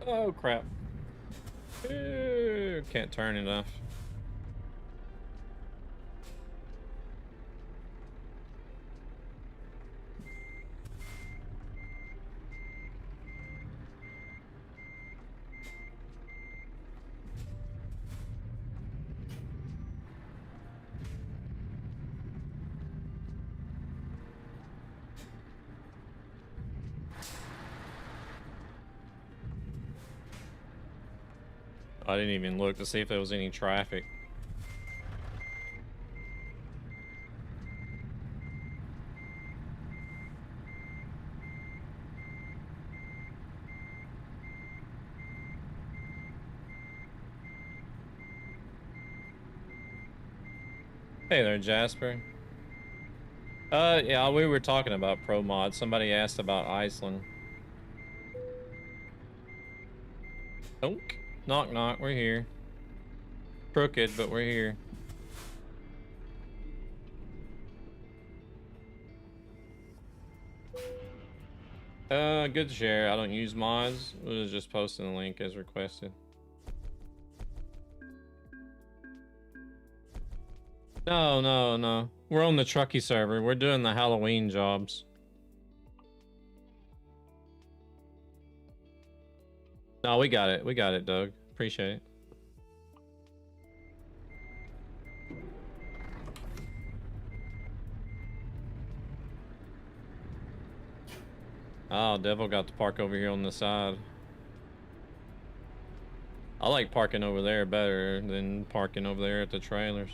Oh, crap. Can't turn enough. I didn't even look to see if there was any traffic. Hey there, Jasper. Yeah, we were talking about Pro Mod. Somebody asked about Iceland. Donk. Knock knock, we're here. Crooked, but we're here. Good to share. I don't use mods. I was just posting the link as requested. No, no, no. We're on the Trucky server. We're doing the Halloween jobs. No, we got it. We got it, Doug. Appreciate it. Oh, Devil got to park over here on the side. I like parking over there better than parking over there at the trailers.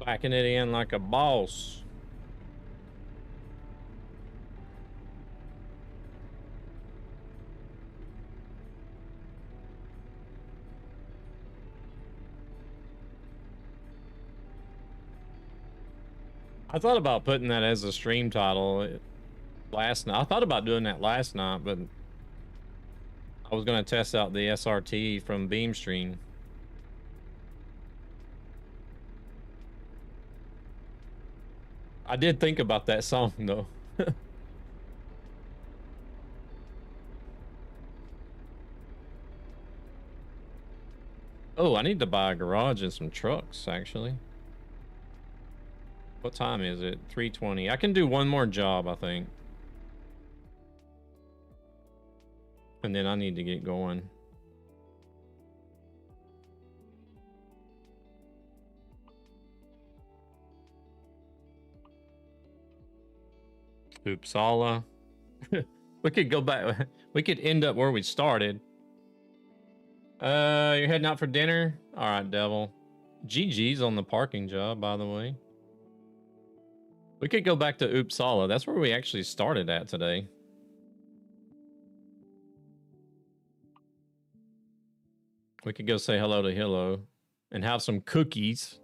Backing it in like a boss. I thought about putting that as a stream title last night. I thought about doing that last night, but I was going to test out the SRT from Beam Stream. I did think about that song though. Oh, I need to buy a garage and some trucks actually. What time is it? 3:20. I can do one more job, I think. And then I need to get going. Uppsala. We could go back. We could end up where we started. You're heading out for dinner? All right, Devil. GG's on the parking job, by the way. We could go back to Uppsala. That's where we actually started at today. We could go say hello to Hilo and have some cookies.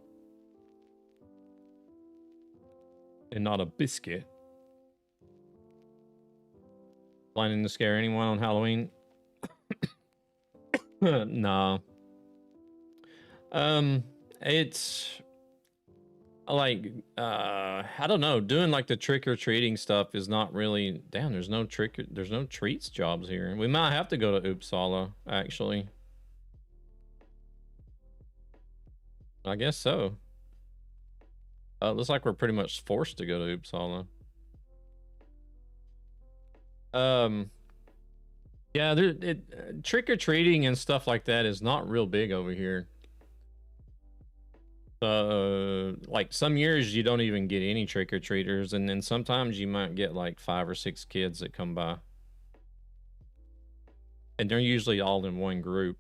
And not a biscuit. Planning to scare anyone on Halloween? No. It's like I don't know, doing like the trick-or-treating stuff is not really. Damn, there's no treats jobs here. We might have to go to Uppsala actually. I guess so. Looks like we're pretty much forced to go to Uppsala. Yeah, trick-or-treating and stuff like that is not real big over here. Like some years you don't even get any trick-or-treaters, and then sometimes you might get like 5 or 6 kids that come by. And they're usually all in one group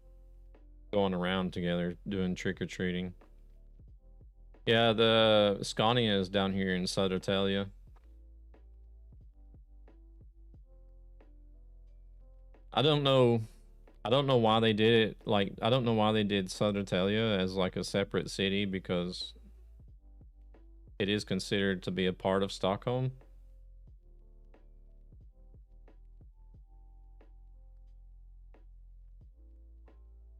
going around together doing trick-or-treating. Yeah, the Scania is down here in Södertälje. I don't know why they did it. Like, I don't know why they did Södertälje as like a separate city, because it is considered to be a part of Stockholm.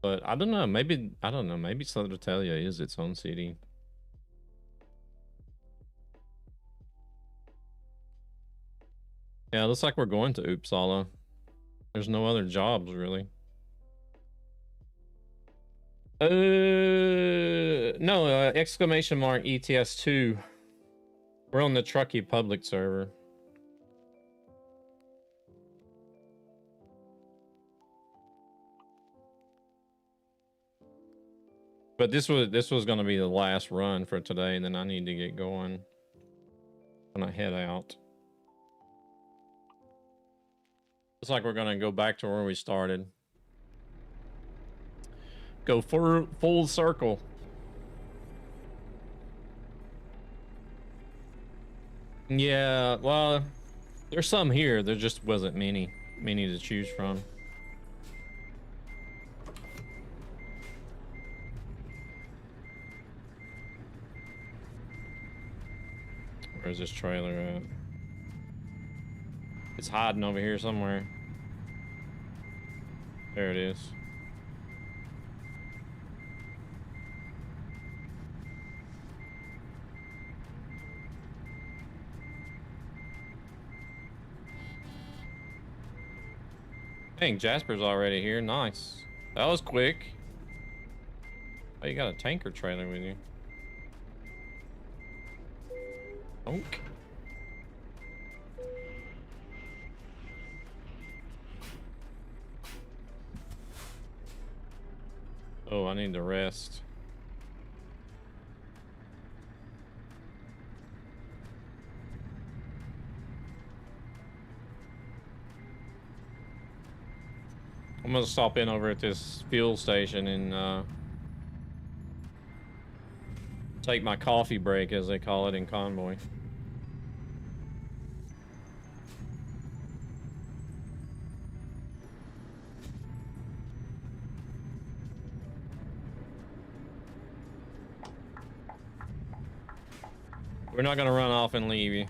But I don't know. Maybe I don't know. Maybe Sototalia is its own city. Yeah, it looks like we're going to Uppsala. There's no other jobs really. No, exclamation mark ETS2. We're on the Trucky public server. But this was going to be the last run for today, and then I need to get going when I head out. Looks like we're going to go back to where we started. Go for full circle. Yeah, well, there's some here. There just wasn't many to choose from. Where's this trailer at? It's hiding over here somewhere. There it is. Dang, Jasper's already here. Nice. That was quick. Oh, you got a tanker trailer with you. Donk. Oh, I need to rest. I'm gonna stop in over at this fuel station and take my coffee break, as they call it in Convoy. We're not gonna run off and leave you.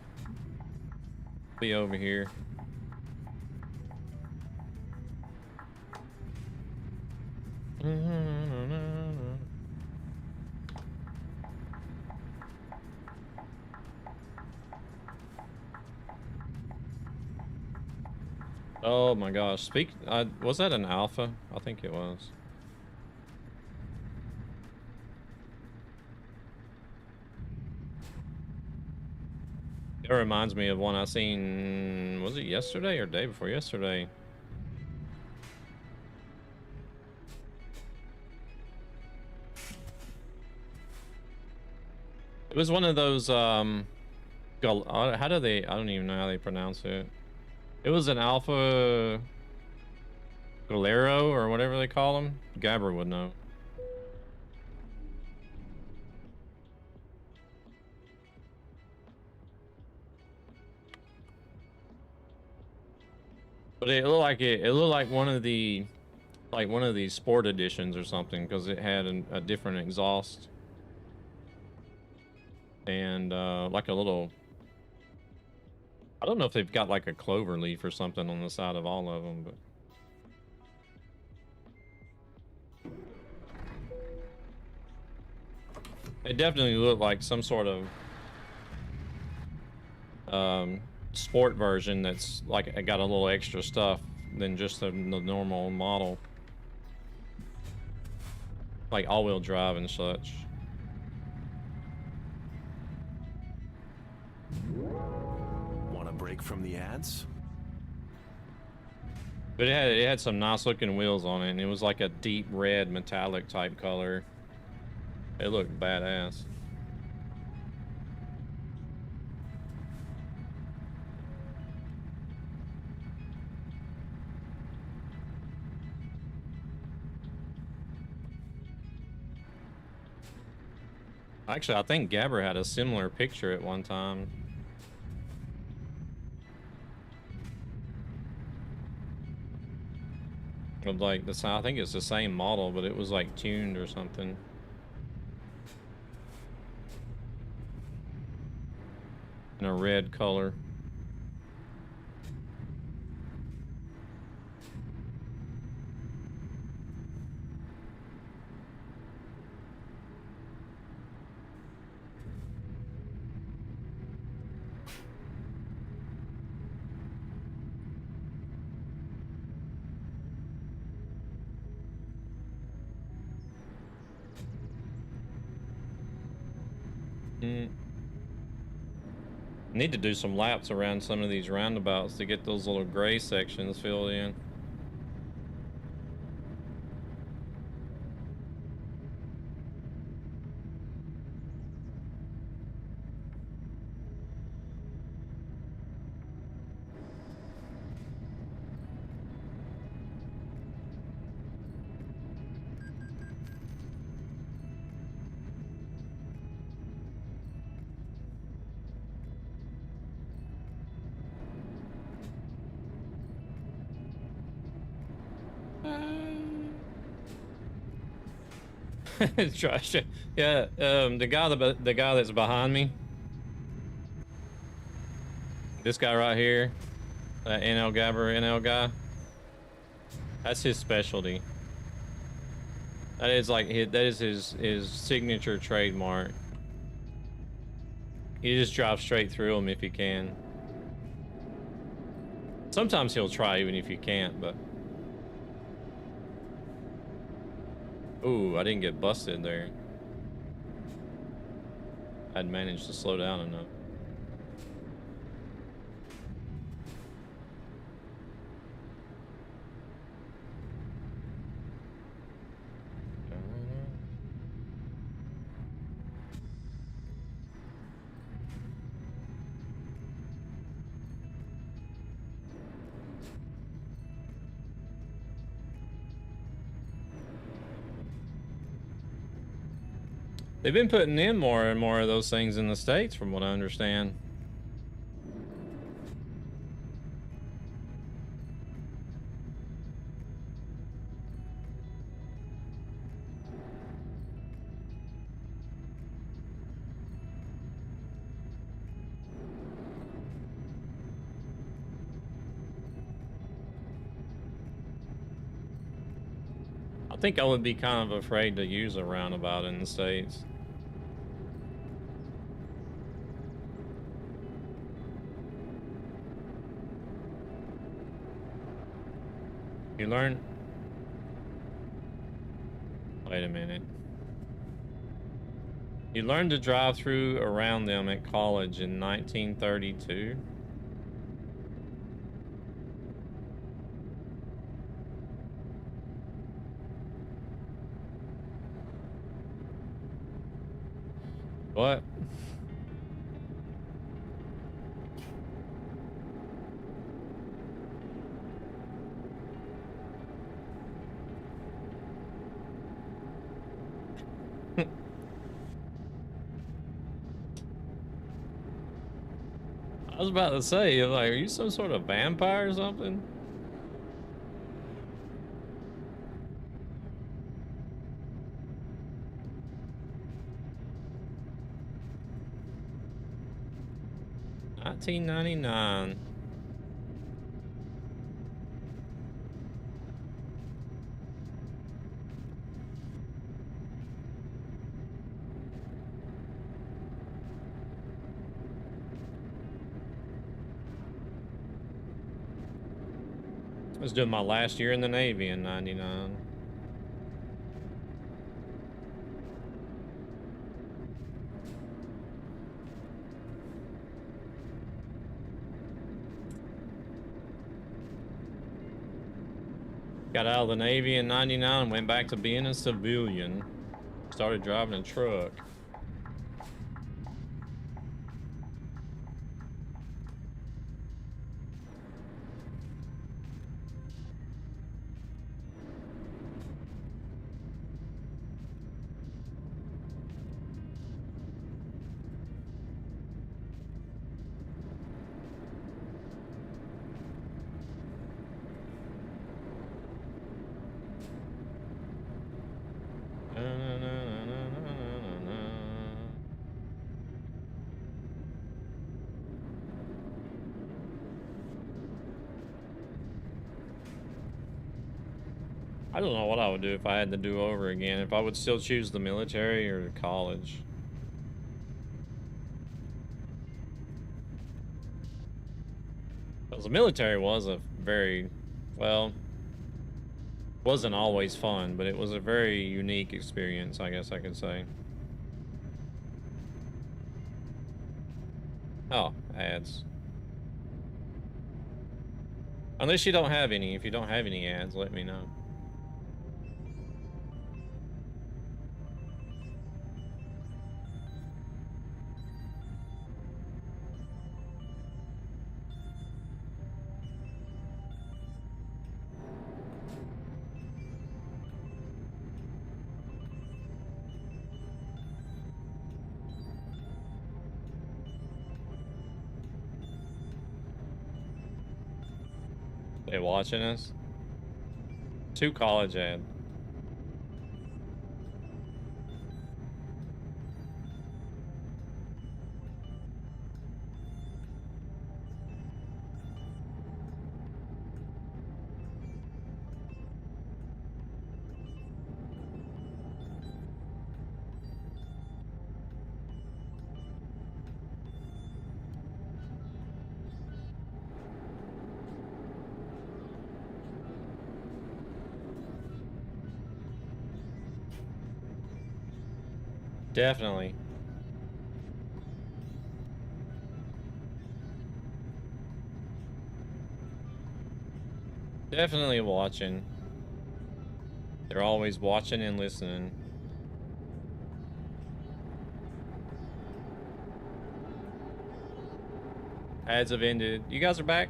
Be over here. Oh my gosh, was that an alpha? I think it was. It reminds me of one I seen, was it yesterday or day before yesterday? It was one of those, how do they, I don't even know how they pronounce it. It was an Alpha Galero or whatever they call them. Gabber would know. But it looked like one of the, one of these sport editions or something, because it had a different exhaust. And like a little, I don't know if they've got like a clover leaf or something on the side of all of them, but it definitely looked like some sort of sport version that's like it got a little extra stuff than just the normal model, like all-wheel drive and such. Want a break from the ads? But it had some nice looking wheels on it, and it was like a deep red metallic type color. It looked badass. Actually, I think Gabber had a similar picture at one time. Of like this, I think it's the same model, but it was like tuned or something. In a red color. Need to do some laps around some of these roundabouts to get those little gray sections filled in. Josh, yeah, the guy that's behind me, this guy right here, that NL guy, that's his specialty. That is like his signature trademark. He just drives straight through them if he can. Sometimes he'll try even if you can't, but. Ooh, I didn't get busted there. I'd managed to slow down enough. They've been putting in more and more of those things in the States, from what I understand. I think I would be kind of afraid to use a roundabout in the States. You learn... Wait a minute. You learned to drive through around them at college in 1932? What? I was about to say, like, are you some sort of vampire or something? $19.99. I was doing my last year in the Navy in '99. Got out of the Navy in '99 and went back to being a civilian. Started driving a truck. I don't know what I would do if I had to do over again. If I would still choose the military or college. Because the military was a very, well, wasn't always fun, but it was a very unique experience, I guess I could say. Oh, ads. Unless you don't have any. If you don't have any ads, let me know. They watching us? 2 college ad. Definitely. Definitely watching. They're always watching and listening. Ads have ended. You guys are back?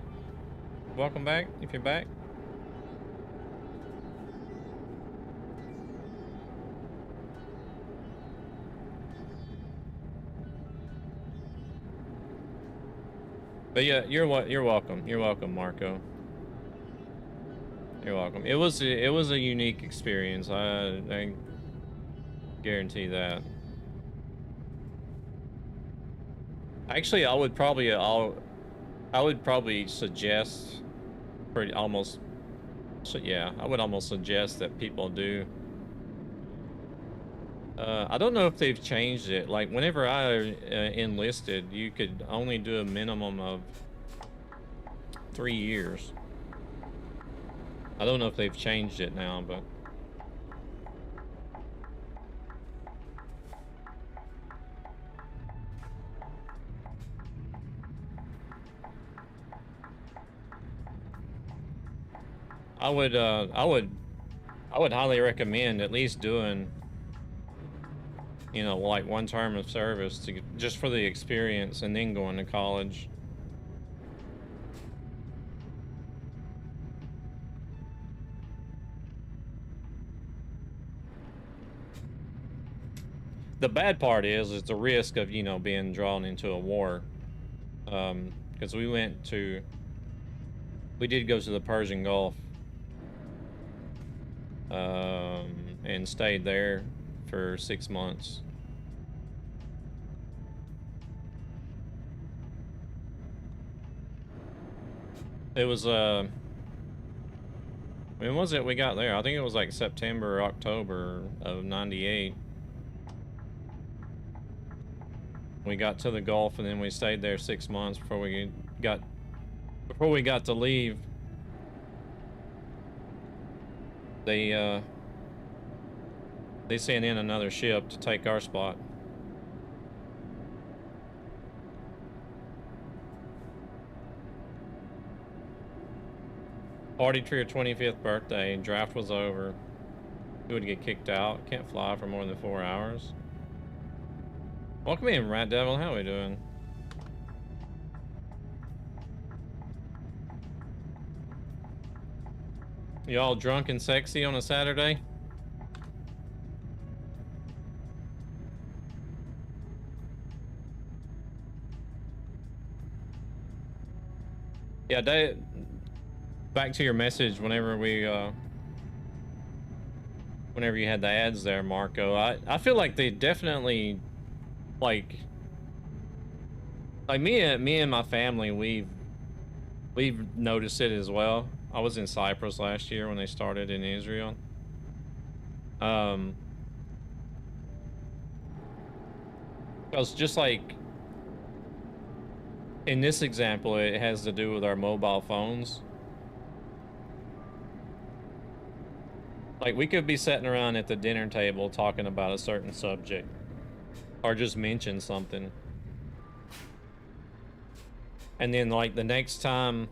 Welcome back, if you're back. But yeah, you're welcome. You're welcome, Marco. You're welcome. It was a unique experience. I guarantee that. Actually, I would probably suggest I would almost suggest that people do. I don't know if they've changed it. Like, whenever I enlisted, you could only do a minimum of 3 years. I don't know if they've changed it now, but... I would highly recommend at least doing, you know, like 1 term of service just for the experience, and then going to college. The bad part is the risk of, you know, being drawn into a war. Because we did go to the Persian Gulf. And stayed there for 6 months. It was, when was it we got there? I think it was like September or October of '98. We got to the Gulf, and then we stayed there 6 months before we got to leave. They sent in another ship to take our spot. Party to your 25th birthday. Draft was over. We would get kicked out. Can't fly for more than 4 hours. Welcome in, Rat Devil. How are we doing? Y'all drunk and sexy on a Saturday? Yeah, back to your message whenever whenever you had the ads there, Marco. I feel like they definitely, like me and my family, we've noticed it as well. I was in Cyprus last year when they started in Israel. Because just like in this example, it has to do with our mobile phones. Like, we could be sitting around at the dinner table talking about a certain subject, or just mention something. And then like the next time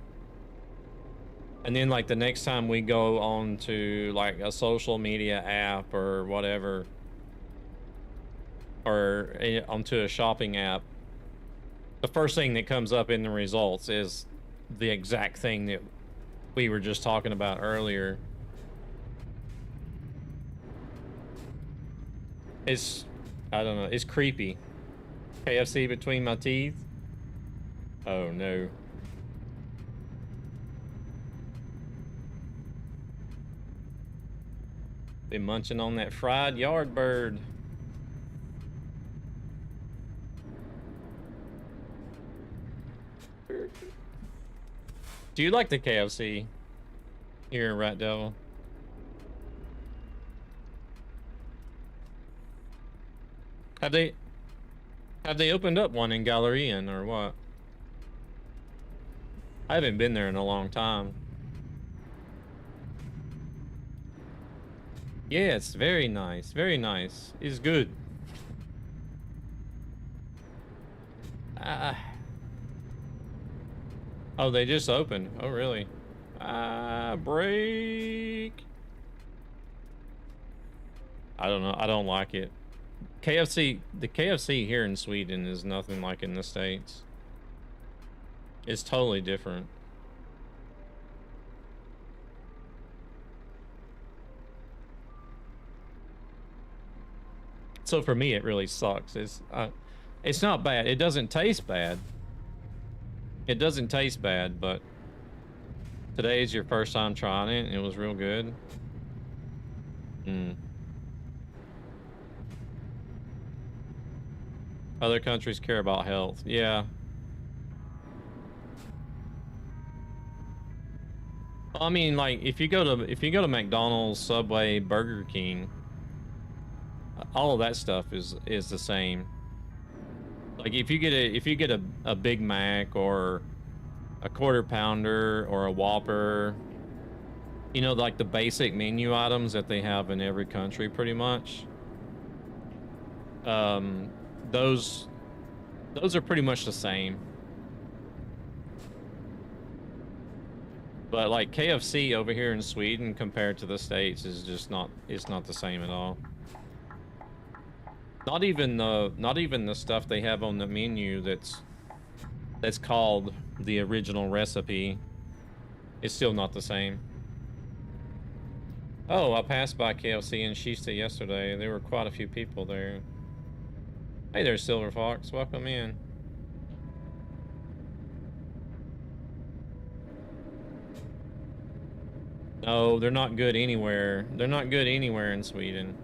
we go on to like a social media app or whatever, or onto a shopping app, the first thing that comes up in the results is the exact thing that we were just talking about earlier. It's, I don't know, it's creepy. KFC between my teeth? Oh no. Been munching on that fried yard bird. Do you like the KFC here in Rat Devil? Have they opened up one in Galerian or what? I haven't been there in a long time. Yeah, it's very nice. Very nice. It's good. Oh, they just opened. Oh, really? Break. I don't know. I don't like it. KFC, the KFC here in Sweden is nothing like in the States. It's totally different. So for me, it really sucks. It's not bad. It doesn't taste bad. It doesn't taste bad, but today's your first time trying it, and it was real good. Other countries care about health. Yeah. I mean, like if you go to McDonald's, Subway, Burger King, all of that stuff is the same. Like if you get a Big Mac or a Quarter Pounder or a Whopper, you know, like the basic menu items that they have in every country pretty much. Those are pretty much the same. But like KFC over here in Sweden compared to the States is just not, it's not the same at all. Not even the stuff they have on the menu that's called the original recipe. It's still not the same. Oh, I passed by KFC in Kista yesterday. There were quite a few people there. Hey there, Silver Fox. Welcome in. No, they're not good anywhere. They're not good anywhere in Sweden.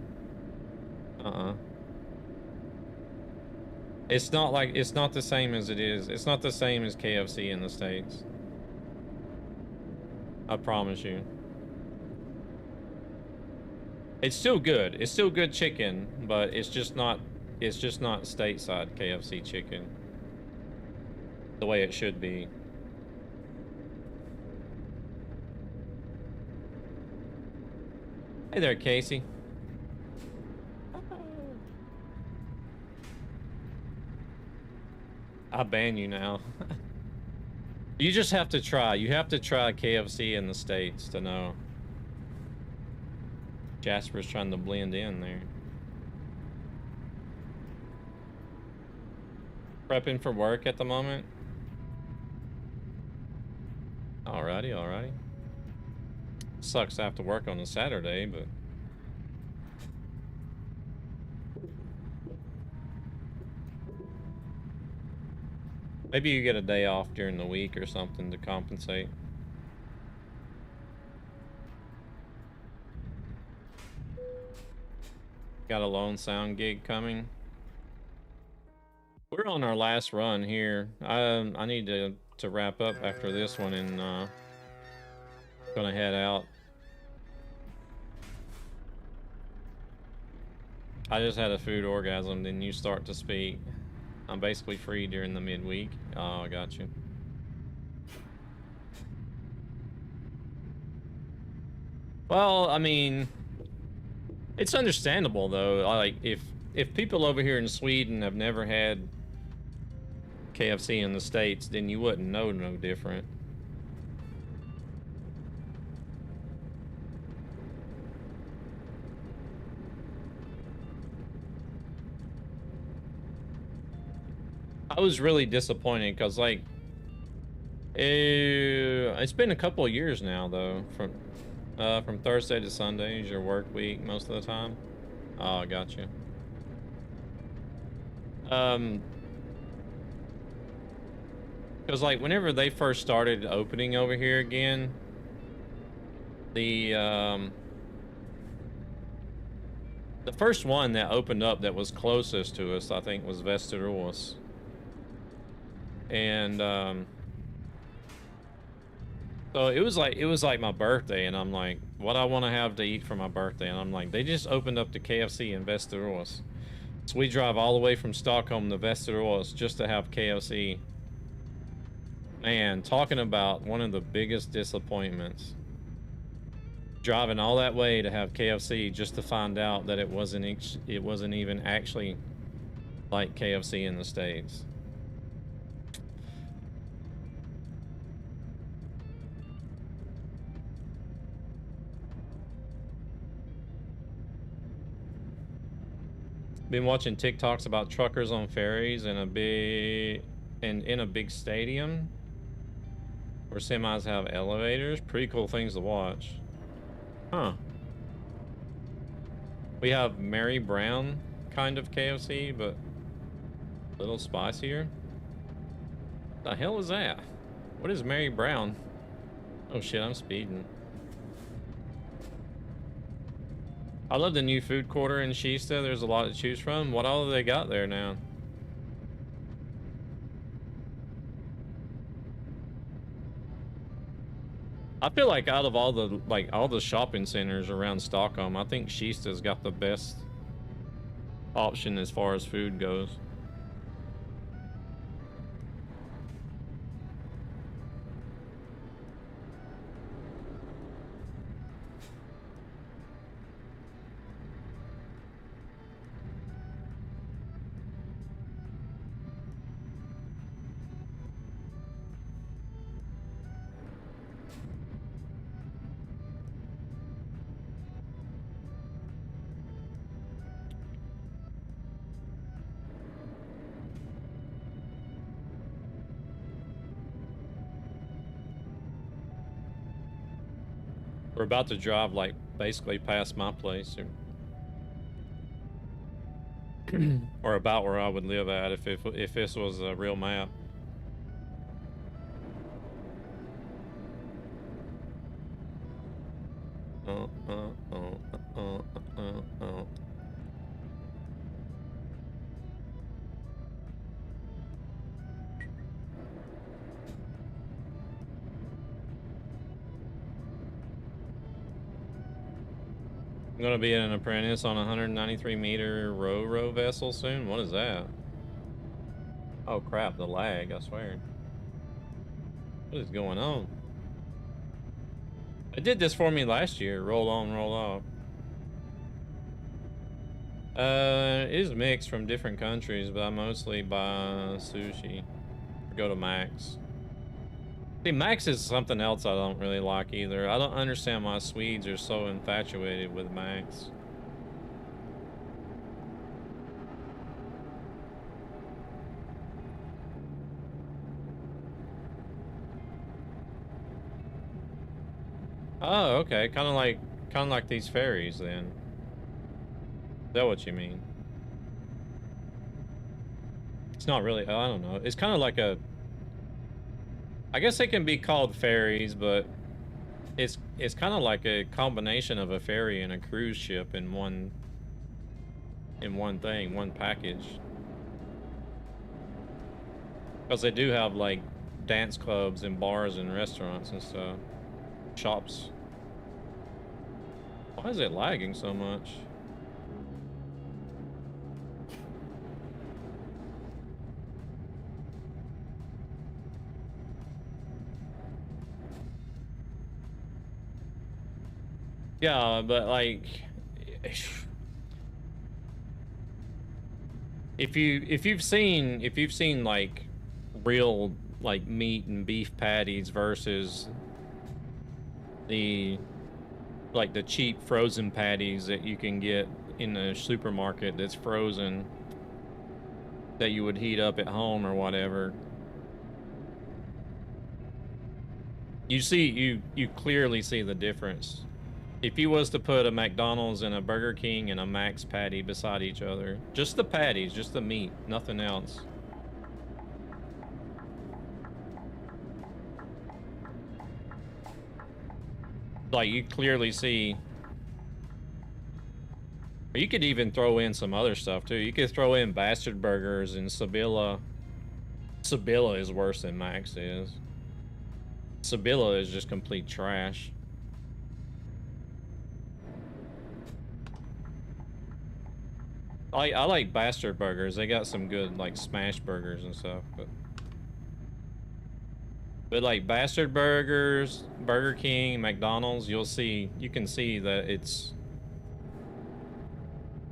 It's not like, it's not the same as it is. It's not the same as KFC in the States. I promise you. It's still good. It's still good chicken, but it's just not stateside KFC chicken the way it should be. Hey there, Casey. I ban you now. You just have to try. You have to try KFC in the States to know. Jasper's trying to blend in there. Prepping for work at the moment? Alrighty, alrighty. Sucks to have to work on a Saturday, but... maybe you get a day off during the week or something to compensate. Got a lone sound gig coming. We're on our last run here. I need to wrap up after this one and gonna head out. I just had a food orgasm, then you start to speak. I'm basically free during the midweek. Oh, I got you. Well, I mean, it's understandable though. Like if people over here in Sweden have never had KFC in the States, then you wouldn't know no different. I was really disappointed because, like, it's been a couple of years now, though. From Thursday to Sunday is your work week most of the time. Oh, I got you. Because, like, whenever they first started opening over here again, the first one that opened up that was closest to us, I think, was Västerås. And so it was like my birthday, and I'm like, what I want to have to eat for my birthday, and I'm like, they just opened up the KFC in Västerås, so we drive all the way from Stockholm to Västerås just to have KFC. Man, talking about one of the biggest disappointments, driving all that way to have KFC just to find out that it wasn't even actually like KFC in the States. Been watching TikToks about truckers on ferries in a big stadium where semis have elevators. Pretty cool things to watch. Huh. We have Mary Brown kind of KFC, but a little spicier. The hell is that? What is Mary Brown? Oh shit, I'm speeding. I love the new food court in Kista. There's a lot to choose from. What all have they got there now? I feel like out of all the shopping centers around Stockholm, I think Kista's got the best option as far as food goes. We're about to drive like basically past my place, or about where I would live at if this was a real map. I'm gonna be an apprentice on a 193-meter row vessel soon. What is that? Oh crap, the lag, I swear. What is going on? It did this for me last year. Roll on, roll off. It is mixed from different countries, but I mostly buy sushi. Or go to Max. See, Max is something else I don't really like either. I don't understand why Swedes are so infatuated with Max. Oh, okay. Kind of like these ferries then. Is that what you mean? It's not really, I don't know. It's kind of like a, I guess they can be called ferries, but it's kind of like a combination of a ferry and a cruise ship in one thing, one package. Because they do have like dance clubs and bars and restaurants and stuff. Shops. Why is it lagging so much? Yeah, but like, if you've seen like real like meat and beef patties versus the like the cheap frozen patties that you can get in the supermarket that's frozen that you would heat up at home or whatever. You clearly see the difference. If you was to put a McDonald's and a Burger King and a Mac's patty beside each other, just the patties, just the meat, nothing else. Like you clearly see, or you could even throw in some other stuff too. You could throw in Bastard Burgers and Sibilla. Sibilla is worse than Mac's is. Sibilla is just complete trash. I like Bastard Burgers. They got some good like smash burgers and stuff, but like Bastard Burgers, Burger King, McDonald's, you can see that it's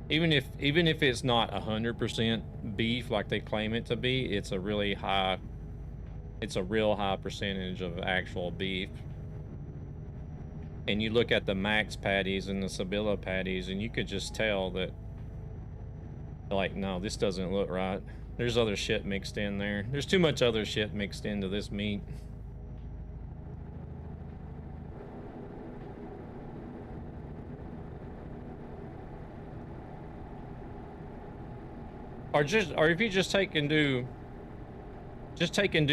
even if it's not 100% beef like they claim it to be, it's a real high percentage of actual beef. And you look at the Mac's patties and the Sibilla patties, and you could just tell that, like, no, this doesn't look right. There's other shit mixed in there. There's too much other shit mixed into this meat. Or if you just take and do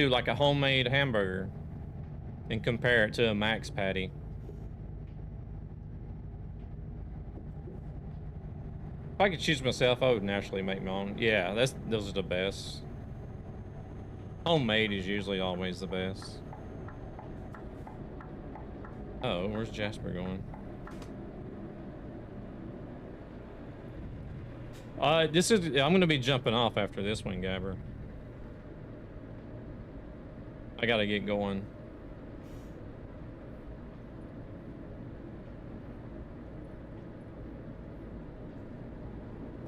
like a homemade hamburger and compare it to a Mac's patty. If I could choose myself, I would naturally make my own. Yeah, those are the best. Homemade is usually always the best. Oh, where's Jasper going? I'm gonna be jumping off after this one, Gabber. I gotta get going.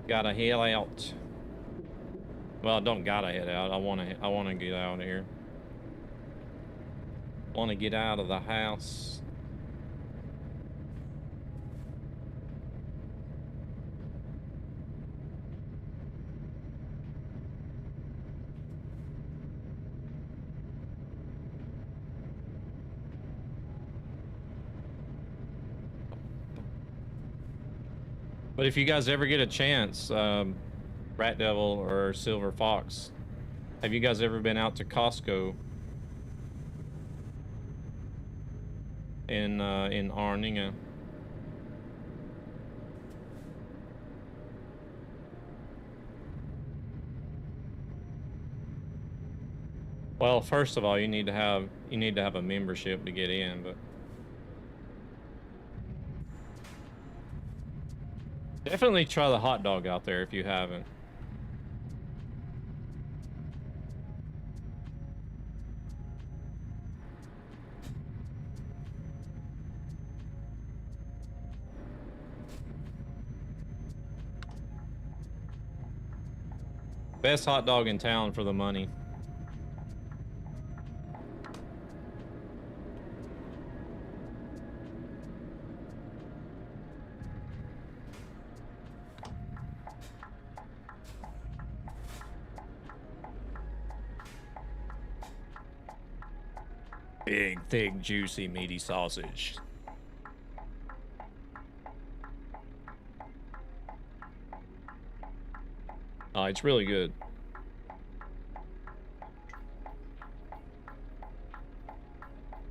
Gotta head out. Well, I don't gotta head out. I wanna get out of here. Wanna get out of the house. But if you guys ever get a chance, Rat Devil or Silver Fox, have you guys ever been out to Costco in Arninga? Well, first of all, you need to have a membership to get in, but definitely try the hot dog out there if you haven't. Best hot dog in town for the money. Big, thick, juicy, meaty sausage. Oh, it's really good.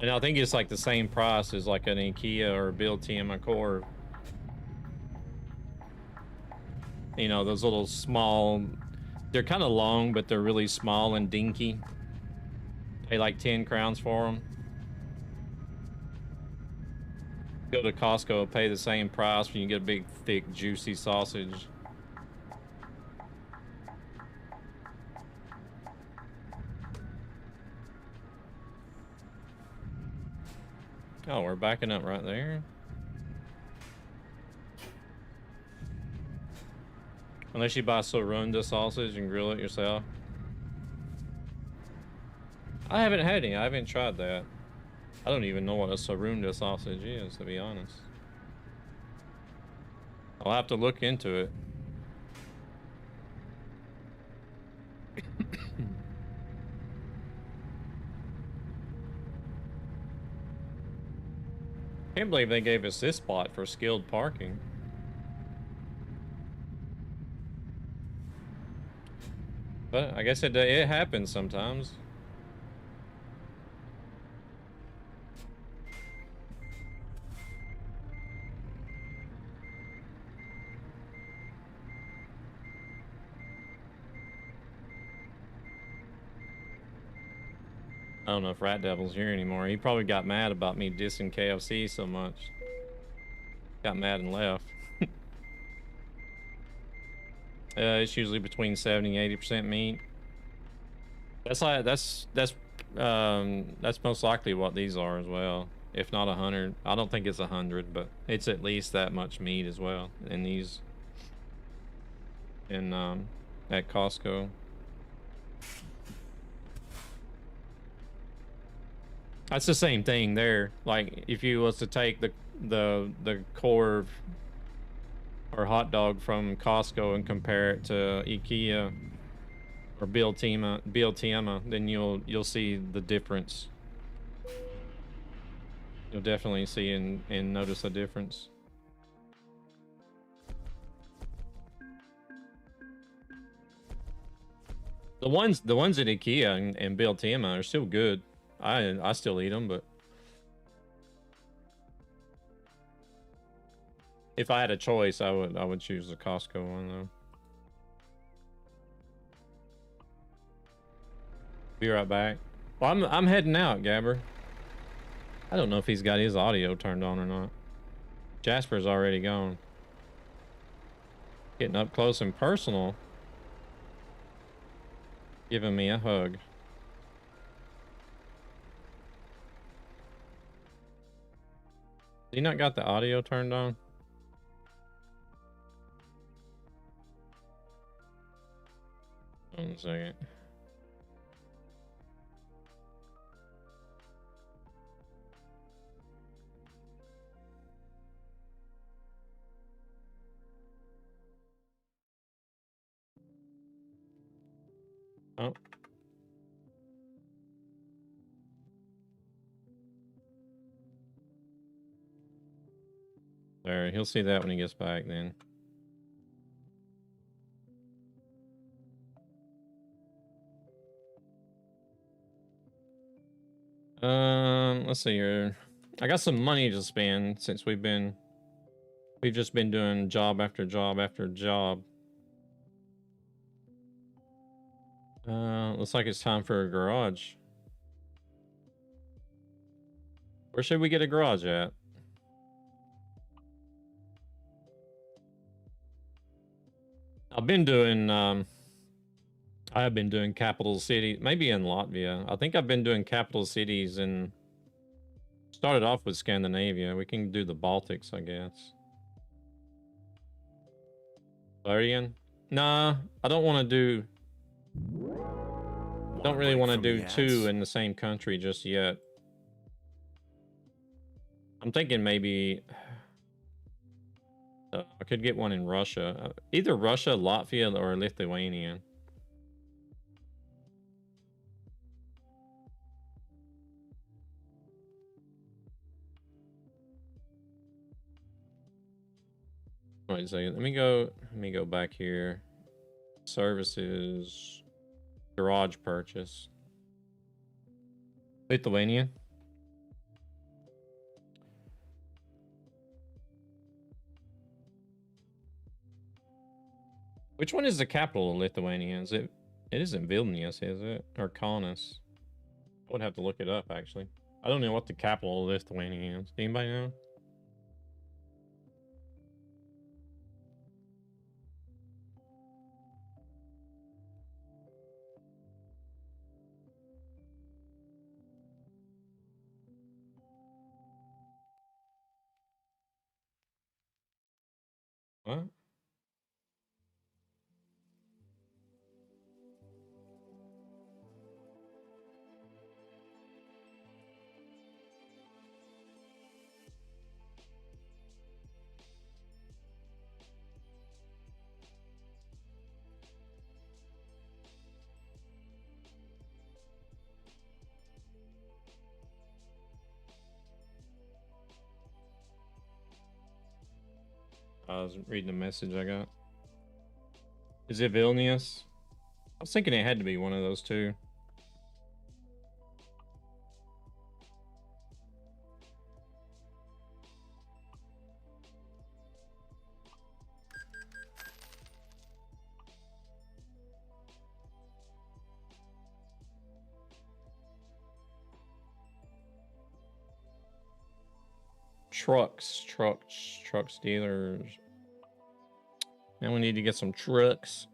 And I think it's like the same price as like an IKEA or a Built-In Accord. You know, those little small, they're kind of long, but they're really small and dinky. Pay like 10 crowns for them. Go to Costco, pay the same price when you get a big, thick, juicy sausage. Oh, we're backing up right there. Unless you buy Sorunda sausage and grill it yourself. I haven't had any. I haven't tried that. I don't even know what a Sarunda sausage is, to be honest. I'll have to look into it. Can't believe they gave us this spot for skilled parking. But I guess it happens sometimes. I don't know if Rat Devil's here anymore. He probably got mad about me dissing KFC so much. Got mad and left. It's usually between 70 and 80% meat. That's most likely what these are as well. If not 100, I don't think it's 100, but it's at least that much meat as well in these. In at Costco. That's the same thing there. Like if you was to take the core or hot dog from Costco and compare it to IKEA or Biltema, then you'll see the difference. You'll definitely see and notice a difference. The ones at IKEA and Biltema are still good. I still eat them, but if I had a choice, I would choose the Costco one though. Be right back. Well, I'm heading out, Gabber. I don't know if he's got his audio turned on or not. Jasper's already gone. Getting up close and personal. Giving me a hug. You not got the audio turned on? Hold on a second. Oh. There, he'll see that when he gets back then. Let's see here. I got some money to spend since we've just been doing job after job after job. Looks like it's time for a garage. Where should we get a garage at? I have been doing capital city, maybe in Latvia. I think I've been doing capital cities and started off with Scandinavia. We can do the Baltics, I guess. Valerian? Nah, I don't want to do... Don't really want to do two in the same country just yet. I'm thinking maybe... I could get one in Russia. Either Russia, Latvia, or Lithuania. Wait a second. Let me go back here. Services. Garage purchase. Lithuania. Which one is the capital of Lithuania? Is it? It isn't Vilnius, is it? Or Kaunas? I would have to look it up, actually. I don't know what the capital of Lithuania is. Anybody know? What? I was reading a message I got. Is it Vilnius? I was thinking it had to be one of those two. Trucks dealers. Now we need to get some trucks.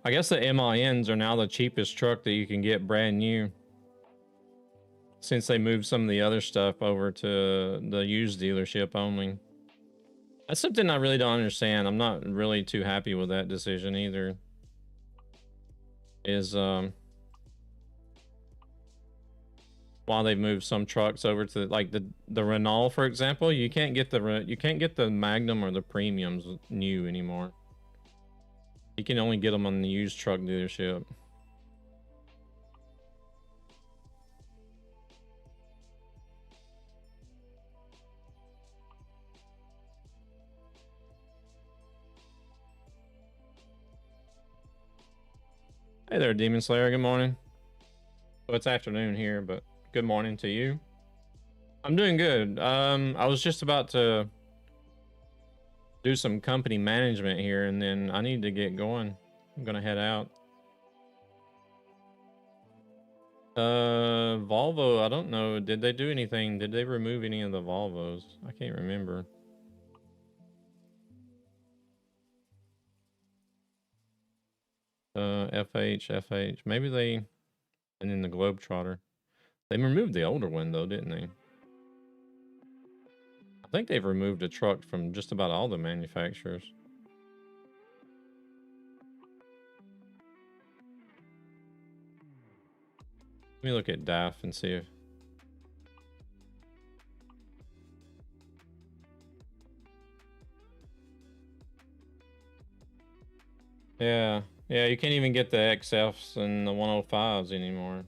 I guess the MINs are now the cheapest truck that you can get brand new, since they moved some of the other stuff over to the used dealership only. That's something I really don't understand. I'm not really too happy with that decision either. Is why they've moved some trucks over to like the Renault, for example. You can't get the Magnum or the Premiums new anymore. You can only get them on the used truck dealership. Hey there, Demon Slayer. Good morning. Well, it's afternoon here, but good morning to you. I'm doing good. I was just about to do some company management here, and then I need to get going. I'm gonna head out. Volvo, I don't know. Did they do anything? Did they remove any of the Volvos? I can't remember. FH. Maybe they... And then the Globetrotter. They removed the older one, though, didn't they? I think they've removed a truck from just about all the manufacturers. Let me look at DAF and see if... Yeah, you can't even get the XFs and the 105s anymore.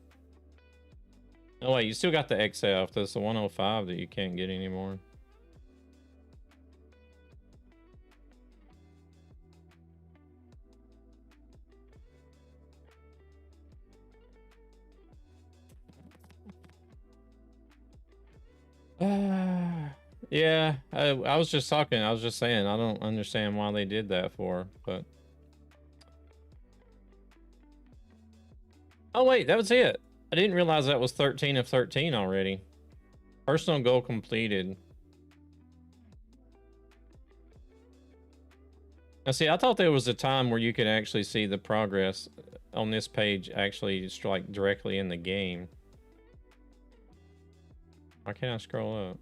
Oh wait, you still got the XF. That's the 105 that you can't get anymore. Yeah, I was just talking. I was just saying, I don't understand why they did that for, but... Oh wait, that was it. I didn't realize that was 13 of 13 already. Personal goal completed. Now see, I thought there was a time where you could actually see the progress on this page actually like directly in the game. Why can't I scroll up?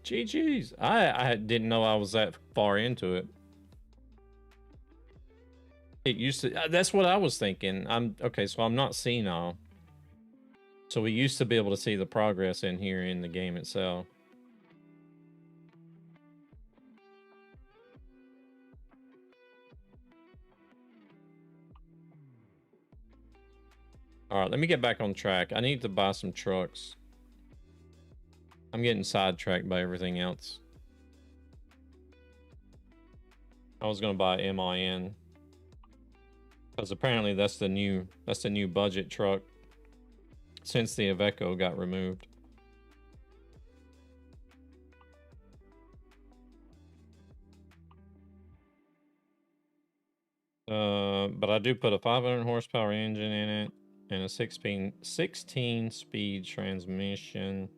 GG's. I didn't know I was that far into it. It used to, that's what I was thinking. Okay, so I'm not senile. So we used to be able to see the progress in here in the game itself. All right, let me get back on track. I need to buy some trucks. I'm getting sidetracked by everything else. I was gonna buy MIN. Because apparently that's the new budget truck since the Iveco got removed. But I do put a 500 horsepower engine in it and a 16 speed transmission.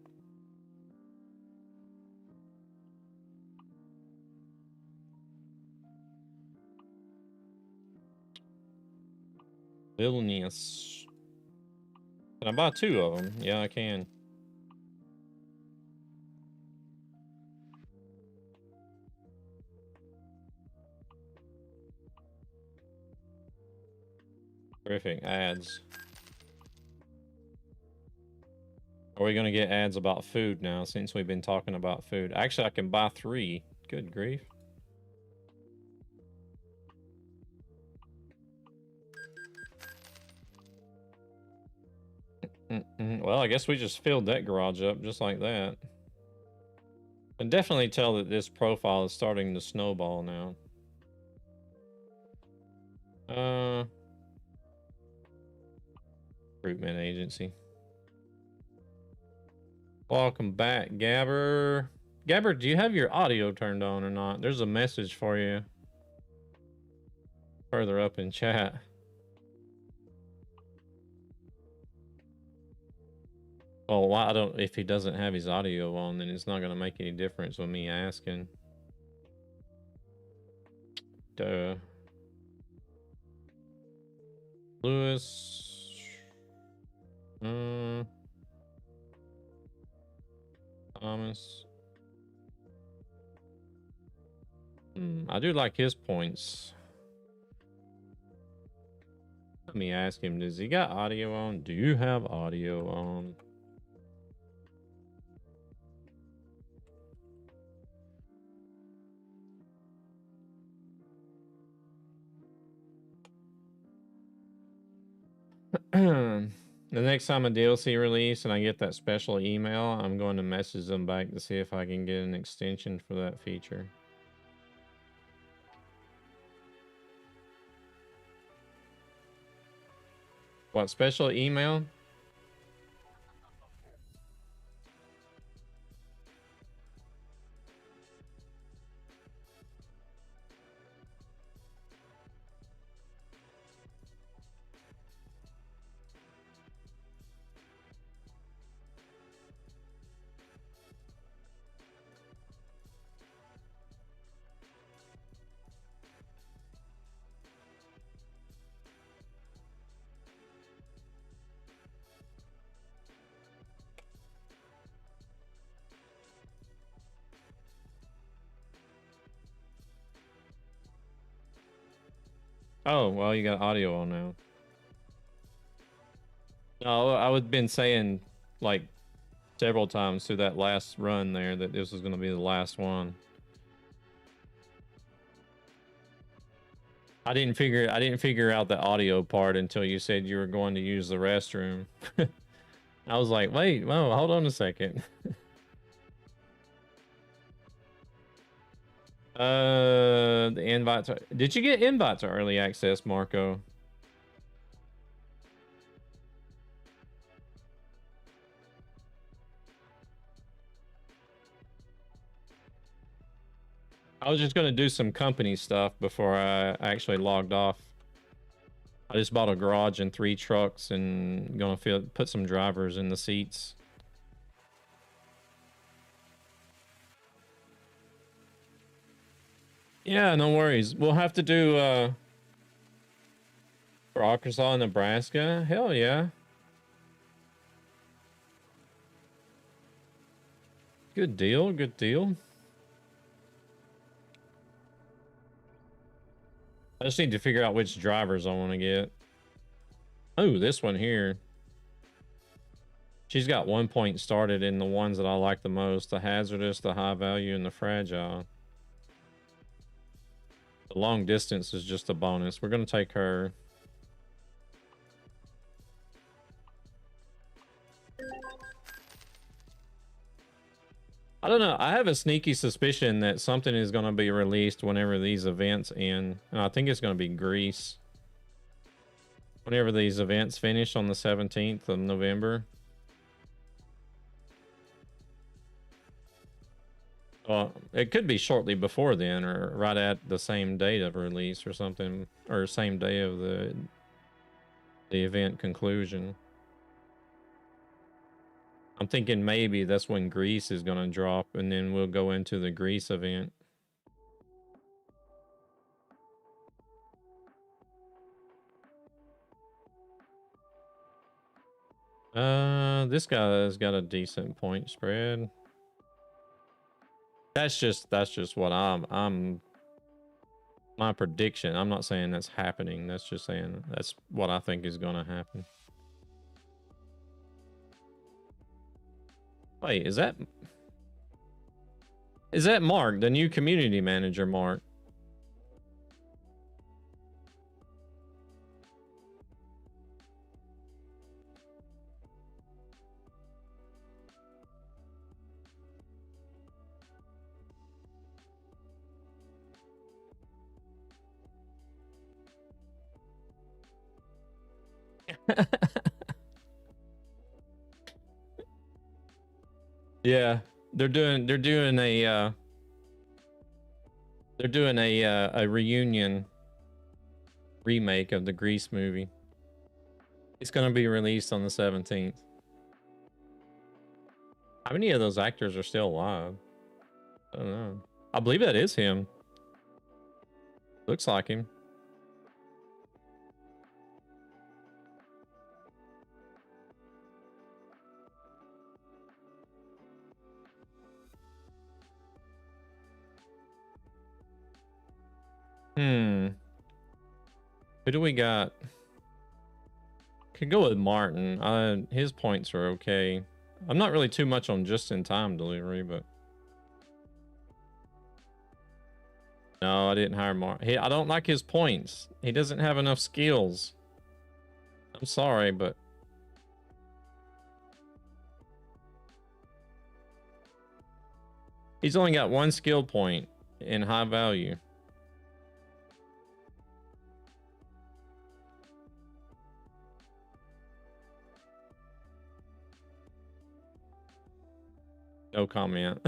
Vilnius. Can I buy two of them? Yeah, I can. Terrific. Ads. Are we going to get ads about food now since we've been talking about food? Actually, I can buy 3. Good grief. Well, I guess we just filled that garage up just like that. I can definitely tell that this profile is starting to snowball now. Recruitment agency. Welcome back, Gabber. Gabber, do you have your audio turned on or not? There's a message for you further up in chat. Well, I don't. If he doesn't have his audio on, then it's not going to make any difference with me asking. Duh. Lewis. Thomas. I do like his points. Let me ask him, does he got audio on? Do you have audio on? The next time a DLC release and I get that special email, I'm going to message them back to see if I can get an extension for that feature. What special email? Oh, well, you got audio on now. No, I would been saying like several times through that last run there that this was going to be the last one. I didn't figure out the audio part until you said you were going to use the restroom. I was like, wait, whoa, hold on a second. The invites. Did you get invites to early access, Marco? I was just going to do some company stuff before I actually logged off. I just bought a garage and 3 trucks and going to put some drivers in the seats. Yeah, no worries. We'll have to do for Arkansas and Nebraska. Hell yeah. Good deal, good deal. I just need to figure out which drivers I want to get. Oh, this one here. She's got 1 point started in the ones that I like the most. The hazardous, the high value, and the fragile. The long distance is just a bonus. We're going to take her. I don't know. I have a sneaky suspicion that something is going to be released whenever these events end. And I think it's going to be Greece. Whenever these events finish on the 17th of November. Well, it could be shortly before then or right at the same date of release or something. Or same day of the event conclusion. I'm thinking maybe that's when Greece is going to drop, and then we'll go into the Greece event. This guy's got a decent point spread. That's just what I'm my prediction. I'm not saying that's happening. That's just saying that's what I think is going to happen. Wait, is that Mark, the new community manager, Mark? Yeah, they're doing a reunion remake of the Grease movie. It's gonna be released on the 17th. How many of those actors are still alive? I don't know. I believe that is him. Looks like him. Who do we got? Could go with Martin. His points are okay. I'm not really too much on just-in-time delivery, but no, I didn't hire Martin. I don't like his points. He doesn't have enough skills. I'm sorry, but he's only got one skill point in high value. No comment.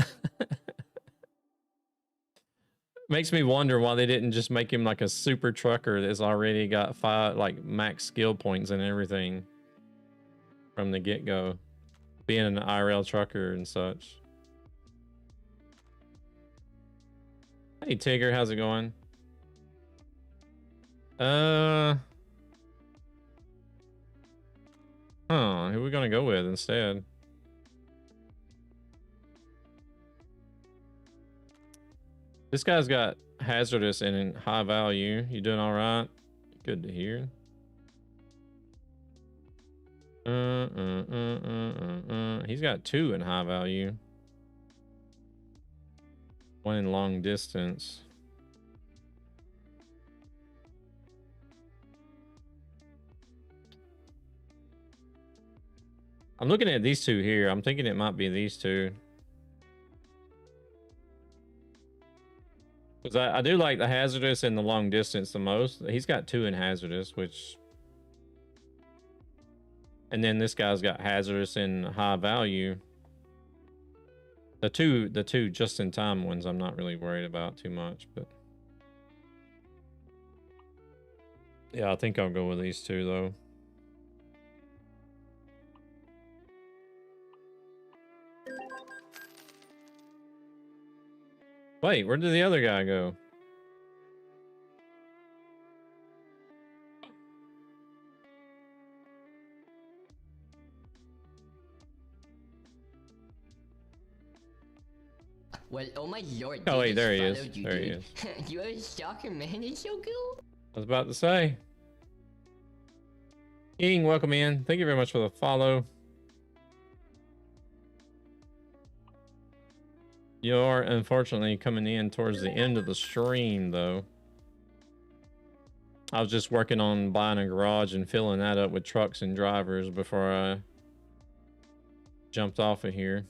Makes me wonder why they didn't just make him like a super trucker that's already got 5 like max skill points and everything from the get-go, being an IRL trucker and such. Hey Tigger, how's it going? Who are we gonna go with instead? This guy's got hazardous and high value. You doing all right? Good to hear. He's got 2 in high value. 1 in long distance. I'm looking at these 2 here. I'm thinking it might be these 2. Because I do like the hazardous and the long distance the most. He's got 2 in hazardous, which... And then this guy's got hazardous and high value. The two just-in-time ones I'm not really worried about too much, but... Yeah, I think I'll go with these 2, though. Wait, where did the other guy go? Well, oh my lord. Oh wait, there he is. There he is. You're a stalker, man. It's so cool. I was about to say. King, welcome in. Thank you very much for the follow. You're unfortunately coming in towards the end of the stream, though. I was just working on buying a garage and filling that up with trucks and drivers before I jumped off of here.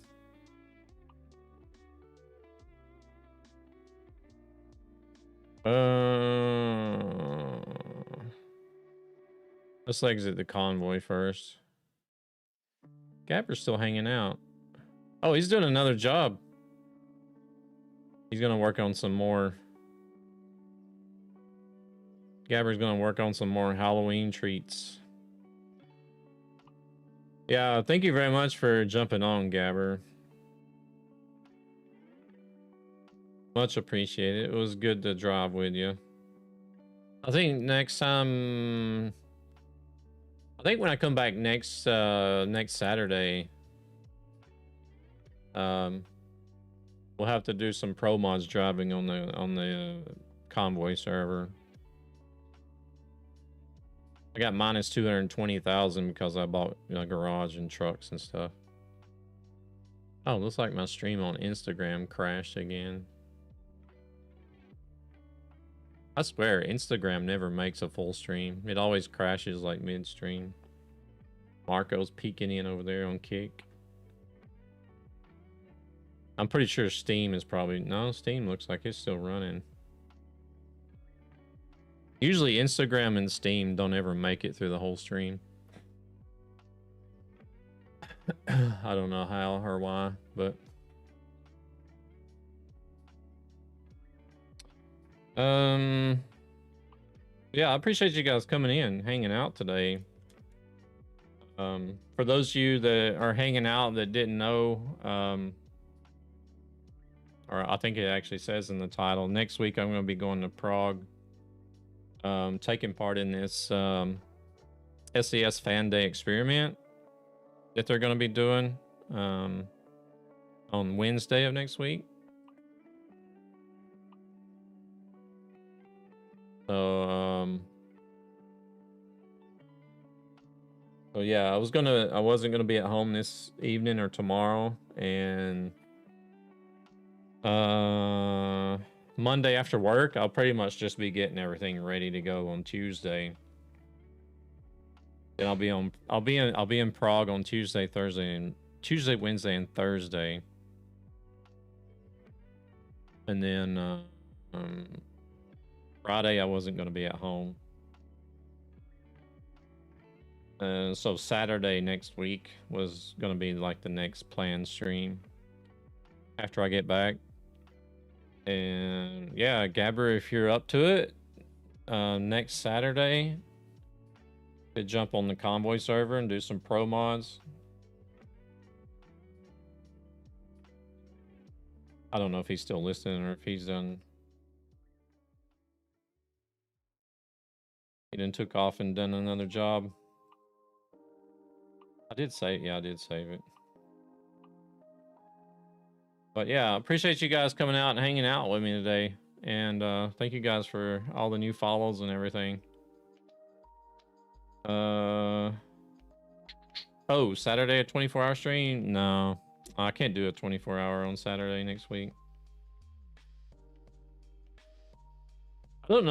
Let's exit the convoy first. Gapper's still hanging out. Oh, he's doing another job. He's gonna work on some more. Gabber's gonna work on some more Halloween treats. Yeah, thank you very much for jumping on, Gabber. Much appreciated. It was good to drive with you. I think next time... I think when I come back next Saturday, we'll have to do some pro mods driving on the convoy server. I got minus 220,000 because I bought a garage and trucks and stuff. Oh, looks like my stream on Instagram crashed again. I swear, Instagram never makes a full stream. It always crashes like mid-stream. Marco's peeking in over there on Kick. I'm pretty sure Steam is probably... No, Steam looks like it's still running. Usually Instagram and Steam don't ever make it through the whole stream. I don't know how or why, but yeah, I appreciate you guys coming in, hanging out today. For those of you that are hanging out that didn't know, or I think it actually says in the title, next week I'm going to be going to Prague, taking part in this SCS Fan Day experiment that they're going to be doing on Wednesday of next week. So yeah, I wasn't gonna be at home this evening or tomorrow, and Monday after work, I'll pretty much just be getting everything ready to go on Tuesday. Then I'll be in Prague on Tuesday, Wednesday, and Thursday, and then Friday I wasn't gonna be at home. So Saturday next week was going to be like the next planned stream after I get back. And yeah, Gabber, if you're up to it, next Saturday, could jump on the Convoy server and do some pro mods. I don't know if he's still listening or if he's done. He done took off and done another job. I did save it. But yeah, appreciate you guys coming out and hanging out with me today. And thank you guys for all the new follows and everything. Oh, Saturday a 24-hour stream? No, I can't do a 24-hour on Saturday next week. I don't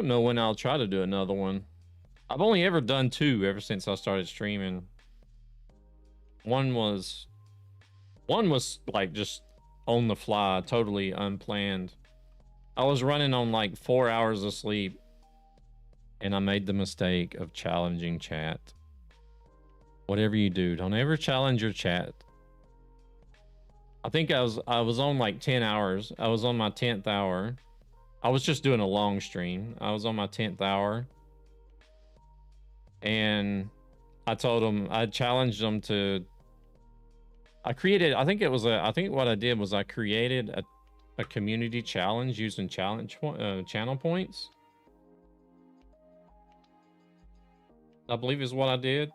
know when I'll try to do another one. I've only ever done 2 ever since I started streaming. One was like just on the fly, totally unplanned. I was running on like 4 hours of sleep, and I made the mistake of challenging chat. Whatever you do, don't ever challenge your chat. I think I was on like 10 hours. I was on my 10th hour. I was just doing a long stream. I was on my 10th hour, and I challenged them to. I think what I did was I created a community challenge using channel points. I believe is what I did.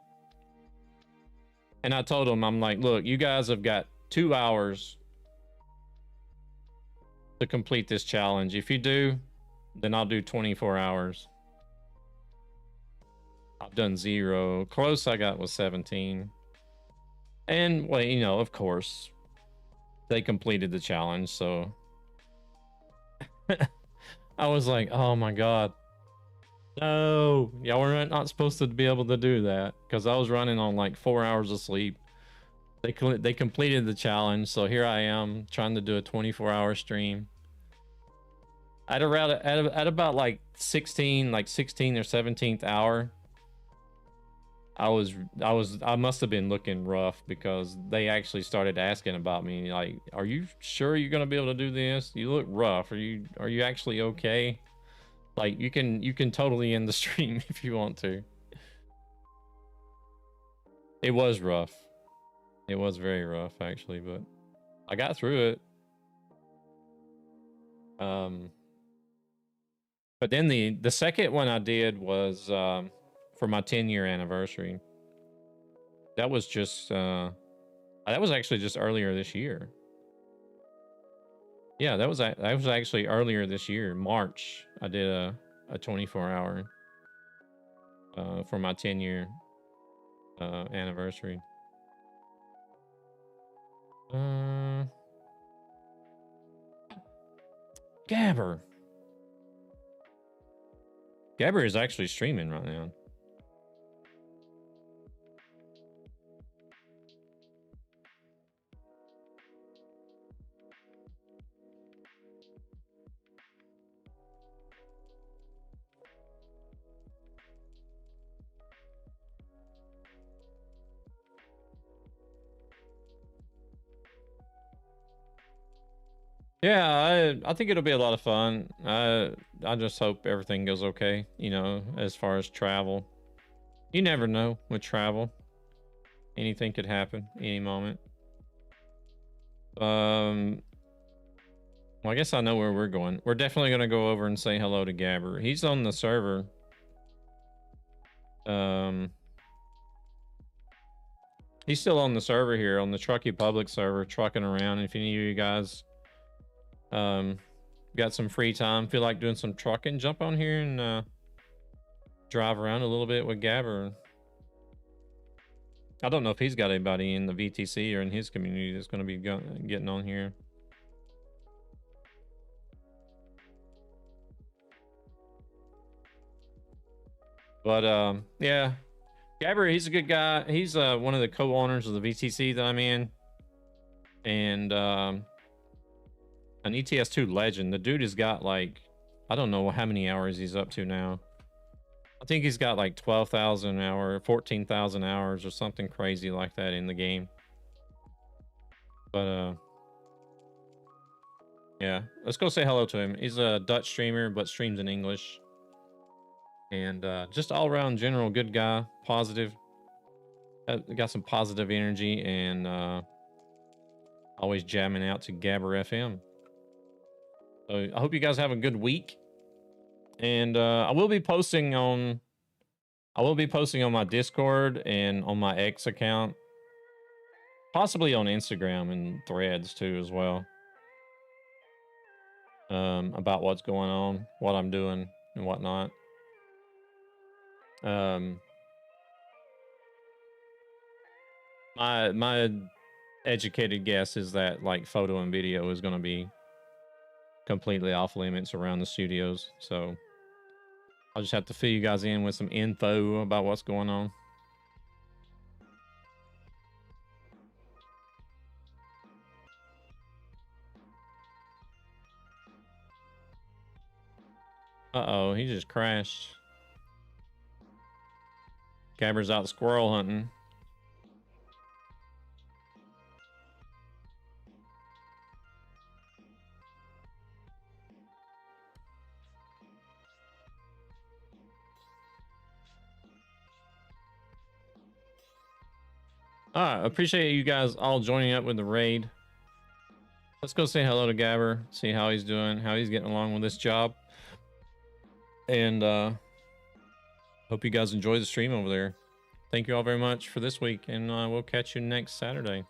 And I told them, I'm like, look, you guys have got 2 hours to complete this challenge. If you do, then I'll do 24 hours. I've done 0. Close I got was 17. And, well, you know, of course, they completed the challenge, so I was like, oh my god. No, y'all were not supposed to be able to do that, because I was running on like 4 hours of sleep. They completed the challenge, so here I am trying to do a 24-hour stream. At about like 16 or 17th hour, I must have been looking rough, because they actually started asking about me, like, are you sure you're gonna be able to do this? You look rough. Are you actually okay? Like, you can totally end the stream if you want to. It was rough. It was very rough, actually, but I got through it. But then the second one I did was for my 10-year anniversary. That was actually just earlier this year. Yeah, that was actually earlier this year, March. I did a 24-hour for my 10-year anniversary. Gabber is actually streaming right now. Yeah, I think it'll be a lot of fun. I just hope everything goes okay, you know, as far as travel. You never know with travel. Anything could happen any moment. Well, I guess I know where we're going. We're definitely going to go over and say hello to Gabber. He's on the server. He's still on the server here, on the Trucky public server, trucking around. If any of you guys got some free time, feel like doing some trucking, jump on here and drive around a little bit with Gabber. I don't know if he's got anybody in the VTC or in his community that's going to be getting on here. But yeah, Gabber, he's a good guy. He's one of the co-owners of the VTC that I'm in, and an ETS2 legend. The dude has got like, I don't know how many hours he's up to now. I think he's got like 12,000 hours, 14,000 hours or something crazy like that in the game. But yeah, let's go say hello to him. He's a Dutch streamer, but streams in English. And just all around general good guy, positive. Got some positive energy and always jamming out to Gabber FM. So I hope you guys have a good week. And I will be posting on my Discord and on my X account, possibly on Instagram and Threads too as well, about what's going on, what I'm doing and whatnot. My educated guess is that like photo and video is going to be completely off limits around the studios, so I'll just have to fill you guys in with some info about what's going on. Uh-oh, he just crashed. Gabber's out squirrel hunting. All right, appreciate you guys all joining up with the raid. Let's go say hello to Gabber, see how he's doing, how he's getting along with this job. And hope you guys enjoy the stream over there. Thank you all very much for this week, and we'll catch you next Saturday.